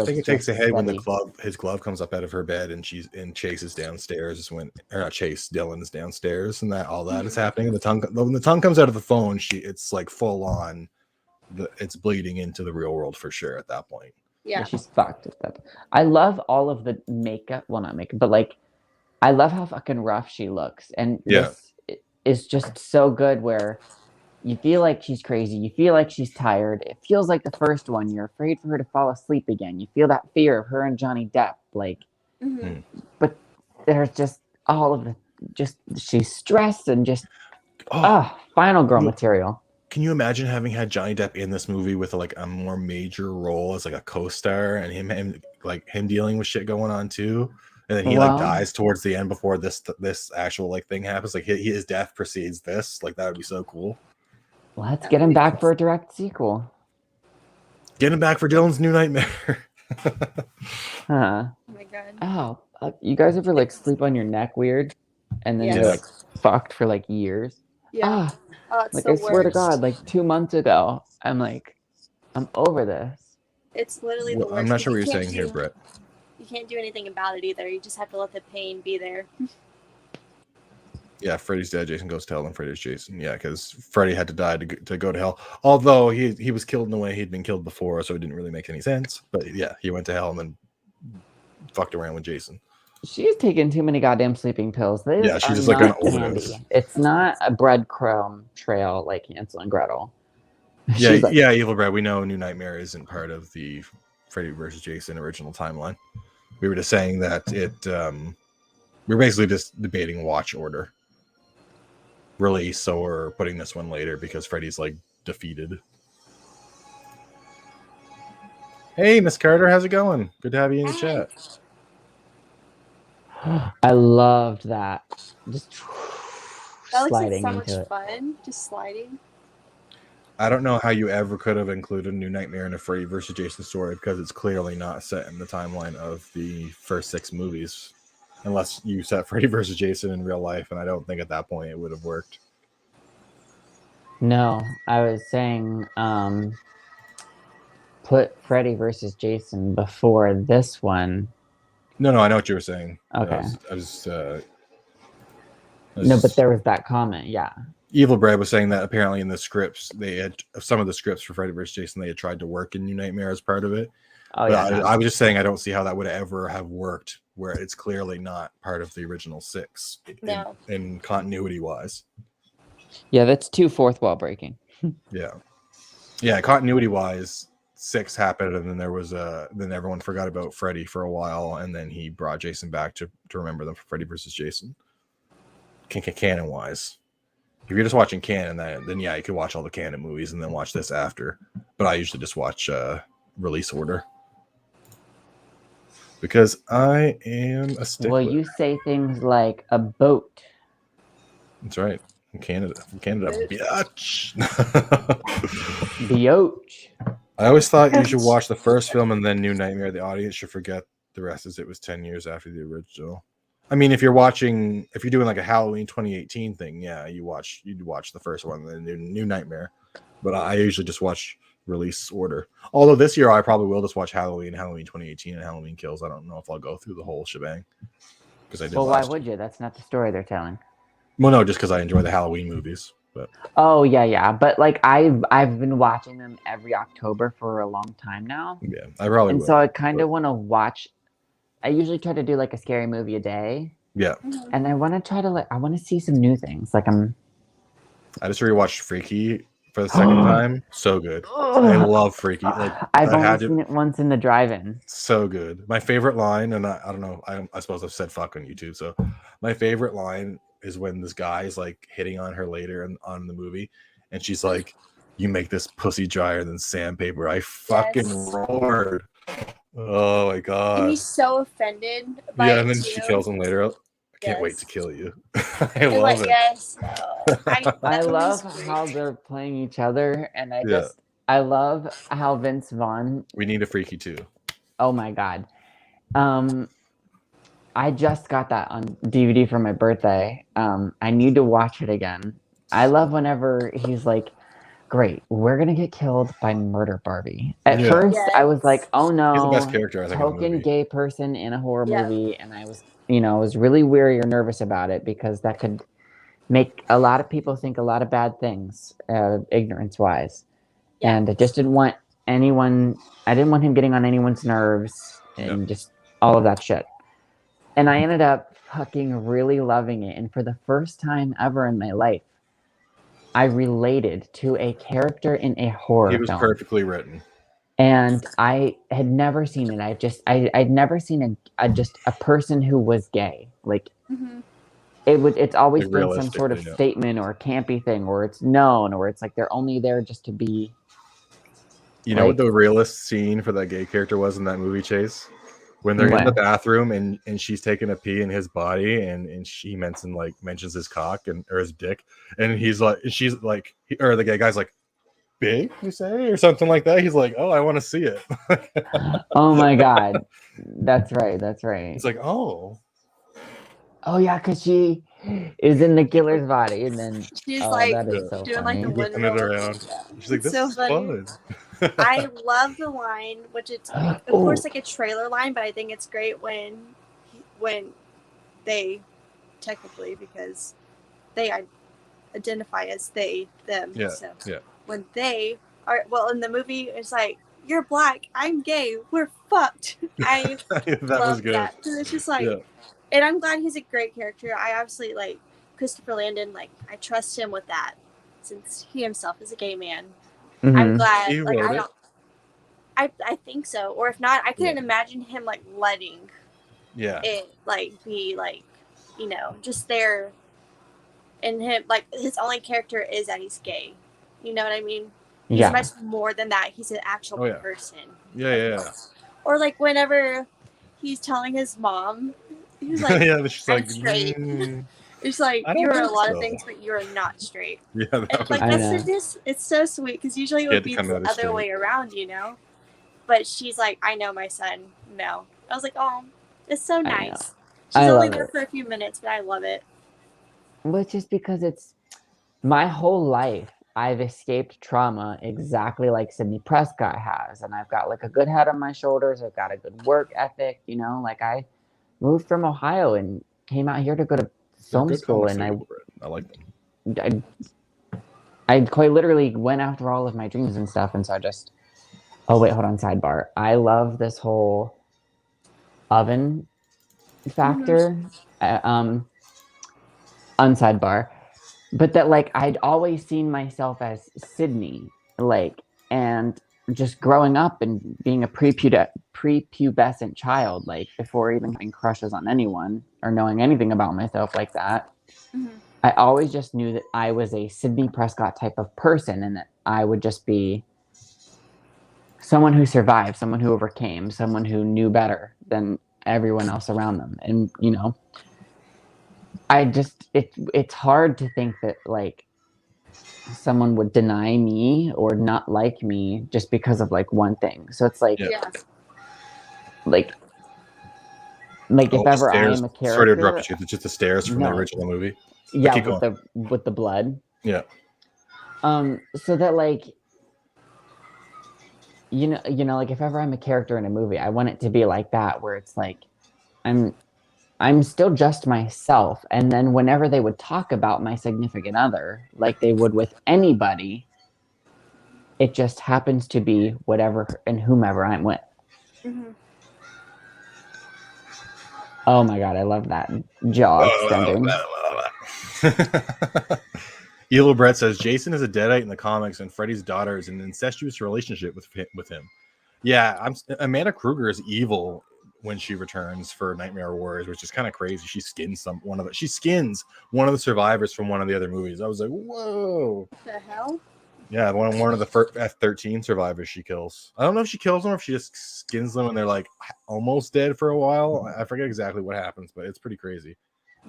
think it takes a head when his glove comes up out of her bed and Chase is downstairs Dylan is downstairs and all that is happening. And when the tongue comes out of the phone, it's like full on. It's bleeding into the real world for sure at that point. Yeah, she's fucked with that. I love all of the makeup. Well, not makeup, but like, I love how fucking rough she looks, and this is just so good. Where you feel like she's crazy, you feel like she's tired. It feels like the first one. You're afraid for her to fall asleep again. You feel that fear of her and Johnny Depp. Like, but there's just all of the she's stressed and just final girl material. Can you imagine having had Johnny Depp in this movie with like a more major role as like a co-star and him dealing with shit going on too, and then he like dies towards the end before this actual like thing happens? Like his death precedes this. Like that would be so cool. Let's get him back for a direct sequel. Get him back for Dylan's New Nightmare. Oh my god. Oh, you guys ever like sleep on your neck weird, and then you're like fucked for like years? Yeah. Like I swear to God, like 2 months ago, I'm over this. It's literally the worst. I'm not sure what you're saying here, Brett. You can't do anything about it either. You just have to let the pain be there. Yeah, Freddy's dead. Jason goes to hell, and Freddy's Jason. Yeah, because Freddy had to die to go to hell. Although he was killed in the way he'd been killed before, so it didn't really make any sense. But yeah, he went to hell and then fucked around with Jason. She's taken too many goddamn sleeping pills. She's just like an overdose. It's not a breadcrumb trail like Hansel and Gretel. Evil Brad. We know New Nightmare isn't part of the Freddy versus Jason original timeline. We were just saying that we're basically just debating watch order, release, or putting this one later because Freddy's like defeated. Hey, Miss Carter, how's it going? Good to have you in the chat. I loved that. Just that looks sliding like so into much it. fun. Just sliding. I don't know how you ever could have included New Nightmare in a Freddy versus Jason story because it's clearly not set in the timeline of the first 6 movies, unless you set Freddy versus Jason in real life, and I don't think at that point it would have worked. No, I was saying put Freddy versus Jason before this one. No, I know what you were saying. Okay. No, but there was that comment, yeah. Evil Brad was saying that apparently in the scripts, they had some of the scripts for Freddy vs. Jason, they had tried to work in New Nightmare as part of it. Oh, yeah. I was just saying I don't see how that would ever have worked where it's clearly not part of the original 6 in continuity wise. Yeah, that's too fourth wall breaking. Yeah, continuity wise, 6 happened, and then there was then everyone forgot about Freddy for a while, and then he brought Jason back to remember them for Freddy versus Jason. Canon wise, if you're just watching canon, then yeah, you could watch all the canon movies and then watch this after. But I usually just watch release order because I am a stickler. Well, you say things like a boat. That's right. Canada, bitch. Biotch. I always thought you should watch the first film and then New Nightmare. The audience should forget the rest, as it was 10 years after the original. I mean, if you're doing like a Halloween 2018 thing, yeah, you'd watch the first one, then New Nightmare. But I usually just watch release order. Although this year I probably will just watch Halloween 2018, and Halloween Kills. I don't know if I'll go through the whole shebang because I did. Well, why would you? That's not the story they're telling. Well, no, just because I enjoy the Halloween movies. But oh yeah, but like I've been watching them every October for a long time now. Yeah, I probably will. So I kind of want to watch. I usually try to do like a scary movie a day. Yeah, and I want to try to I want to see some new things. Like I just rewatched Freaky for the second time. So good. I love Freaky. Like I've only seen it once in the drive-in. So good. My favorite line, and I don't know, I suppose I've said fuck on YouTube. So my favorite line is when this guy is like hitting on her later on the movie, and she's like, "You make this pussy drier than sandpaper." I fucking roared. Oh my god. And he's so offended by and then she kills him later. I can't wait to kill you. I love it. Yes. I love how they're playing each other, and I love how Vince Vaughn. We need a Freaky too. Oh my god. I just got that on DVD for my birthday. I need to watch it again. I love whenever he's like, great, we're gonna get killed by Murder Barbie. At first, I was like, oh no, he's the best character, I think, token gay person in a horror movie, and I was really weary or nervous about it because that could make a lot of people think a lot of bad things, ignorance-wise. And I just didn't want anyone. I didn't want him getting on anyone's nerves and just all of that shit. And I ended up fucking really loving it. And for the first time ever in my life, I related to a character in a horror film. He was perfectly written. And I had never seen it. I'd never seen a person who was gay. Like it's always been some sort of statement or a campy thing, or it's known, or it's like they're only there just to be. You know what the realist scene for that gay character was in that movie, Chase? When they're in the bathroom and she's taking a pee in his body and she mentions his cock or his dick, and she's like, or the gay guy's like, big, you say, or something like that. He's like, oh, I want to see it. Oh my god, that's right. It's like, oh yeah, because she is in the killer's body, and then she's that is so doing funny. like the whipping it around. She's like, this is fun. I love the line, which it's of course like a trailer line, but I think it's great when they technically, because they identify as they them. Yeah. So yeah. When they are in the movie, it's like, you're black, I'm gay, we're fucked. I love that. So it's just like, and I'm glad he's a great character. I obviously like Christopher Landon. Like I trust him with that, since he himself is a gay man. Mm-hmm. I'm glad. I think so. Or if not, I couldn't imagine him like letting it like be like, just there. And him, like, his only character is that he's gay. You know what I mean? He's much more than that. He's an actual person. Yeah. Or like whenever he's telling his mom, he's like, she's like, straight. It's like, you're a lot of things, but you're not straight. Yeah, it's so sweet, because usually it would be the other way around, But she's like, I know my son. No. I was like, oh, it's so nice. She's only there for a few minutes, but I love it. Well, just because it's my whole life, I've escaped trauma exactly like Sidney Prescott has. And I've got like a good head on my shoulders. I've got a good work ethic, like I moved from Ohio and came out here to go to film school, and I like them. I quite literally went after all of my dreams and stuff, and so I just sidebar. I love this whole oven factor. Unsidebar. But that like I'd always seen myself as Sydney, like, and just growing up and being a prepubescent child, like before even having crushes on anyone or knowing anything about myself like that, I always just knew that I was a Sidney Prescott type of person, and that I would just be someone who survived, someone who overcame, someone who knew better than everyone else around them. And I just it's hard to think that like someone would deny me or not like me just because of like one thing. So it's like, Yeah. like Oh, if the ever stairs. I'm a Sorry to character, interrupt you. It's just the stairs from the No. original movie. yeah, keep with going. the blood. Yeah. So that like, you know, like if ever I'm a character in a movie, I want it to be like that, where it's like, I'm still just myself. And then whenever they would talk about my significant other, like they would with anybody, it just happens to be whatever and whomever I'm with. Mm-hmm. Oh my god, I love that jaw extending. Evil Brett says Jason is a deadite in the comics, and Freddy's daughter is in an incestuous relationship with him. Yeah, Amanda Kruger is evil when she returns for Nightmare Warriors, which is kind of crazy. She skins one of the survivors from one of the other movies. I was like, whoa! What the hell? Yeah, one of the F-13 survivors she kills. I don't know if she kills them or if she just skins them and they're like almost dead for a while. I forget exactly what happens, but it's pretty crazy.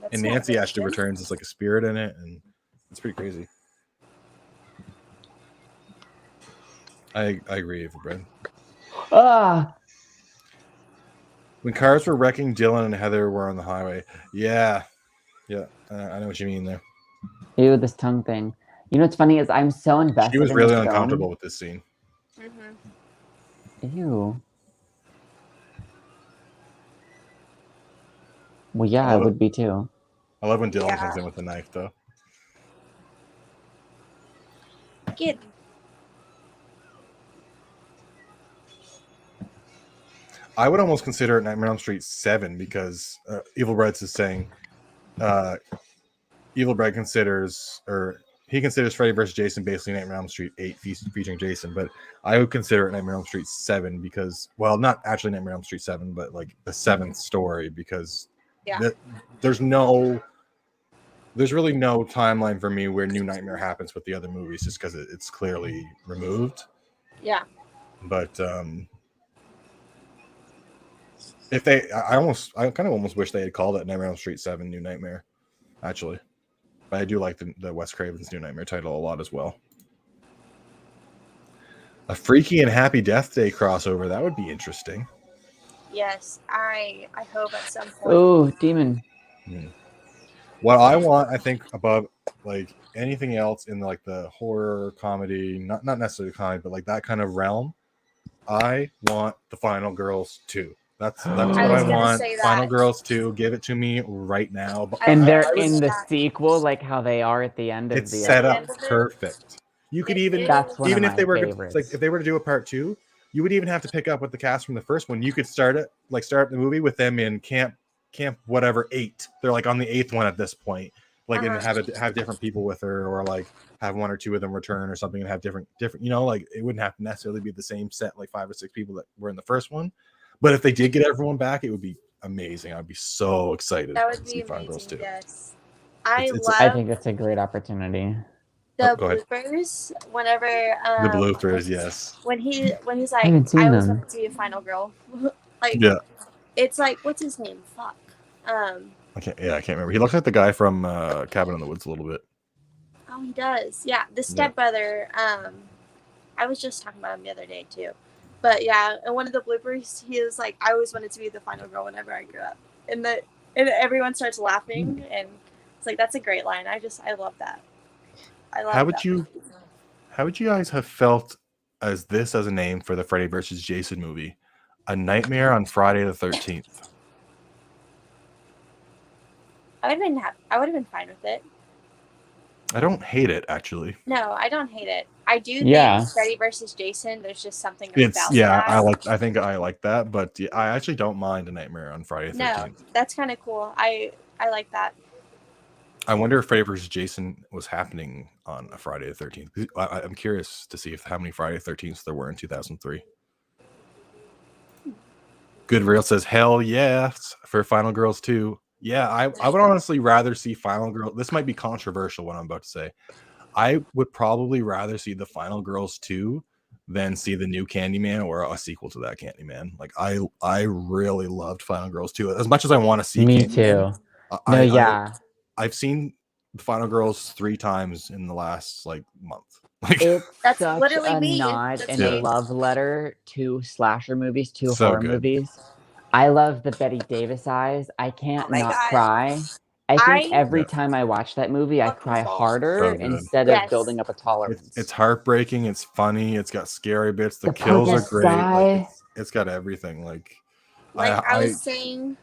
That's And not Nancy good. actually returns as like a spirit in it, and it's pretty crazy. I agree with Brad. When cars were wrecking, Dylan and Heather were on the highway. Yeah, I know what you mean there. Ew, this tongue thing. You know what's funny is I'm so invested. She was in really this uncomfortable film. with this scene. Mm-hmm. Ew. Well, yeah, I would be too. I love when Dylan comes in with a knife, though. Kid. I would almost consider it Nightmare on Elm Street 7 because Evil Bread's is saying Evil Bread considers Freddy vs. Jason basically Nightmare on Elm Street 8 featuring Jason, but I would consider it Nightmare on Elm Street 7 because, well, not actually Nightmare on Elm Street 7, but like the seventh story because there's really no timeline for me where New Nightmare happens with the other movies just because it's clearly removed. Yeah. But if they, I kind of almost wish they had called it Nightmare on Elm Street 7 New Nightmare, actually. But I do like the Wes Craven's New Nightmare title a lot as well. A Freaky and Happy Death Day crossover, that would be interesting. Yes, I hope at some point. Oh, demon. What I want, I think, above like anything else in like the horror comedy, not necessarily comedy, but like that kind of realm, I want the Final Girls 2. That's what I want. Final Girls 2, give it to me right now. And they're in the sequel, like how they are at the end of it's the set up perfect. You could even if they were like if they were to do a part 2, you would even have to pick up with the cast from the first one. You could start the movie with them in camp whatever 8. They're like on the 8th one at this point. Like and have different people with her, or like have 1 or 2 of them return or something and have different like it wouldn't have to necessarily be the same set, like 5 or 6 people that were in the first one. But if they did get everyone back, it would be amazing. I'd be so excited That would to see be Final Girls 2. Yes. I think that's a great opportunity. The bloopers, whenever the bloopers, yes. When he's like, I always wanted to be a final girl. Like, it's like, what's his name? Fuck. I can't remember. He looks like the guy from Cabin in the Woods a little bit. Oh, he does. Yeah, the stepbrother. I was just talking about him the other day too. But yeah, in one of the bloopers, he was like, I always wanted to be the final girl whenever I grew up. And everyone starts laughing, and it's like, that's a great line. I love that. I love How would you guys have felt as a name for the Freddy vs. Jason movie? A Nightmare on Friday the 13th. I would have been fine with it. I don't hate it, actually. No, I don't hate it. I do think Freddy versus Jason, there's just something about that. I think I like that, but I actually don't mind A Nightmare on Friday the 13th. No, that's kind of cool. I like that. I wonder if Freddy vs. Jason was happening on a Friday the 13th. I'm curious to see how many Friday the 13ths there were in 2003. Good Real says, hell yes, for Final Girls 2. Yeah, I would honestly rather see Final Girl. This might be controversial what I'm about to say. I would probably rather see the Final Girls 2 than see the new Candyman or a sequel to that Candyman. Like I really loved Final Girls 2 as much as I want to see. Me Candyman, too. I've seen the Final Girls 3 times in the last like month. Like, It's That's such literally a me. nod That's and me. a love letter to slasher movies, to So horror good. movies. I love the Betty Davis eyes. I can't Oh my not God. cry. I think every Yeah. time I watch that movie, I cry Fucking harder So good. instead Yes. of building up a tolerance. It's heartbreaking. It's funny. It's got scary bits. The The kills are possessed great. Like guy. it's got everything. Like I was saying,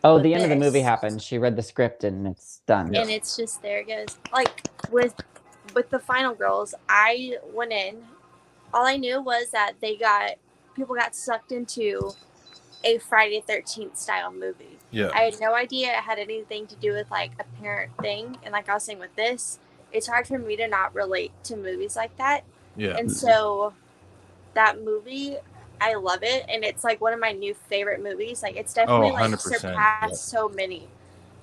Oh, with the end of the movie this. happens. She read the script and it's done. and it's just there it goes. Like with the Final Girls, I went in. All I knew was that people got sucked into a Friday 13th style movie. Yeah. I had no idea it had anything to do with like a parent thing. And like I was saying with this, it's hard for me to not relate to movies like that. Yeah. And so that movie, I love it, and it's like one of my new favorite movies. Like it's definitely 100%, surpassed so many.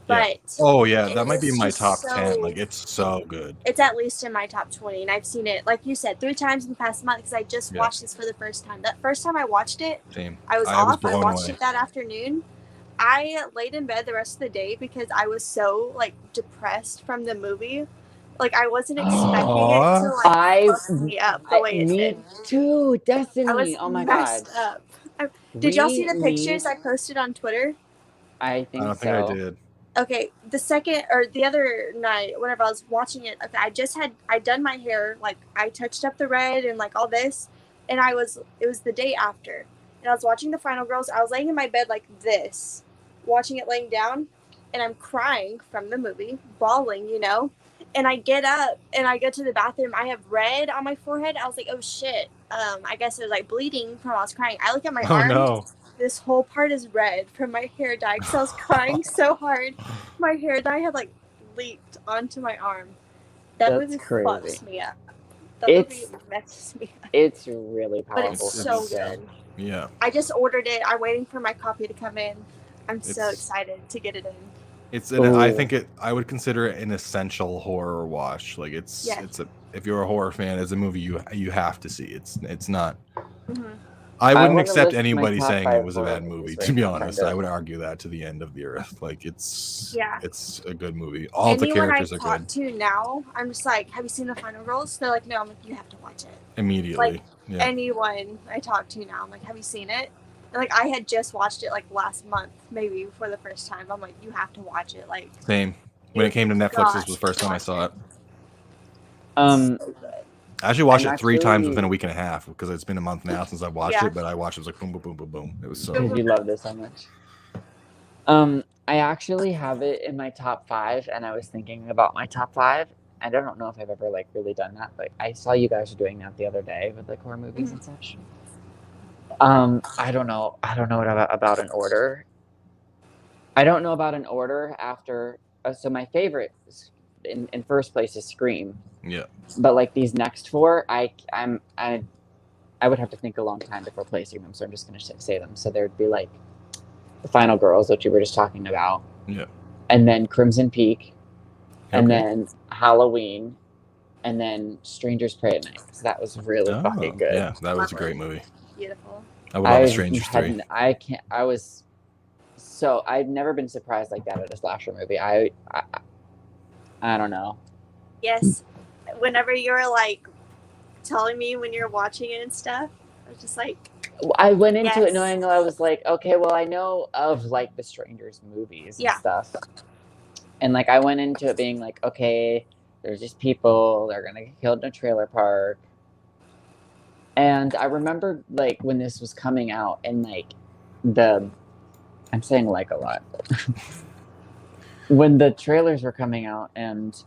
Yeah. But Oh yeah, that might be it's in my just top so- 10. Like it's so good. It's at least in my top 20, and I've seen it, like you said, 3 times in the past month because I just Yeah. watched this for the first time. That first time I watched it, Same. I was I was off. I blown watched away. it that afternoon. I laid in bed the rest of the day because I was so like depressed from the movie. Like I wasn't expecting it to like fuck me up the way it me did. too, Destiny. I was Oh my god. messed up. Did y'all see the pictures I posted on Twitter? I think I don't so. think I did. Okay, the second or the other night, whenever I was watching it, okay, I done my hair, like I touched up the red and like all this, and it was the day after, and I was watching the Final Girls. I was laying in my bed like this, watching it laying down, and I'm crying from the movie, bawling, and I get up and I go to the bathroom. I have red on my forehead. I was like, oh shit. I guess it was like bleeding from I was crying. I look at my arm. No. This whole part is red from my hair dye because I was crying so hard. My hair dye had like leaked onto my arm. That That's movie crazy. fucks me up. That It's- movie messes me up. It's really But powerful. it's so good. Yeah. I just ordered it. I'm waiting for my copy to come in. I'm so It's- excited to get it in. I think I would consider it an essential horror watch. Like it's if you're a horror fan, it's a movie you have to see. It's not. Mm-hmm. I wouldn't wanna accept list my anybody top saying 5 it was a horror bad movies movie. right To be now, honest, kinda. I would argue that to the end of the earth. Like it's a good movie. All Anyone the characters I are talk good. to now, I'm just like, have you seen the Final Girls? They're like, no. I'm like, you have to watch it. Immediately. Like Yeah. anyone I talk to now, I'm like, have you seen it? And like I had just watched it like last month, maybe for the first time. I'm like, you have to watch it. Like Same. When it came to Netflix, this was the gosh, first time I watch saw it. so good. I actually watched I'm it 3 times actually- within a week and a half because it's been a month now since I watched Yeah. it. But I watched it, it was like boom, boom, boom, boom, boom. It was so. Because you love this so much. I actually have it in my top 5, and I was thinking about my top 5. I don't know if I've ever like really done that, but I saw you guys doing that the other day with like horror movies and such. I don't know about an order. I don't know about an order after. So my favorite in first place is Scream. Yeah. But like these next 4, I would have to think a long time before placing them, so I'm just gonna say them. So there'd be like The Final Girls, which you were just talking about. Yeah. And then Crimson Peak, and Okay. then Halloween, and then Strangers Prey at Night. So that was really fucking good. Yeah, that was a Love great it. movie. Beautiful. I would love a Strangers 3. I've never been surprised like that at a slasher movie. I don't know. Yes. Whenever you were like telling me when you're watching it and stuff, I was just like, I went into Yes. it knowing I was like, okay, well, I know of like the Strangers movies and Yeah. stuff. And like I went into it being like, okay, there's just people, they're gonna get killed in a trailer park. And I remember like when this was coming out and like I'm saying like a lot. When the trailers were coming out and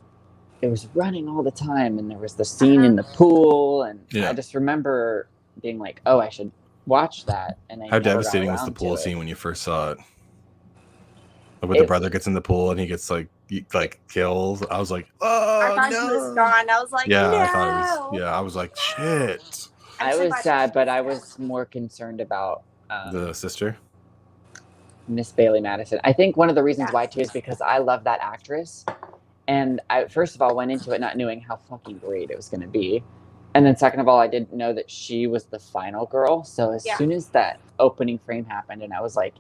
it was running all the time and there was the scene in the pool and Yeah. I just remember being like, oh, I should watch that. And I How never got devastating was the around pool to it. scene when you first saw it? Like, when the brother gets in the pool and he gets like kills. I was like, oh I thought no. he was gone. I was like, Yeah, no. I thought it was. Yeah, I was like, shit. I'm I so was glad sad, she but was I there. was more concerned about The sister. Miss Bailey Madison. I think one of the reasons Yeah. why too is because I love that actress, and I first of all went into it not knowing how fucking great it was going to be, and then second of all I didn't know that she was the final girl. So as Yeah. soon as that opening frame happened, and I was like,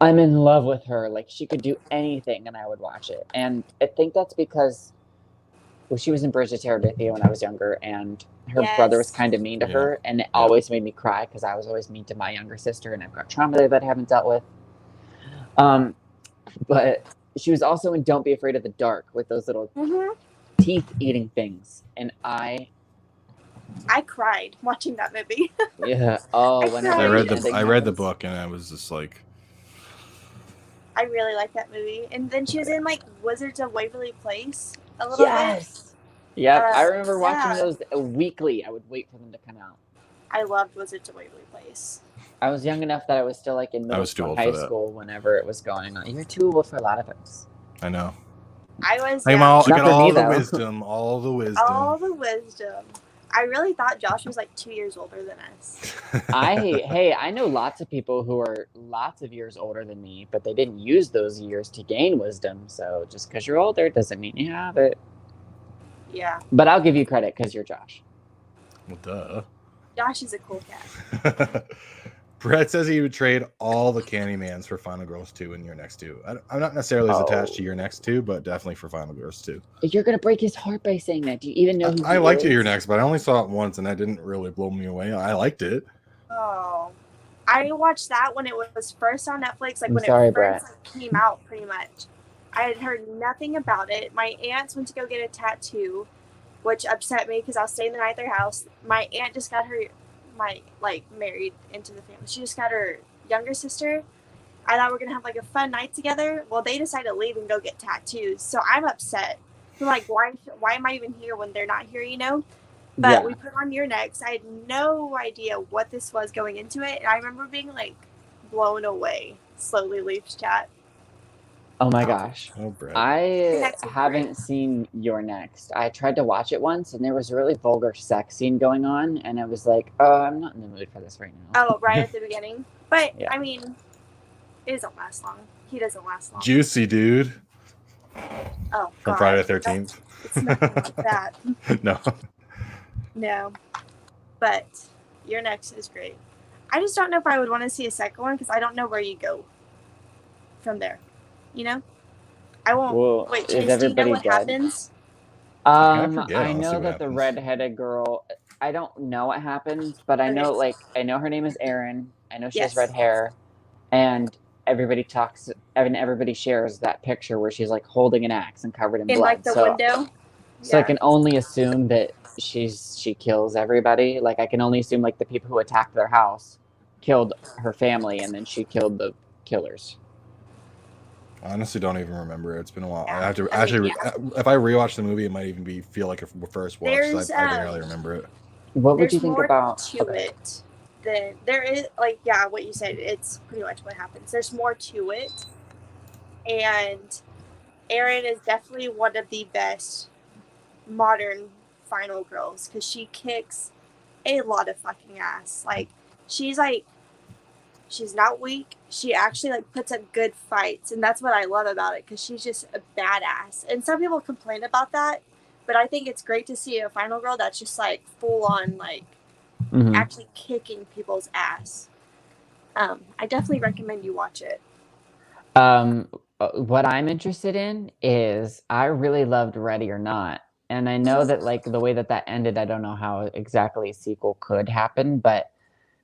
I'm in love with her. Like, she could do anything and I would watch it. And I think that's because she was in Bridge of Terabithia when I was younger, and her brother was kind of mean to her, and it always made me cry because I was always mean to my younger sister, and I've got trauma there that I haven't dealt with. But she was also in Don't Be Afraid of the Dark with those little teeth-eating things, and I cried watching that movie. yeah. Oh, I read the book, and I was just like, I really like that movie. And then she was in like Wizards of Waverly Place a little bit. Yep, I remember watching those weekly. I would wait for them to come out. I loved Wizards of Waverly Place. I was young enough that I was still like in middle school, high school whenever it was going on. You're too old for a lot of things. I know. I was. I got all the wisdom. All the wisdom. All the wisdom. I really thought Josh was like 2 years older than us. I know lots of people who are lots of years older than me, but they didn't use those years to gain wisdom. So just because you're older doesn't mean you have it. Yeah. But I'll give you credit because you're Josh. Well, duh. Josh is a cool cat. Brett says he would trade all the Candymans for Final Girls 2 in your next 2. I'm not necessarily as attached to your next 2, but definitely for Final Girls 2. You're going to break his heart by saying that. Do you even know who I liked Your Next, but I only saw it once, and that didn't really blow me away. I liked it. Oh. I watched that when it was first on Netflix, like when it first came out, pretty much. I had heard nothing about it. My aunts went to go get a tattoo, which upset me because I was staying the night at their house. My aunt just got married into the family. She just got her younger sister. I thought we were gonna have like a fun night together. Well, they decided to leave and go get tattoos. So I'm upset. I'm like, why am I even here when they're not here? You know. But we put on Your Next. I had no idea what this was going into it, and I remember being like blown away. Slowly leaves chat. Oh my gosh. Oh, Brett. I haven't seen Your Next. I tried to watch it once, and there was a really vulgar sex scene going on, and I was like, I'm not in the mood for this right now. Oh, right at the beginning. But, I mean, it doesn't last long. He doesn't last long. Juicy, dude. Oh, from Friday the 13th. It's nothing like that. No. No. But Your Next is great. I just don't know if I would want to see a second one because I don't know where you go from there. You know? I won't. Well, wait, Chase, do you know what happens? I know that the redheaded girl, I don't know what happens, but I know her name is Erin. I know she has red hair. And everybody talks, and everybody shares that picture where she's like holding an axe and covered in blood. Like the window? So I can only assume that she kills everybody. Like I can only assume like the people who attacked their house killed her family and then she killed the killers. I honestly don't even remember it. It's been a while. I have to actually, if I rewatch the movie, it might even feel like a first watch. I don't really remember it. What would you think about it? Then there is what you said. It's pretty much what happens. There's more to it, and Erin is definitely one of the best modern final girls because she kicks a lot of fucking ass. Like she's not weak. She actually puts up good fights, and that's what I love about it because she's just a badass. And some people complain about that, but I think it's great to see a final girl that's just full on actually kicking people's ass. I definitely recommend you watch it. What I'm interested in is I really loved Ready or Not, and I know that the way that ended, I don't know how exactly a sequel could happen, but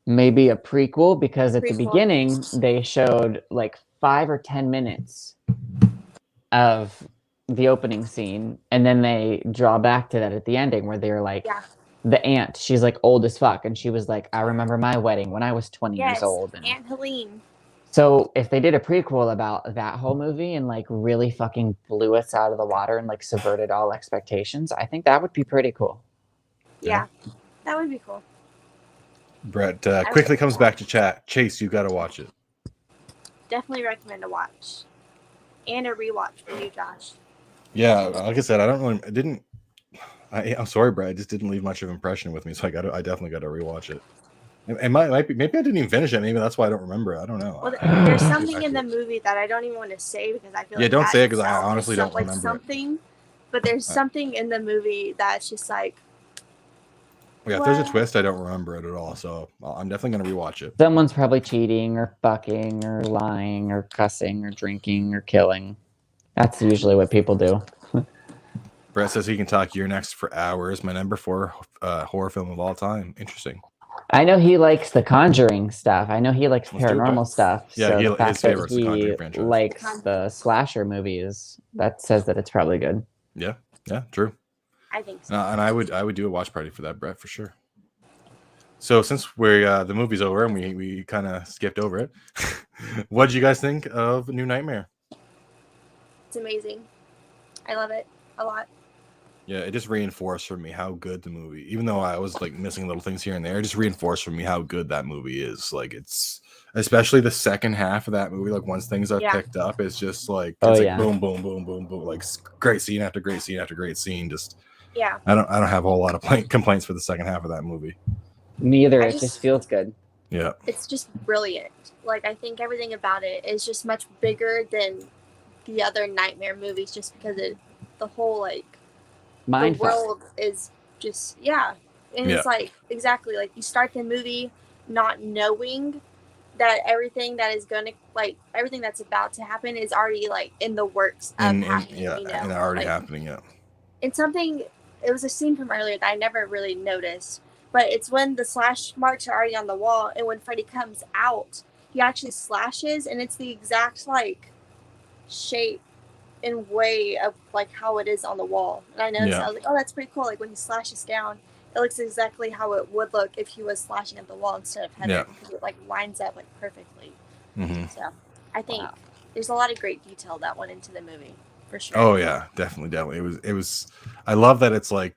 maybe a prequel, because at the beginning they showed 5 or 10 minutes of the opening scene, and then they draw back to that at the ending where they're the aunt, she's old as fuck, and she was I remember my wedding when I was 20 years old. And Aunt Helene. so if they did a prequel about that whole movie and really fucking blew us out of the water and subverted all expectations, I think that would be pretty cool. Yeah. That would be cool. Brett quickly comes back to chat. Chase, you got to watch it. Definitely recommend a watch. And a rewatch for you, Josh. Yeah, like I said, I'm sorry, Brett. It just didn't leave much of an impression with me, so I definitely got to rewatch it. It might be, maybe I didn't even finish it. Maybe that's why I don't remember it. I don't know. Well, there's something in the movie that I don't even want to say because I feel don't say it because I honestly don't remember something. But there's something in the movie that's just Yeah, if there's a twist, I don't remember it at all. So I'm definitely gonna rewatch it. Someone's probably cheating or fucking or lying or cussing or drinking or killing. That's usually what people do. Brett says he can talk You're Next for hours. My number 4 horror film of all time. Interesting. I know he likes the Conjuring stuff. I know he likes Let's do it, paranormal Brett. stuff. Yeah, so his the fact favorite's that the Conjuring he franchise. likes the slasher movies, that says that it's probably good. Yeah, true. I think so. And I would do a watch party for that, Brett, for sure. So since we're the movie's over and we kind of skipped over it, what did you guys think of New Nightmare? It's amazing. I love it a lot. Yeah, it just reinforced for me how good the movie, even though I was like missing little things here and there, it just reinforced for me how good that movie is. Like it's especially the second half of that movie, like once things are picked up, it's just like it's like boom, boom, boom, boom, boom, like great scene after great scene after great scene. Just I don't have a whole lot of complaints for the second half of that movie. Neither. It just feels good. Yeah. It's just brilliant. Like I think everything about it is just much bigger than the other Nightmare movies, just because of the whole like the world is just and it's like exactly like you start the movie not knowing that everything that is gonna like everything that's about to happen is already like in the works of happening, you know? And already like, happening. It's something. It was a scene from earlier that I never really noticed, but it's when the slash marks are already on the wall, and when Freddy comes out, he actually slashes, and it's the exact like shape and way of like how it is on the wall. And I noticed, I was like, oh, that's pretty cool. Like when he slashes down, it looks exactly how it would look if he was slashing at the wall instead of Heather, because it like lines up like perfectly. So I think there's a lot of great detail that went into the movie for sure. Oh yeah, definitely. It was. I love that it's like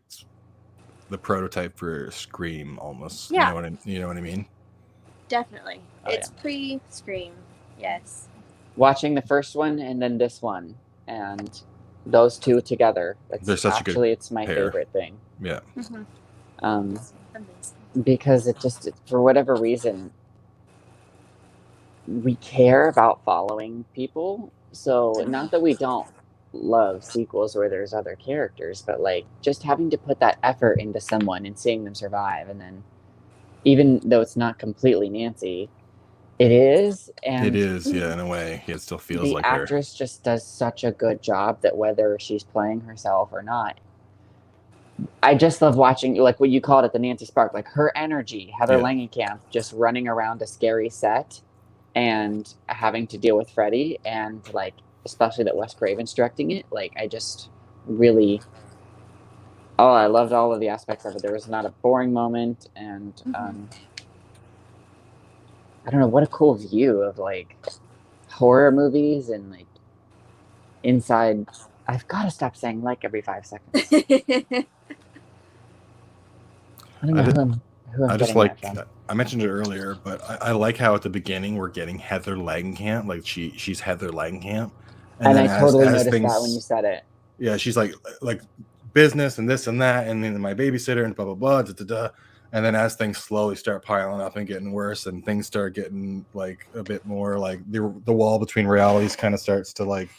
the prototype for Scream almost. Yeah. You know what I mean? Definitely. It's pre-Scream. Yes. Watching the first one and then this one, and those two together. They're such a good it's my pair. favorite thing. Yeah. Because it just, for whatever reason, we care about following people. So not that we don't love sequels where there's other characters, but like just having to put that effort into someone and seeing them survive, and then even though it's not completely Nancy, it is. And it is, in a way. It still feels like her. The actress just does such a good job that whether she's playing herself or not, I just love watching, like what you called it, the Nancy Spark, like her energy, Heather Langenkamp just running around a scary set and having to deal with Freddy, and like especially that Wes Craven's directing it. Like I just really, I loved all of the aspects of it. There was not a boring moment, and I don't know, what a cool view of like horror movies and like inside. I've got to stop saying like every 5 seconds. I don't know who I'm just like, from. I mentioned it earlier, but I like how at the beginning we're getting Heather Langenkamp, like she's Heather Langenkamp, and I totally noticed that when you said it. Yeah, she's like business and this and that, and then my babysitter and blah blah blah, da, da, da. And then as things slowly start piling up and getting worse, and things start getting like a bit more like the wall between realities kind of starts to like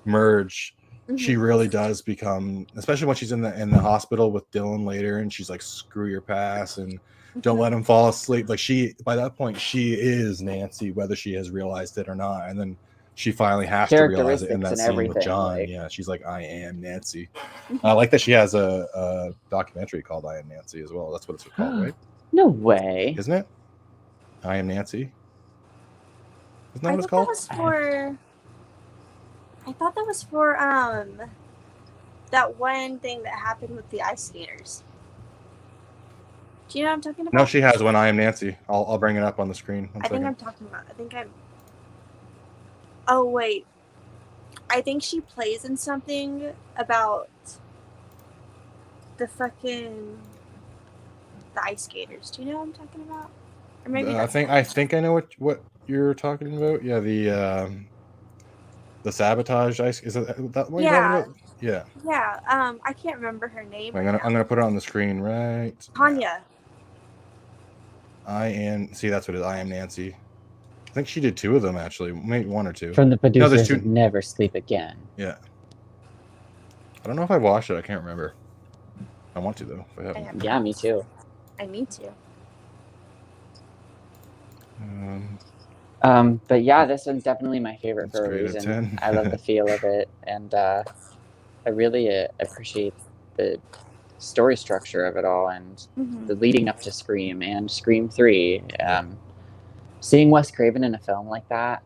merge. She really does become, especially when she's in the hospital with Dylan later, and she's like, screw your past and don't let him fall asleep. Like by that point, she is Nancy, whether she has realized it or not. And then she finally has to realize it in that scene with John. Like, she's like, I am Nancy. I like that she has a documentary called I Am Nancy as well. That's what it's called, right? No way. Isn't it? I Am Nancy. Isn't that what it's called? I thought that was for that one thing that happened with the ice skaters. Do you know what I'm talking about? No, she has one. I Am Nancy. I'll bring it up on the screen. I'm talking about. Oh wait, I think she plays in something about the ice skaters. Do you know what I'm talking about? Or maybe I think I know what you're talking about. Yeah, the sabotage ice, is it that one? Yeah. I can't remember her name. I'm gonna put it on the screen right. Tanya. That's what it is. I Am Nancy. I think she did 2 of them actually, maybe 1 or 2. From the producers of Never Sleep Again. Yeah. I don't know if I watched it. I can't remember. I want to though. If I haven't. Yeah, me too. I need to. But yeah, this one's definitely my favorite for a 3 out of reason. 10. I love the feel of it, and I really appreciate the story structure of it all, and the leading up to Scream and Scream 3. Seeing Wes Craven in a film like that,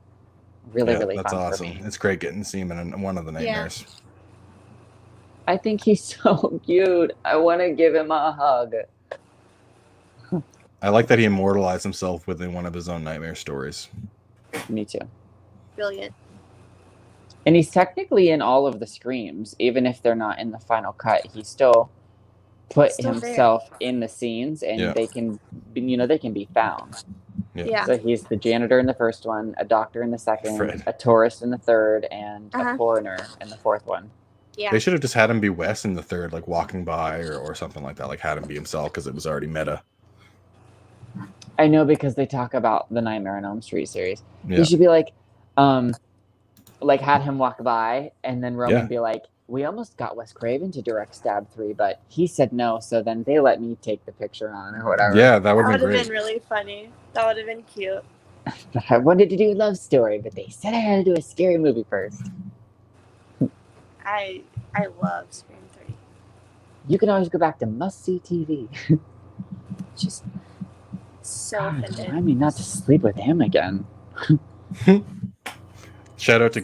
really that's fun awesome. for me. It's great getting to see him in one of the Nightmares. I think he's so cute. I want to give him a hug. I like that he immortalized himself within one of his own nightmare stories. Me too. Brilliant. And he's technically in all of the Screams, even if they're not in the final cut. He still put himself in the scenes, and they can, they can be found. Yeah. So he's the janitor in the first one, a doctor in the second, a tourist in the third, and a coroner in the fourth one. Yeah. They should have just had him be Wes in the third, like walking by or something like that. Like had him be himself because it was already meta. I know, because they talk about the Nightmare on Elm Street series. Yeah. He should be like had him walk by, and then Roman be like, we almost got Wes Craven to direct Stab 3, but he said no, so then they let me take the picture on or whatever. Yeah, that would have been really funny. That would have been cute. I wanted to do a love story, but they said I had to do a scary movie first. I love Scream 3. You can always go back to must-see TV. Just so offended. I mean, not to sleep with him again. Shout out to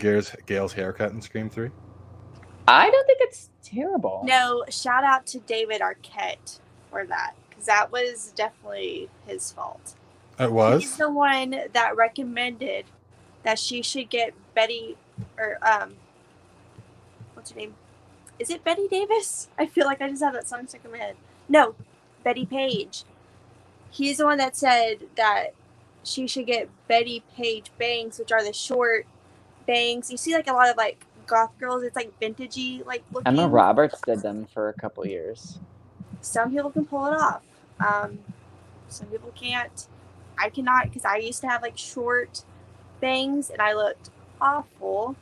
Gail's haircut in Scream 3. I don't think it's terrible. No, shout out to David Arquette for that, because that was definitely his fault. It was? He's the one that recommended that she should get Betty, or what's her name? Is it Betty Davis? I feel like I just have that song stuck in my head. No, Betty Page. He's the one that said that she should get Betty Page bangs, which are the short bangs. You see, like, a lot of, like, goth girls, it's, like, vintagey, like, looking. Emma Roberts did them for a couple years. Some people can pull it off. Some people can't. I cannot, because I used to have, like, short bangs, and I looked awful.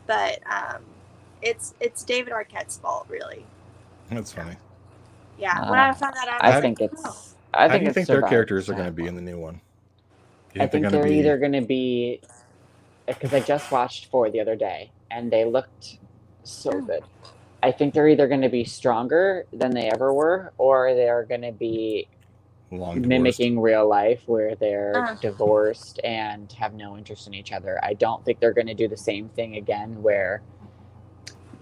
But it's David Arquette's fault, really. That's funny. Yeah, when I found that out, I think it's. How do you think their characters are going to be in the new one? I think they're either going to be, because I just watched 4 the other day, and they looked so good. I think they're either going to be stronger than they ever were, or they're going to be mimicking real life, where they're divorced and have no interest in each other. I don't think they're going to do the same thing again, where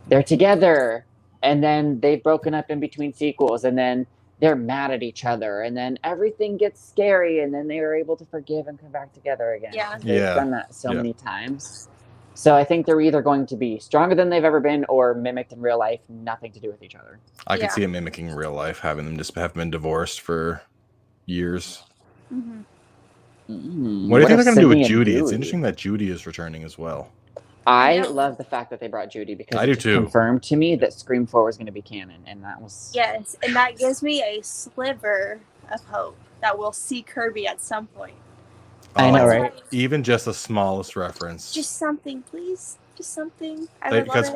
they're together, and then they've broken up in between sequels, and then they're mad at each other, and then everything gets scary, and then they are able to forgive and come back together again. Yeah. They've done that so many times. So I think they're either going to be stronger than they've ever been, or mimicked in real life, nothing to do with each other. I could see it mimicking real life, having them just have been divorced for years. Mm-hmm. What do you think they're going to do with Judy? It's interesting that Judy is returning as well. I love the fact that they brought Judy, because I do it too. confirmed to me that Scream 4 was going to be canon, and that was... Yes, and that gives me a sliver of hope that we'll see Kirby at some point. I know, right? Even just the smallest reference. Just something, please. Just something. Because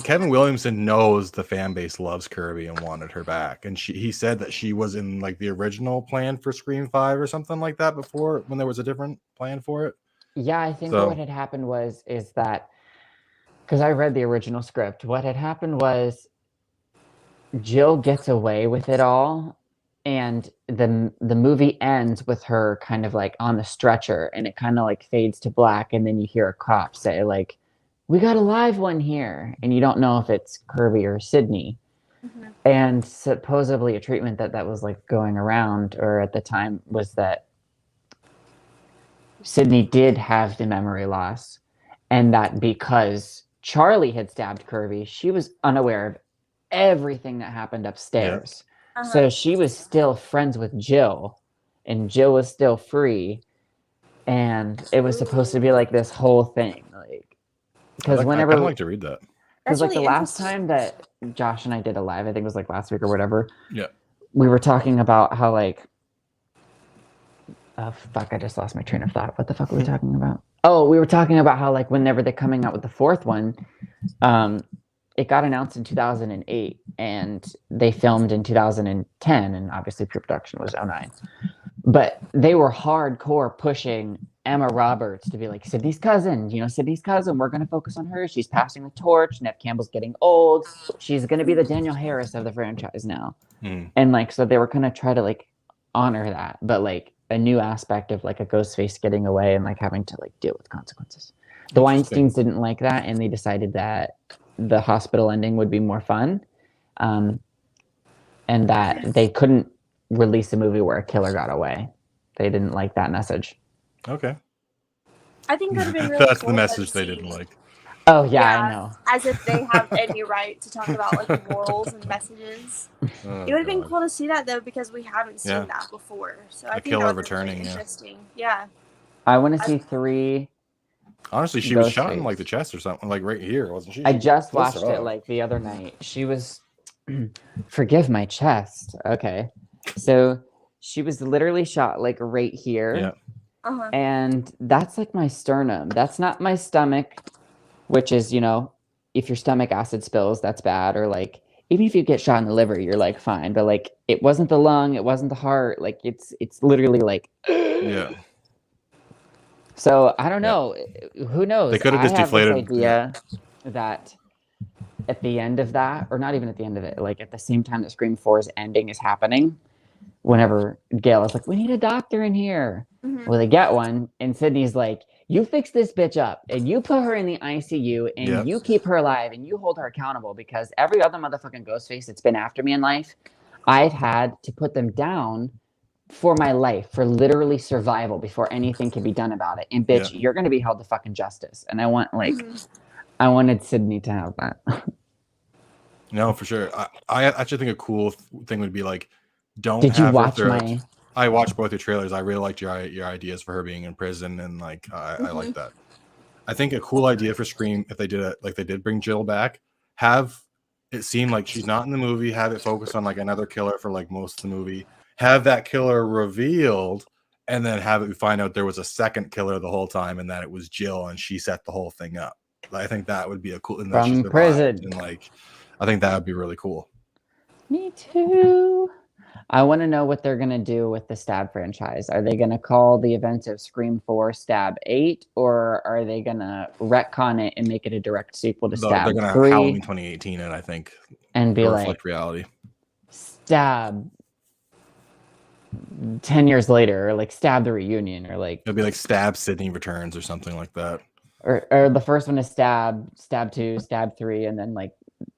Kevin Williamson knows the fan base loves Kirby and wanted her back, and he said that she was in like the original plan for Scream 5 or something like that before, when there was a different plan for it. Yeah, I think what had happened is that, because I read the original script, what had happened was Jill gets away with it all, and the movie ends with her kind of like on the stretcher, and it kind of like fades to black, and then you hear a cop say like, "We got a live one here," and you don't know if it's Kirby or Sydney. And supposedly a treatment that was like going around, or at the time, was that Sydney did have the memory loss, and that because Charlie had stabbed Kirby, she was unaware of everything that happened upstairs. So she was still friends with Jill, and Jill was still free, and it was supposed to be like this whole thing, like, because whenever I'd like to read that, because like the last time that Josh and I did a live, I think it was like last week or whatever. Yeah, we were talking about how like, oh fuck, I just lost my train of thought. What the fuck were we talking about? Oh, we were talking about how like whenever they're coming out with the 4th one, it got announced in 2008 and they filmed in 2010, and obviously pre-production was 09. But they were hardcore pushing Emma Roberts to be like Sydney's cousin, we're going to focus on her. She's passing the torch. Neve Campbell's getting old. She's going to be the Danielle Harris of the franchise now. And like, so they were going to try to like honor that, but like a new aspect of like a Ghostface getting away and like having to like deal with consequences. The Weinsteins didn't like that, and they decided that the hospital ending would be more fun, and that they couldn't release a movie where a killer got away. They didn't like that message. Okay. I think that would have been really That's cool the to message they see. didn't like. Oh yeah, I know. As if they have any right to talk about like morals and messages. Oh, It would have been God. cool to see that though, because we haven't seen Yeah. that before. So A I think killer that would be returning, really yeah. interesting. Yeah. I want to see 3. Honestly, she was shot in Ghostface. like the chest or something, like right here, wasn't she? I just Close watched it enough. like the other night. She was forgive my chest. Okay. So she was literally shot like right here. Yeah. Uh-huh. And that's like my sternum. That's not my stomach, which is, if your stomach acid spills, that's bad. Or like, even if you get shot in the liver, you're like fine. But like, it wasn't the lung, it wasn't the heart. Like it's literally like, Yeah. So I don't know. Who knows? They could have just I have this deflated- idea that at the end of that, or not even at the end of it, like at the same time that Scream 4's ending is happening, whenever Gail is like, we need a doctor in here. Well, they get one, and Sydney's like, you fix this bitch up, and you put her in the ICU, and you keep her alive, and you hold her accountable, because every other motherfucking Ghostface that's been after me in life, I've had to put them down for my life, for literally survival before anything can be done about it. And bitch, you're going to be held to fucking justice. And I I wanted Sydney to have that. No, for sure. I actually think a cool thing would be like, don't. Did you have watch her my? I watched both your trailers. I really liked your ideas for her being in prison, and like I like that. I think a cool idea for Scream, if they did it like they did bring Jill back, have it seem like she's not in the movie, have it focus on like another killer for like most of the movie, have that killer revealed, and then have it find out there was a second killer the whole time and that it was Jill and she set the whole thing up. I think that would be a cool, and that she From survived, prison. and like I think that would be really cool. Me too. I want to know what they're going to do with the Stab franchise. Are they going to call the events of Scream 4 Stab 8, or are they going to retcon it and make it a direct sequel to Stab They're gonna 3? Halloween 2018, and I think and be like, reflect reality. Stab 10 years later, or like Stab the Reunion, or like It'll be like Stab Sydney Returns or something like that. Or the first one is Stab 2, Stab 3, and then like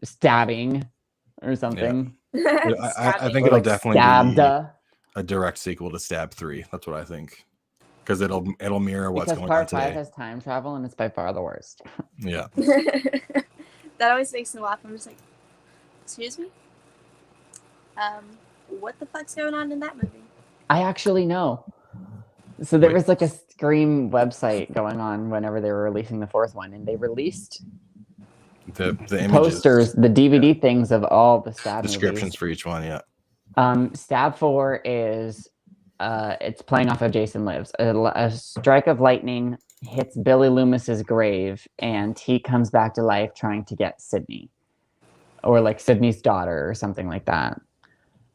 Stabbing or something. I think Or it'll like definitely Stabbed. be a direct sequel to Stab 3. That's what I think, because it'll mirror what's Because going on part today. 5 has time travel, and it's by far the worst. Yeah. That always makes me laugh. I'm just like, excuse me? What the fuck's going on in that movie? I actually know. So there Wait. was like a Scream website going on whenever they were releasing the 4th one, and they released The images, posters, the DVD things of all the Stab descriptions movies. for each one. Yeah. Stab 4 is it's playing off of Jason Lives. A strike of lightning hits Billy Loomis's grave, and he comes back to life trying to get Sydney, or like Sydney's daughter, or something like that.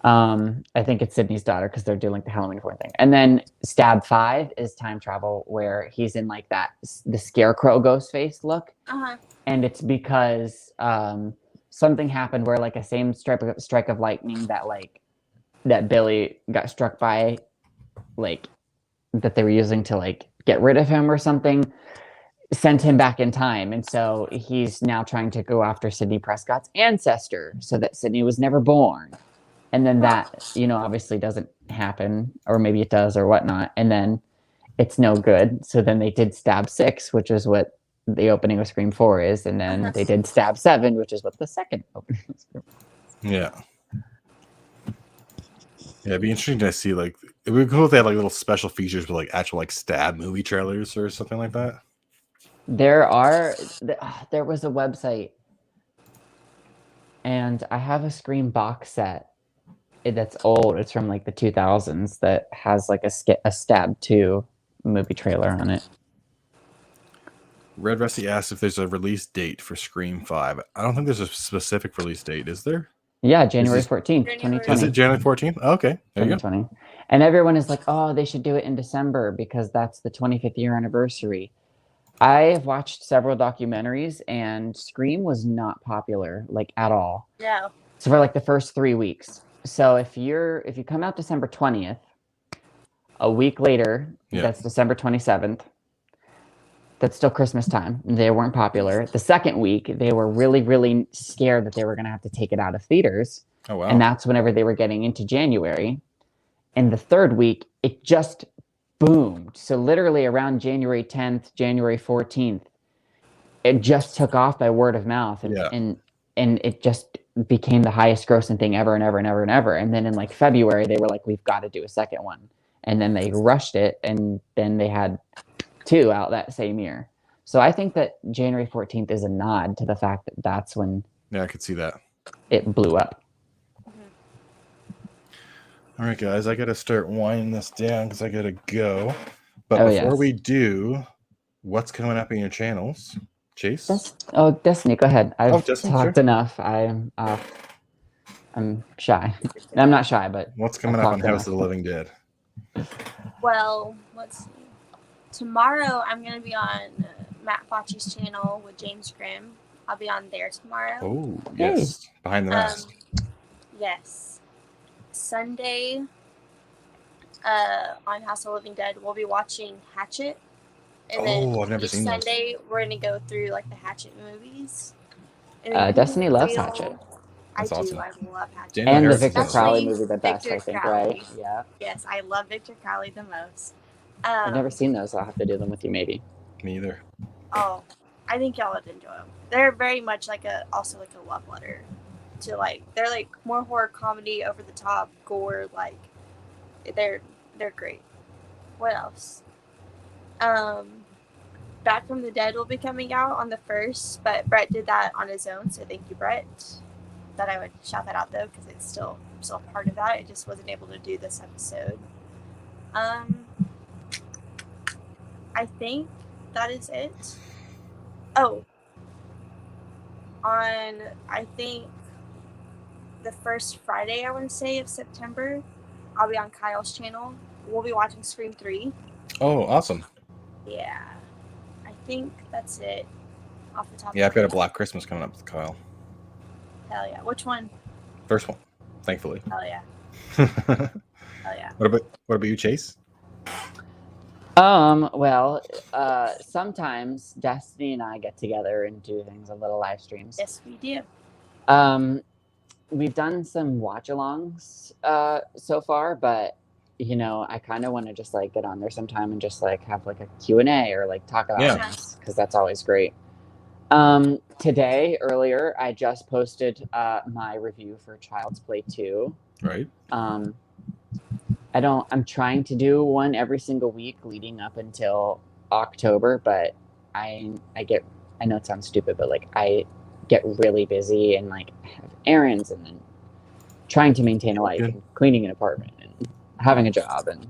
I think it's Sydney's daughter, because they're doing like the Halloween 4 thing. And then Stab 5 is time travel, where he's in like the scarecrow ghost face look. And it's because something happened where like a same strike of lightning that Billy got struck by, like that they were using to like get rid of him or something, sent him back in time. And so he's now trying to go after Sidney Prescott's ancestor, so that Sidney was never born. And then that, obviously doesn't happen, or maybe it does or whatnot. And then it's no good. So then they did Stab 6, which is what the opening of Scream 4 is. And then they did Stab 7, which is what the second opening of Scream 4 is. Yeah. Yeah, it'd be interesting to see, like, it would be cool if they had like little special features with like actual like Stab movie trailers or something like that. There was a website, and I have a Scream box set that's old. It's from like the 2000s that has like a Stab 2 movie trailer on it. Red Rusty asked if there's a release date for Scream 5. I don't think there's a specific release date, is there? Yeah, January this- 14th, January. 2020. Is it January 14th? Okay, there you go. 2020. And everyone is like, oh, they should do it in December because that's the 25th year anniversary. I have watched several documentaries and Scream was not popular, like at all. No. So for like the first 3 weeks. So if you come out December 20th, a week later, Yeah. that's December 27th. That's still Christmas time. They weren't popular. The second week, they were really, really scared that they were going to have to take it out of theaters. Oh, wow. And that's whenever they were getting into January. And the third week, it just boomed. So literally around January 10th, January 14th, it just took off by word of mouth. And, Yeah. and it just became the highest grossing thing ever and ever and ever and ever. And then in like February, they were like, we've got to do a second one. And then they rushed it. And then they had 2 out that same year. So I think that January 14th is a nod to the fact that that's when Yeah, I could see that. it blew up. All right, guys, I got to start winding this down because I got to go. But Oh, before yes. we do, what's coming up in your channels? Chase? Destiny, go ahead. I've Destiny, talked sure. enough. I'm shy. I'm not shy, but What's coming I've up on talked House of the enough. Living Dead? Well, let's see. Tomorrow, I'm going to be on Matt Fauci's channel with James Grimm. I'll be on there tomorrow. Oh, yes. Behind the mask. Yes. Sunday, on House of the Living Dead, we'll be watching Hatchet. And then I've never each seen those. Sunday, we're going to go through like the Hatchet movies. And then Destiny loves feel- Hatchet. That's I awesome. do. I love Hatchet. Daniel And the Harris Victor is Crowley Especially movie, the best, Victor I think, Crowley. right? Yeah. Yes, I love Victor Crowley the most. I've never seen those. I'll have to do them with you, maybe. Me either. Oh, I think y'all would enjoy them. They're very much also like a love letter to they're like more horror comedy, over the top, gore. Like they're great. What else? Back from the Dead will be coming out on the 1st, but Brett did that on his own, so thank you, Brett. That I would shout that out though, because it's still part of that. I just wasn't able to do this episode. I think that is it. Oh, on I think the first Friday, I want to say, of September, I'll be on Kyle's channel. We'll be watching Scream 3. Oh, awesome. Yeah, I think that's it off the top. Yeah, of I've got a my head. Black Christmas coming up with Kyle. Hell yeah! Which one? First one, thankfully. Hell yeah! What Hell yeah! about you, Chase? Well, sometimes Destiny and I get together and do things on little live streams. Yes, we do. We've done some watch-alongs so far, but I kind of want to just get on there sometime and just have a Q&A or talk about Yeah. things, because that's always great. Today, earlier, I just posted my review for Child's Play 2. Right. I'm trying to do one every single week leading up until October, but I know it sounds stupid, but I get really busy and have errands and then trying to maintain a life and cleaning an apartment and having a job and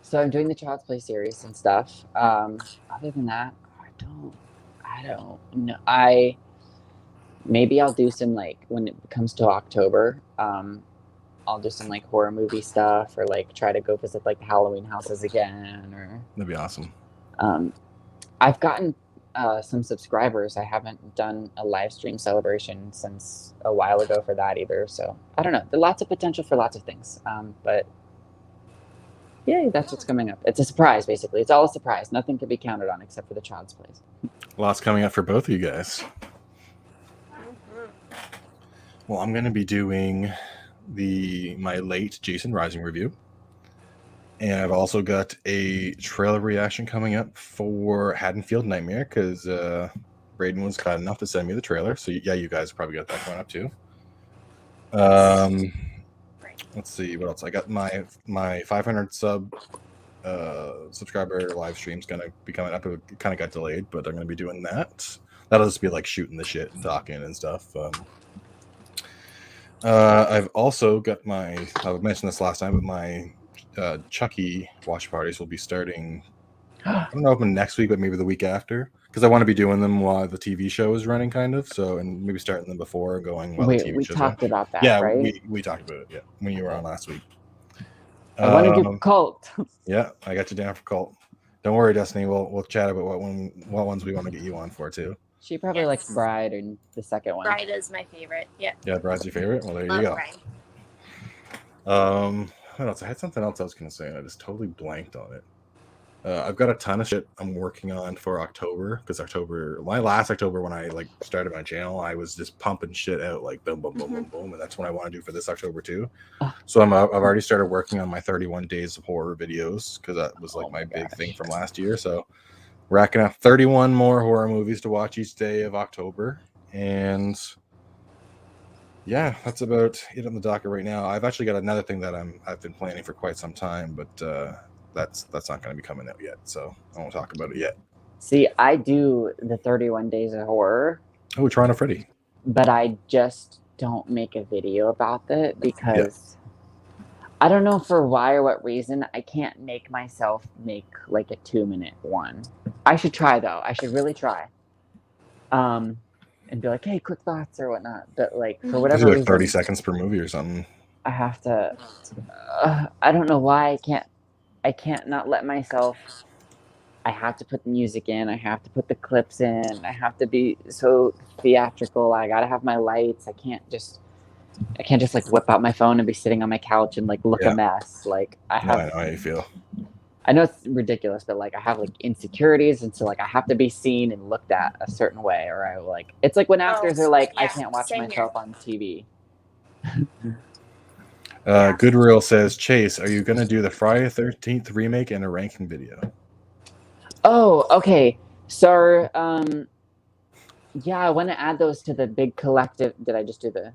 so I'm doing the Child's Play series and stuff. Other than that, I don't know. Maybe I'll do some when it comes to October, I'll do some horror movie stuff, or try to go visit the Halloween houses again, or That'd be awesome. I've gotten some subscribers. I haven't done a live stream celebration since a while ago for that either. So I don't know. There's lots of potential for lots of things. But yeah, that's what's coming up. It's a surprise, basically. It's all a surprise. Nothing can be counted on except for the Child's Plays. Lots coming up for both of you guys. Well, I'm going to be doing my late Jason Rising review. And I've also got a trailer reaction coming up for Haddonfield Nightmare, because Braden was kind enough to send me the trailer. So yeah, you guys probably got that going up too. Let's see what else. I got my 500 subscriber live stream's going to be coming up. It kind of got delayed, but I'm going to be doing that. That'll just be shooting the shit and talking and stuff. I've also got I mentioned this last time, but my Chucky watch parties will be starting I don't know open next week, but maybe the week after, because I want to be doing them while the TV show is running, kind of. So, and maybe starting them before going while the Wait, TV we show's running. talked about that, Yeah, right? we talked about it. Yeah, when you were on last week. I want to do Cult. Yeah, I got you down for Cult. Don't worry, Destiny. We'll chat about what ones we want to get you on for too. She probably likes Bride and the second one. Bride is my favorite. Yeah. Yeah, Bride's your favorite. Well, there you Love go. Bride. What else? I had something else I was gonna say, and I just totally blanked on it. I've got a ton of shit I'm working on for October, because my last October when I like started my channel, I was just pumping shit out like boom, boom, boom, boom, boom, and that's what I want to do for this October too. So I've already started working on my 31 days of horror videos, because that was like my big thing from last year. So racking up 31 more horror movies to watch each day of October, and yeah, that's about it on the docket right now. I've actually got another thing that I've been planning for quite some time, but that's not going to be coming out yet, so I won't talk about it yet. See, I do the 31 Days of Horror. Oh, Trying to Freddy. But I just don't make a video about it because I don't know for why or what reason. I can't make myself make like a 2-minute one. I should try though. I should really try. And be like, hey, quick thoughts or whatnot. But like for whatever like reason, 30 seconds per movie or something. I have to. I don't know why I can't not let myself. I have to put the music in. I have to put the clips in. I have to be so theatrical. I gotta have my lights. I can't just like whip out my phone and be sitting on my couch and like look a mess. Like I have. I know how you feel. I know it's ridiculous, but like I have like insecurities, and so like I have to be seen and looked at a certain way, or I like it's like when actors are like, I can't watch myself on TV. Goodreal says, Chase, are you going to do the Friday the 13th remake and a ranking video? Oh, okay. So, yeah, I want to add those to the big collective. Did I just do the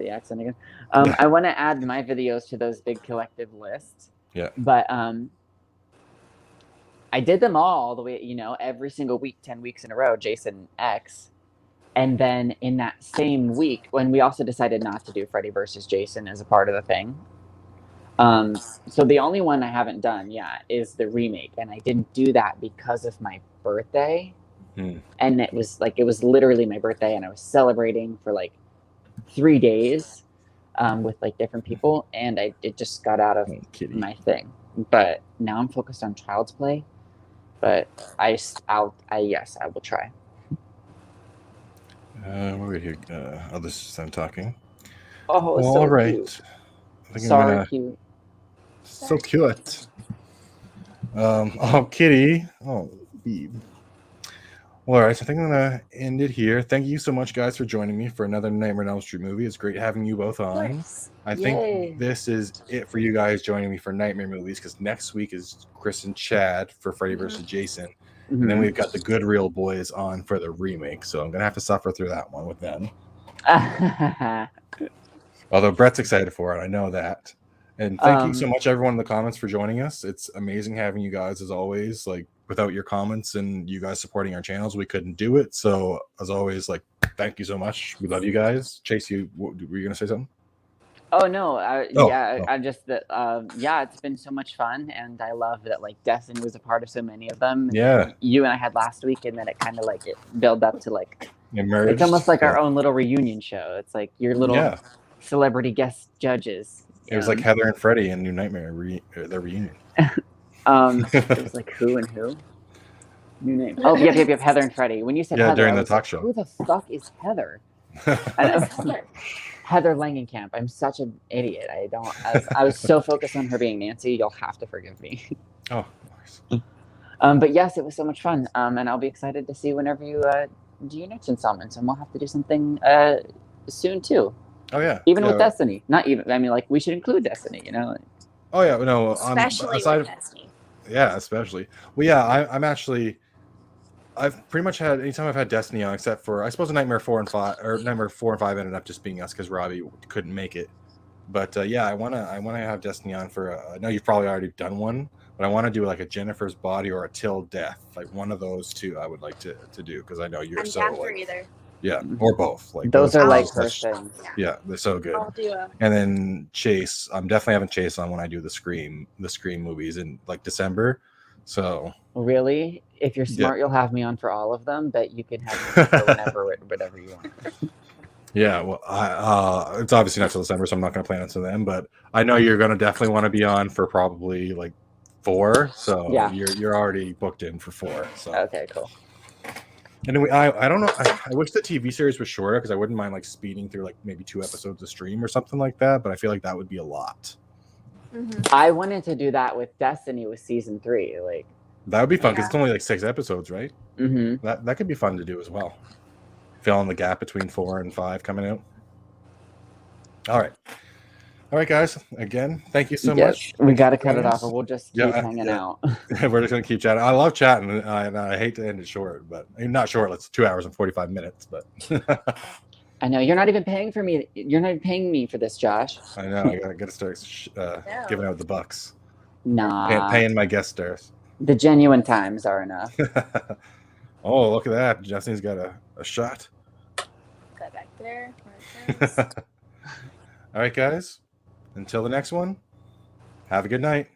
accent again? I want to add my videos to those big collective lists. Yeah. But I did them all the way, every single week, 10 weeks in a row, Jason X. And then in that same week, when we also decided not to do Freddy versus Jason as a part of the thing. So the only one I haven't done, is the remake. And I didn't do that because of my birthday. And it was literally my birthday, and I was celebrating for like 3 days with like different people. And it just got out of my thing. But now I'm focused on Child's Play. But I will try. We're here. This is I'm talking. Oh, well, so all right. cute. I think Sorry, cute. So cute. Kitty. Oh, Beeb. Well, all right. So I think I'm gonna end it here. Thank you so much, guys, for joining me for another Nightmare on Elm Street movie. It's great having you both on. I think this is it for you guys joining me for Nightmare movies, because next week is Chris and Chad for Freddy versus Jason. And then we've got the Good Real Boys on for the remake. So I'm going to have to suffer through that one with them. Although Brett's excited for it. I know that. And thank you so much, everyone in the comments, for joining us. It's amazing having you guys, as always. Like, without your comments and you guys supporting our channels, we couldn't do it. So, as always, like, thank you so much. We love you guys. Chase, were you going to say something? Oh no! I'm just that. It's been so much fun, and I love that like Destiny was a part of so many of them. And you and I had last week, and then it kind of like it built up to like emerged. It's almost like our own little reunion show. It's like your little celebrity guest judges. It was like Heather and Freddie in New Nightmare, their reunion. It was like who and who. New name. Oh, yep. Heather and Freddie. When you said Heather, during the talk show. Who the fuck is Heather? Heather Langenkamp. I'm such an idiot. I was so focused on her being Nancy. You'll have to forgive me. Oh, of course. But yes, it was so much fun. And I'll be excited to see whenever you do your next installments, and we'll have to do something soon too. Oh yeah. Even with Destiny. Not even. I mean, like we should include Destiny. Oh yeah, no. Especially with Destiny. Yeah, especially. Well, yeah, I've pretty much had anytime I've had Destiny on, except for I suppose Nightmare 4 and 5, or Nightmare 4 and 5 ended up just being us because Robbie couldn't make it. But I wanna have Destiny on for. I know you've probably already done one, but I want to do like a Jennifer's Body or a Till Death, like one of those two. I would like to do, because I know you're so down for like, either. yeah, or both. Like those are like such, things. Yeah, they're so good. I'll do a... And then Chase, I'm definitely having Chase on when I do the Scream movies in like December. So Really? If you're smart, you'll have me on for all of them, but you can have me on for whatever you want. yeah, well, it's obviously not till December, so I'm not going to plan until then. But I know you're going to definitely want to be on for probably like 4. So Yeah. you're already booked in for 4. So Okay, cool. anyway, I don't know. I wish the TV series was shorter because I wouldn't mind like speeding through like maybe 2 episodes a stream or something like that. But I feel like that would be a lot. I wanted to do that with Destiny with season 3. Like That would be fun because it's only like 6 episodes, right? Mm-hmm. That could be fun to do as well. Fill in the gap between 4 and 5 coming out. All right, guys. Again, thank you so much. We got to cut it off, or we'll just keep hanging out. We're just gonna keep chatting. I love chatting, and I hate to end it short, but not short. It's 2 hours and 45 minutes, but. I know you're not even paying for me. You're not even paying me for this, Josh. I know. I got to start giving out the bucks. Nah. Paying my guest stars. The genuine times are enough. Oh, look at that! Jesse's got a shot. Cut back there. All right, guys. Until the next one. Have a good night.